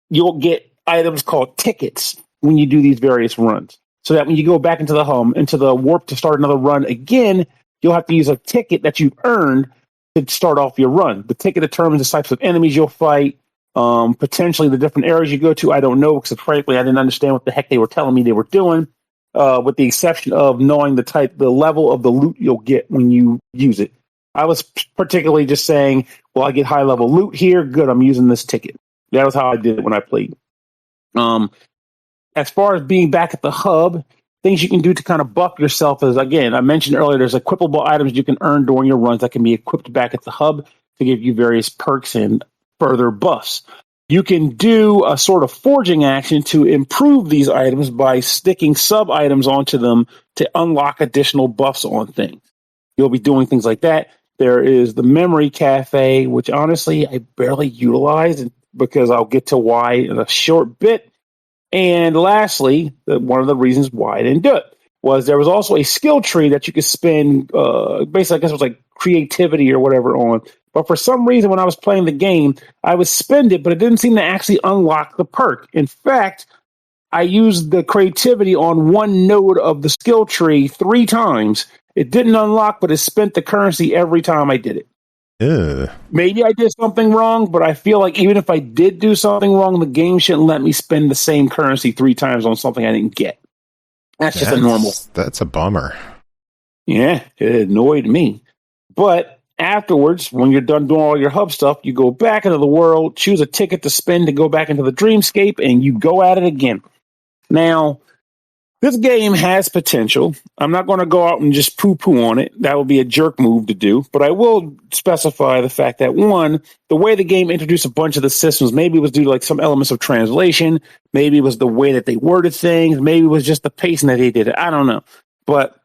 you'll get items called tickets, when you do these various runs. So that when you go back into the home, into the warp to start another run again, you'll have to use a ticket that you've earned to start off your run. The ticket determines the types of enemies you'll fight, potentially the different areas you go to. I don't know, because frankly, I didn't understand what the heck they were telling me they were doing, with the exception of knowing the level of the loot you'll get when you use it. I was particularly just saying, well, I get high level loot here. Good, I'm using this ticket. That was how I did it when I played. As far as being back at the hub, things you can do to kind of buff yourself is, again, I mentioned earlier, there's equipable items you can earn during your runs that can be equipped back at the hub to give you various perks and further buffs. You can do a sort of forging action to improve these items by sticking sub-items onto them to unlock additional buffs on things. You'll be doing things like that. There is the memory cafe, which honestly I barely utilize because I'll get to why in a short bit. And lastly, one of the reasons why I didn't do it was there was also a skill tree that you could spend, basically, I guess it was like creativity or whatever on. But for some reason, when I was playing the game, I would spend it, but it didn't seem to actually unlock the perk. In fact, I used the creativity on one node of the skill tree 3 times. It didn't unlock, but it spent the currency every time I did it. Ugh. Maybe I did something wrong, but I feel like even if I did do something wrong, the game shouldn't let me spend the same currency 3 times on something I didn't get. That's just a normal. That's a bummer. Yeah, it annoyed me. But afterwards, when you're done doing all your hub stuff, you go back into the world, choose a ticket to spend to go back into the dreamscape, and you go at it again. Now, this game has potential. I'm not going to go out and just poo-poo on it. That would be a jerk move to do. But I will specify the fact that, one, the way the game introduced a bunch of the systems, maybe it was due to like some elements of translation. Maybe it was the way that they worded things. Maybe it was just the pacing that they did it. I don't know. But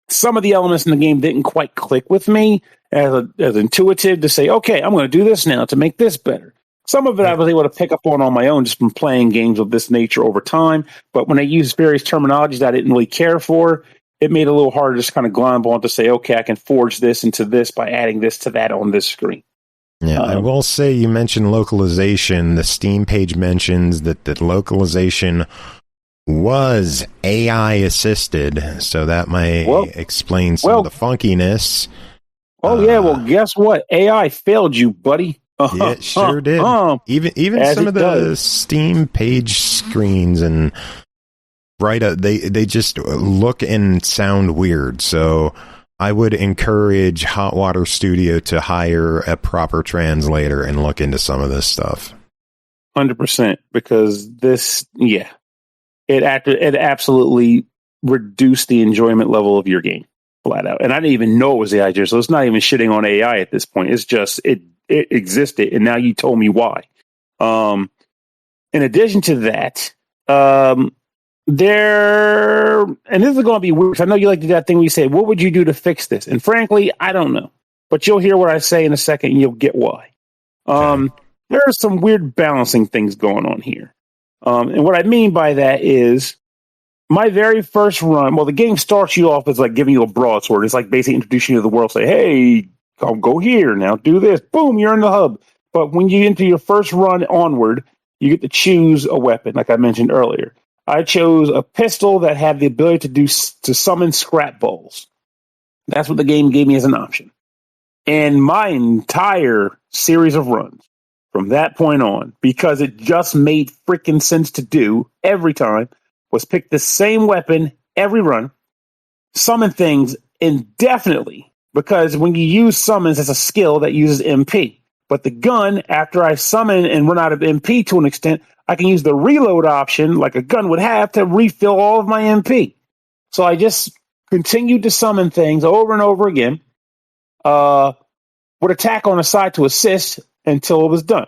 some of the elements in the game didn't quite click with me as intuitive to say, okay, I'm going to do this now to make this better. Some of it I was able to pick up on my own just from playing games of this nature over time. But when I used various terminologies I didn't really care for, it made it a little harder to just kind of glom on to say, okay, I can forge this into this by adding this to that on this screen. Yeah, I will say you mentioned localization. The Steam page mentions that the localization was AI assisted, so that might explain some of the funkiness. Oh, yeah, well, guess what? AI failed you, buddy. Yeah, it sure did. Even some of the Steam page screens and they just look and sound weird. So I would encourage HotWaterStudio to hire a proper translator and look into some of this stuff. 100%, because this, it absolutely reduced the enjoyment level of your game flat out. And I didn't even know it was AI, so it's not even shitting on AI at this point. It's just it existed, and now you told me why. In addition to that, and this is going to be weird. I know you like to do that thing where you say, what would you do to fix this? And frankly, I don't know. But you'll hear what I say in a second, and you'll get why. There are some weird balancing things going on here. And what I mean by that is, my very first run, well, the game starts you off as like giving you a broadsword. It's like basically introducing you to the world, say, hey, I'll go here now, do this. Boom, you're in the hub. But when you enter your first run onward, you get to choose a weapon, like I mentioned earlier. I chose a pistol that had the ability to summon scrap balls. That's what the game gave me as an option. And my entire series of runs from that point on, because it just made freaking sense to do every time, was pick the same weapon every run, summon things indefinitely. Because when you use summons, it's a skill that uses MP. But the gun, after I summon and run out of MP to an extent, I can use the reload option, like a gun would have, to refill all of my MP. So I just continued to summon things over and over again, would attack on the side to assist until it was done.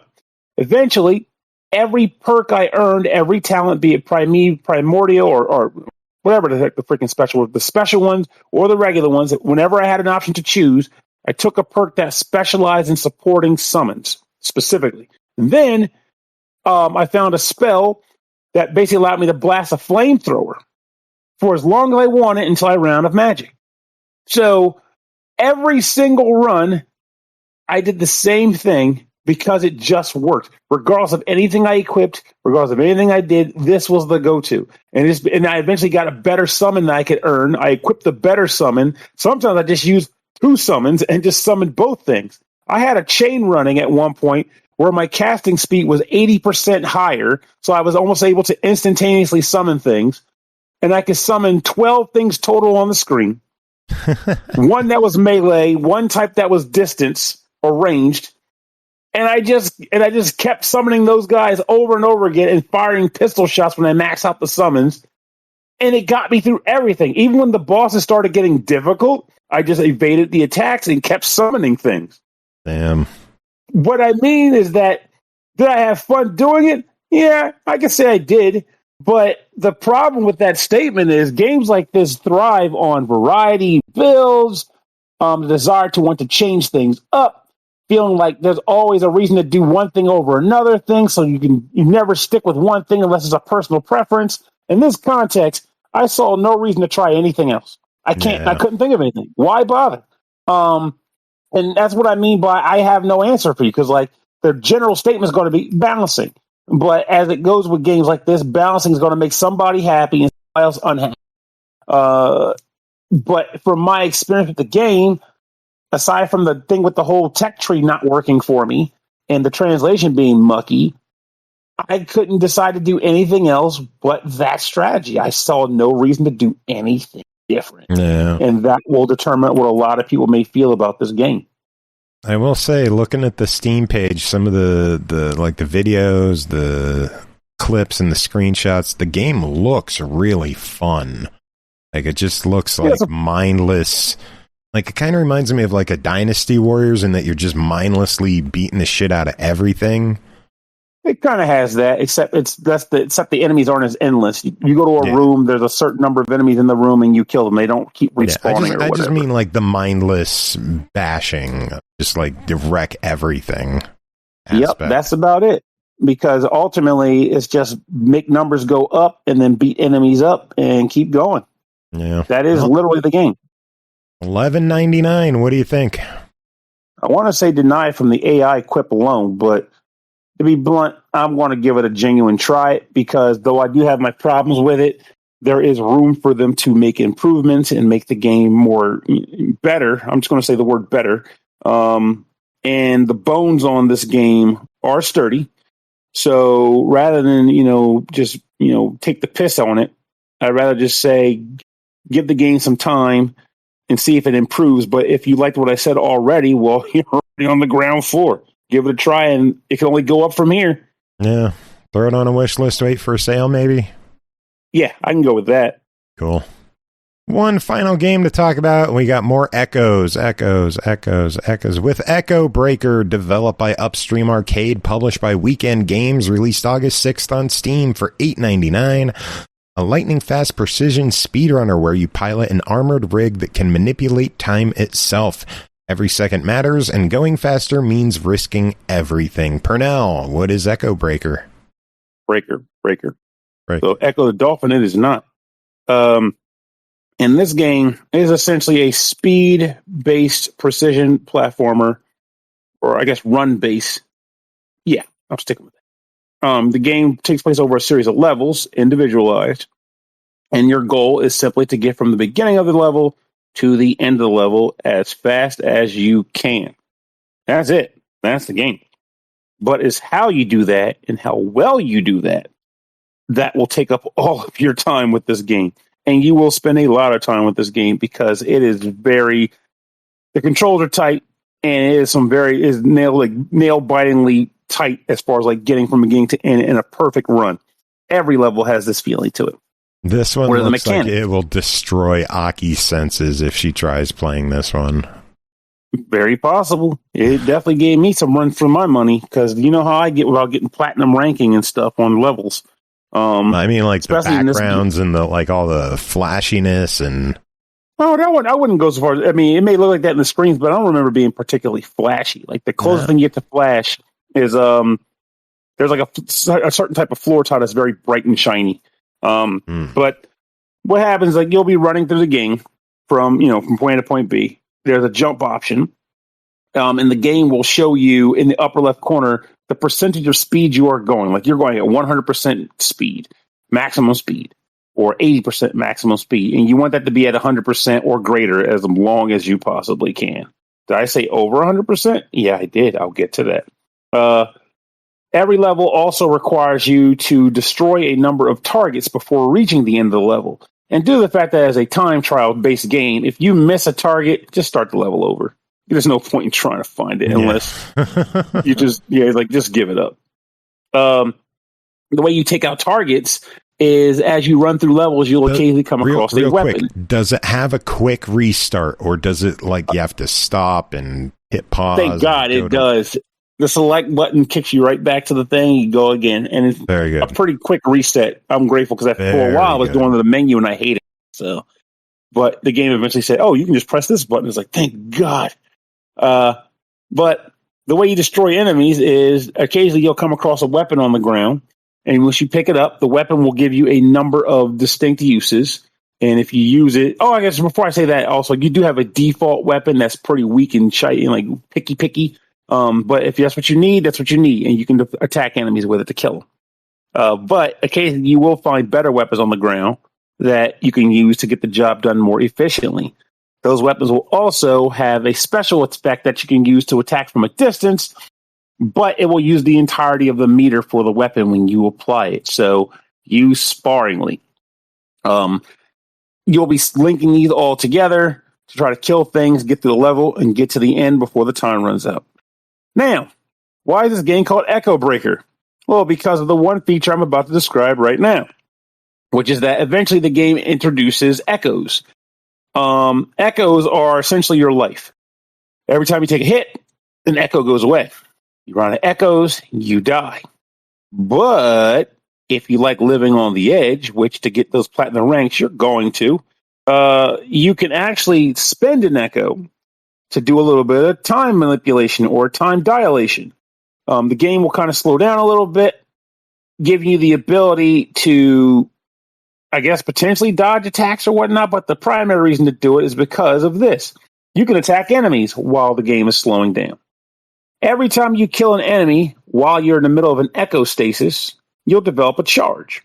Eventually, every perk I earned, every talent, be it primordial or whatever the freaking special, the special ones or the regular ones, whenever I had an option to choose, I took a perk that specialized in supporting summons specifically. And then I found a spell that basically allowed me to blast a flamethrower for as long as I wanted until I ran out of magic. So every single run, I did the same thing because it just worked. Regardless of anything I equipped, regardless of anything I did, this was the go-to. And I eventually got a better summon that I could earn. I equipped the better summon. Sometimes I just used 2 summons and just summoned both things. I had a chain running at one point where my casting speed was 80% higher, so I was almost able to instantaneously summon things. And I could summon 12 things total on the screen. One that was melee, one type that was distance or ranged. And I just kept summoning those guys over and over again and firing pistol shots when I max out the summons. And it got me through everything. Even when the bosses started getting difficult, I just evaded the attacks and kept summoning things. Damn. What I mean is that, did I have fun doing it? Yeah, I can say I did. But the problem with that statement is games like this thrive on variety, builds, the desire to want to change things up, feeling like there's always a reason to do one thing over another thing, so you never stick with one thing unless it's a personal preference. In this context, I saw no reason to try anything else. I couldn't think of anything. Why bother? And that's what I mean by I have no answer for you, because like the general statement is going to be balancing. But as it goes with games like this, balancing is going to make somebody happy and somebody else unhappy. But from my experience with the game, aside from the thing with the whole tech tree not working for me and the translation being mucky, I couldn't decide to do anything else but that strategy. I saw no reason to do anything different. Yeah. And that will determine what a lot of people may feel about this game. I will say, looking at the Steam page, some of the videos, the clips and the screenshots, the game looks really fun. Like, it just looks like mindless. Like, it kind of reminds me of like a Dynasty Warriors in that you're just mindlessly beating the shit out of everything. It kind of has that, except the enemies aren't as endless. You go to a room, there's a certain number of enemies in the room, and you kill them. They don't keep respawning. I just mean like the mindless bashing, just like wreck everything. Yep, that's about it. Because ultimately, it's just make numbers go up and then beat enemies up and keep going. Yeah, that is literally the game. $11.99. What do you think? I want to say deny from the AI quip alone, but to be blunt, I'm going to give it a genuine try, because though I do have my problems with it, there is room for them to make improvements and make the game better. I'm just going to say the word better. And the bones on this game are sturdy. So rather than, just take the piss on it, I'd rather just say give the game some time and see if it improves. But if you liked what I said already, well, you're already on the ground floor. Give it a try, and it can only go up from here. Yeah. Throw it on a wish list, wait for a sale, maybe? Yeah, I can go with that. Cool. One final game to talk about. We got more Echoes. With Echobreaker, developed by Upstream Arcade, published by Weekend Games, released August 6th on Steam for $8.99. A lightning-fast precision speedrunner where you pilot an armored rig that can manipulate time itself. Every second matters, and going faster means risking everything. Pernell, what is Echobreaker? Breaker. Right. So Echo the Dolphin, it is not. And this game is essentially a speed-based precision platformer, or I guess run-based. Yeah, I'm sticking with it. The game takes place over a series of levels, individualized, and your goal is simply to get from the beginning of the level to the end of the level as fast as you can. That's it. That's the game. But it's how you do that and how well you do that will take up all of your time with this game. And you will spend a lot of time with this game, because it is the controls are tight, and it is nail-bitingly tight as far as like getting from beginning to end in a perfect run. Every level has this feeling to it. This one looks like it will destroy Aki's senses if she tries playing this one. Very possible. It definitely gave me some run for my money, because you know how I get without getting platinum ranking and stuff on levels. I mean, like the backgrounds and the like, all the flashiness and. Oh, that one I wouldn't go so far. I mean, it may look like that in the screens, but I don't remember being particularly flashy. Like the closest thing you get to flash is there's like a certain type of floor tile that's very bright and shiny. But what happens, like, you'll be running through the game from point A to point B. There's a jump option. And the game will show you in the upper left corner the percentage of speed you are going. Like you're going at 100% speed, maximum speed, or 80% maximum speed. And you want that to be at 100% or greater as long as you possibly can. Did I say over 100%? Yeah, I did. I'll get to that. Every level also requires you to destroy a number of targets before reaching the end of the level. And due to the fact that as a time trial-based game, if you miss a target, just start the level over. There's no point in trying to find it unless you just give it up. The way you take out targets is as you run through levels, you'll occasionally come across a weapon. Quick, does it have a quick restart, or does it you have to stop and hit pause? Thank God it does. The select button kicks you right back to the thing. You go again, and it's very good. A pretty quick reset. I'm grateful because for a while I was going to the menu and I hated it. So, but the game eventually said, "Oh, you can just press this button." It's like, thank God. But the way you destroy enemies is occasionally you'll come across a weapon on the ground, and once you pick it up, the weapon will give you a number of distinct uses. And if you use it, I guess before I say that, also you do have a default weapon that's pretty weak and shiny, like picky. But if that's what you need, that's what you need, and you can attack enemies with it to kill them. But occasionally you will find better weapons on the ground that you can use to get the job done more efficiently. Those weapons will also have a special effect that you can use to attack from a distance, but it will use the entirety of the meter for the weapon when you apply it. So use sparingly. You'll be linking these all together to try to kill things, get through the level, and get to the end before the time runs out. Now, why is this game called Echobreaker? Well, because of the one feature I'm about to describe right now, which is that eventually the game introduces echoes. Echoes are essentially your life. Every time you take a hit, an echo goes away. You run out of echoes, you die. But if you like living on the edge, which to get those platinum ranks, you're going to, you can actually spend an echo to do a little bit of time manipulation or time dilation. The game will kind of slow down a little bit, giving you the ability to, I guess, potentially dodge attacks or whatnot, but the primary reason to do it is because of this. You can attack enemies while the game is slowing down. Every time you kill an enemy while you're in the middle of an echo stasis, you'll develop a charge.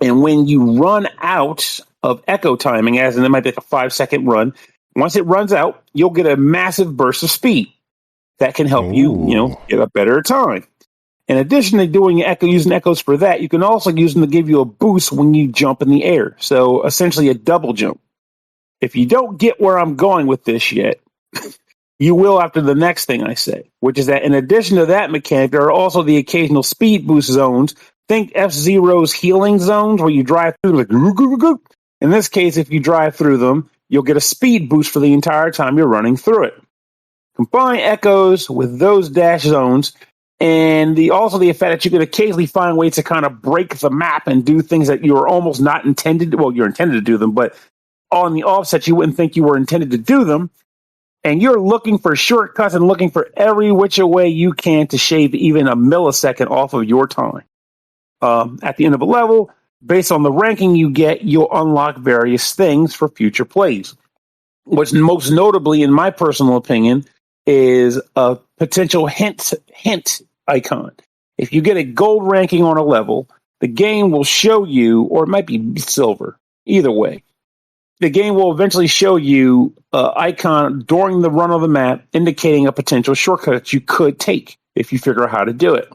And when you run out of echo timing, as in it might take a 5-second run, once it runs out, you'll get a massive burst of speed that can help you get a better time. In addition to using echoes for that, you can also use them to give you a boost when you jump in the air. So essentially a double jump. If you don't get where I'm going with this yet, you will after the next thing I say, which is that in addition to that mechanic, there are also the occasional speed boost zones. Think F-Zero's healing zones where you drive through like goo, goo, goo, goo. In this case, if you drive through them, you'll get a speed boost for the entire time you're running through it. Combine echoes with those dash zones, and also the effect that you can occasionally find ways to kind of break the map and do things that you were almost not intended to. Well, you're intended to do them, but on the offset, you wouldn't think you were intended to do them. And you're looking for shortcuts and looking for every which way you can to shave even a millisecond off of your time. At the end of a level, based on the ranking you get, you'll unlock various things for future plays. What's most notably, in my personal opinion, is a potential hint icon. If you get a gold ranking on a level, the game will show you, or it might be silver, either way. The game will eventually show you an icon during the run of the map indicating a potential shortcut that you could take if you figure out how to do it.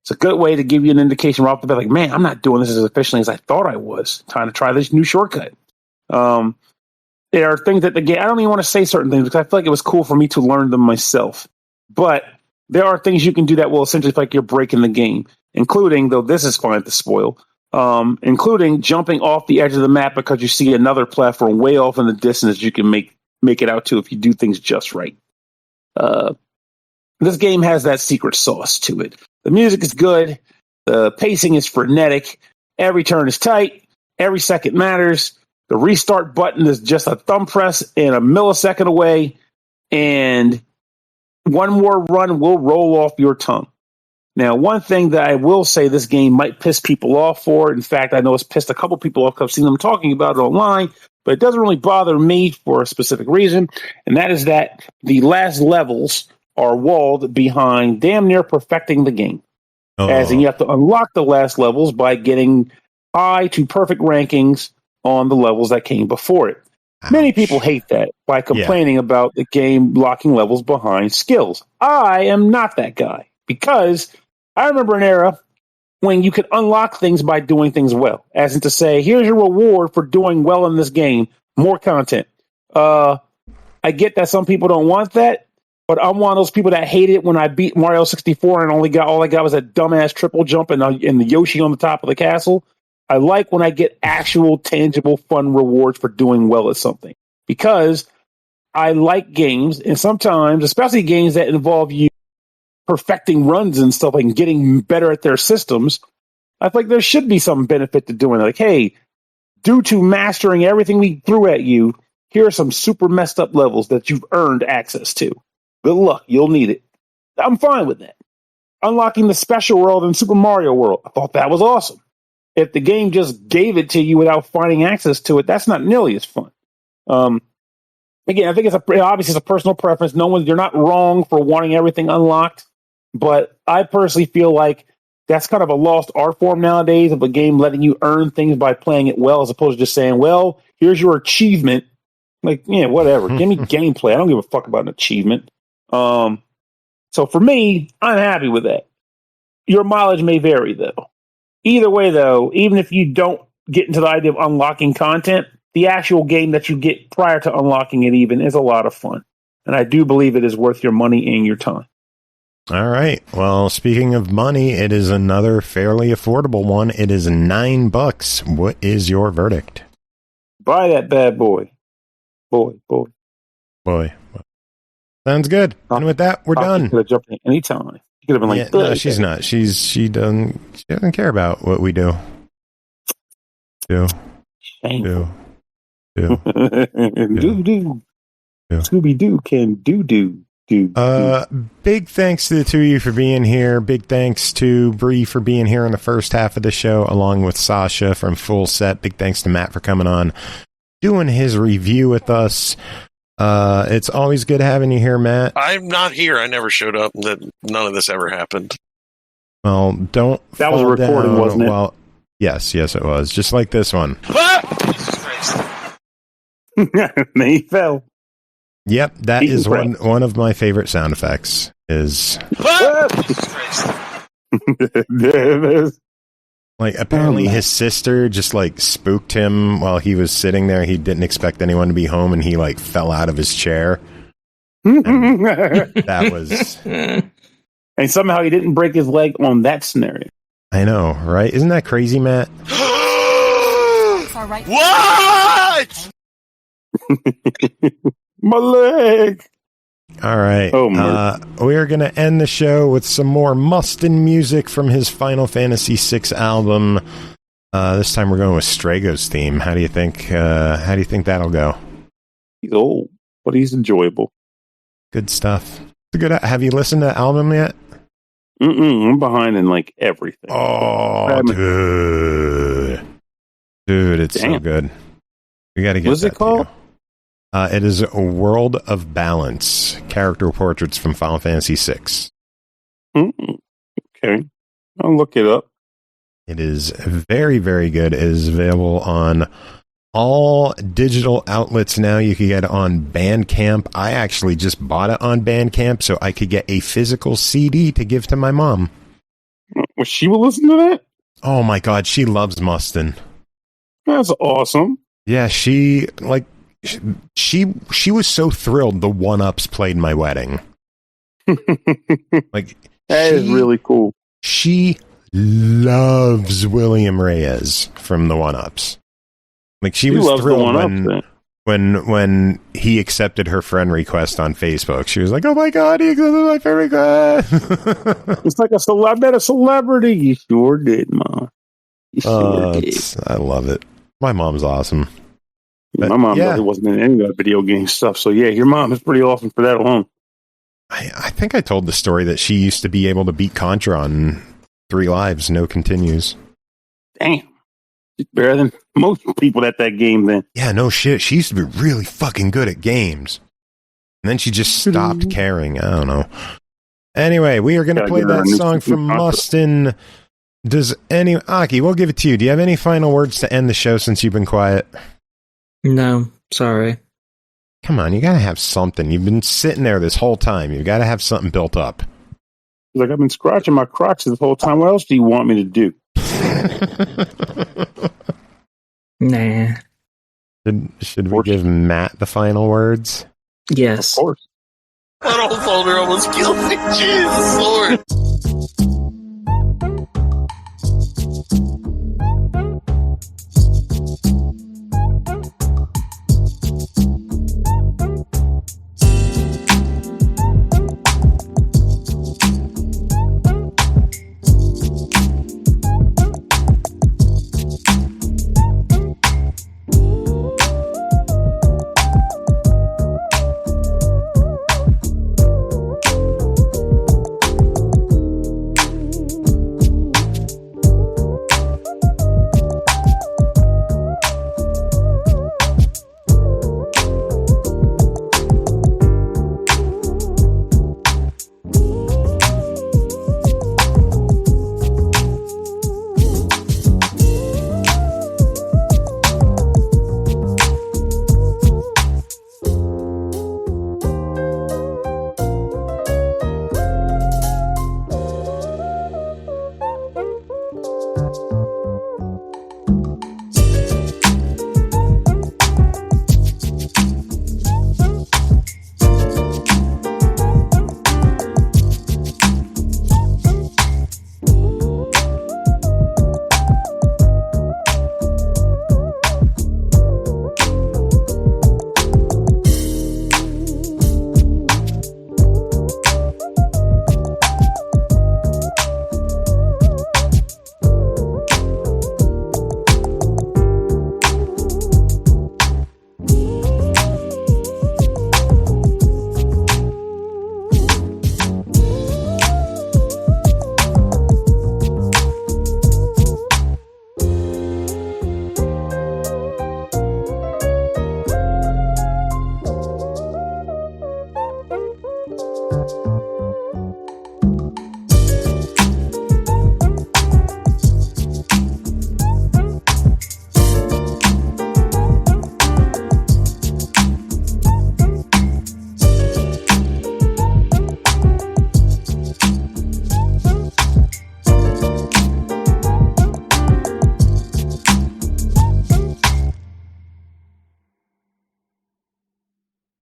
It's a good way to give you an indication right off the bat, like, man, I'm not doing this as efficiently as I thought I was. Time to try this new shortcut. There are things that the game, I don't even want to say certain things because I feel like it was cool for me to learn them myself. But there are things you can do that will essentially feel like you're breaking the game, including, though this is fine to spoil, including jumping off the edge of the map because you see another platform way off in the distance you can make it out to if you do things just right. This game has that secret sauce to it. The music is good. The pacing is frenetic. Every turn is tight. Every second matters. The restart button is just a thumb press and a millisecond away. And one more run will roll off your tongue. Now, one thing that I will say this game might piss people off for, in fact, I know it's pissed a couple people off because I've seen them talking about it online, but it doesn't really bother me for a specific reason, and that is that the last levels are walled behind damn near perfecting the game. As in, you have to unlock the last levels by getting high to perfect rankings on the levels that came before it. Ouch. Many people hate that by complaining about the game locking levels behind skills. I am not that guy, because I remember an era when you could unlock things by doing things well, as in to say, here's your reward for doing well in this game, more content. I get that some people don't want that, but I'm one of those people that hate it when I beat Mario 64 and all I got was a dumbass triple jump and the Yoshi on the top of the castle. I like when I get actual, tangible, fun rewards for doing well at something, because I like games, and sometimes, especially games that involve you perfecting runs and stuff, like getting better at their systems. I think there should be some benefit to doing it. Like, hey, due to mastering everything we threw at you, here are some super messed up levels that you've earned access to. Good luck. You'll need it. I'm fine with that. Unlocking the special world in Super Mario World, I thought that was awesome. If the game just gave it to you without finding access to it, that's not nearly as fun. Again, I think obviously it's a personal preference. You're not wrong for wanting everything unlocked, but I personally feel like that's kind of a lost art form nowadays of a game letting you earn things by playing it well, as opposed to just saying, well, here's your achievement. Like, yeah, whatever. Give me gameplay. I don't give a fuck about an achievement. So for me, I'm happy with that. Your mileage may vary, though. Either way, though, even if you don't get into the idea of unlocking content, the actual game that you get prior to unlocking it even is a lot of fun. And I do believe it is worth your money and your time. All right. Well, speaking of money, it is another fairly affordable one. It is $9. What is your verdict? Buy that bad boy. Boy. Sounds good. And with that, we're done. Could have jumped in any time. She could have been like, no, she's not. She doesn't care about what we do. Shameful. Do. Scooby-Doo can do. Big thanks to the two of you for being here. Big thanks to Bri for being here in the first half of the show, along with Sascha from FULLSET. Big thanks to Matt for coming on, doing his review with us. It's always good having you here, Matt. I'm not here. I never showed up. None of this ever happened. Well, don't. That was a recording, wasn't it? Well, yes, it was. Just like this one. Jesus Christ. He fell. Yep, that is one of my favorite sound effects. Is Jesus Christ. like, apparently his sister just like spooked him while he was sitting there. He didn't expect anyone to be home, and he like fell out of his chair. That was, and somehow he didn't break his leg on that scenario. I know, right? Isn't that crazy, Matt? What? My leg. All right. We are going to end the show with some more Mustin music from his Final Fantasy VI album. This time we're going with Strago's theme. How do you think that'll go? He's old, but he's enjoyable. Good stuff. Have you listened to the album yet? I'm behind in like everything. Oh, dude, it's so good. We got to get. What's it called? It is A World of Balance, character portraits from Final Fantasy VI. Okay. I'll look it up. It is very, very good. It is available on all digital outlets now. You can get it on Bandcamp. I actually just bought it on Bandcamp so I could get a physical CD to give to my mom. Well, she will listen to that? Oh my God, she loves Mustin. That's awesome. Yeah, she was so thrilled the One-Ups played my wedding. Like, that is really cool. She loves William Reyes from the One-Ups. Like, she was thrilled when he accepted her friend request on Facebook. She was like, "Oh my God, he accepted my friend request!" It's like I met a celebrity. You sure did, Mom. You sure did. I love it. My mom's awesome. But, my mom wasn't in any of that video game stuff. So yeah, your mom is pretty awesome for that alone. I think I told the story that she used to be able to beat Contra on 3 lives, no continues. Damn. She's better than most people at that game then. Yeah, no shit. She used to be really fucking good at games. And then she just stopped caring. I don't know. Anyway, we are going to play that song from Mustin. Does Aki, we'll give it to you. Do you have any final words to end the show since you've been quiet? No, sorry. Come on, you got to have something. You've been sitting there this whole time. You've got to have something built up. Like, I've been scratching my crotch this whole time. What else do you want me to do? Nah. Should we give Matt the final words? Yes. Of course. That whole folder almost killed me. Jesus Lord.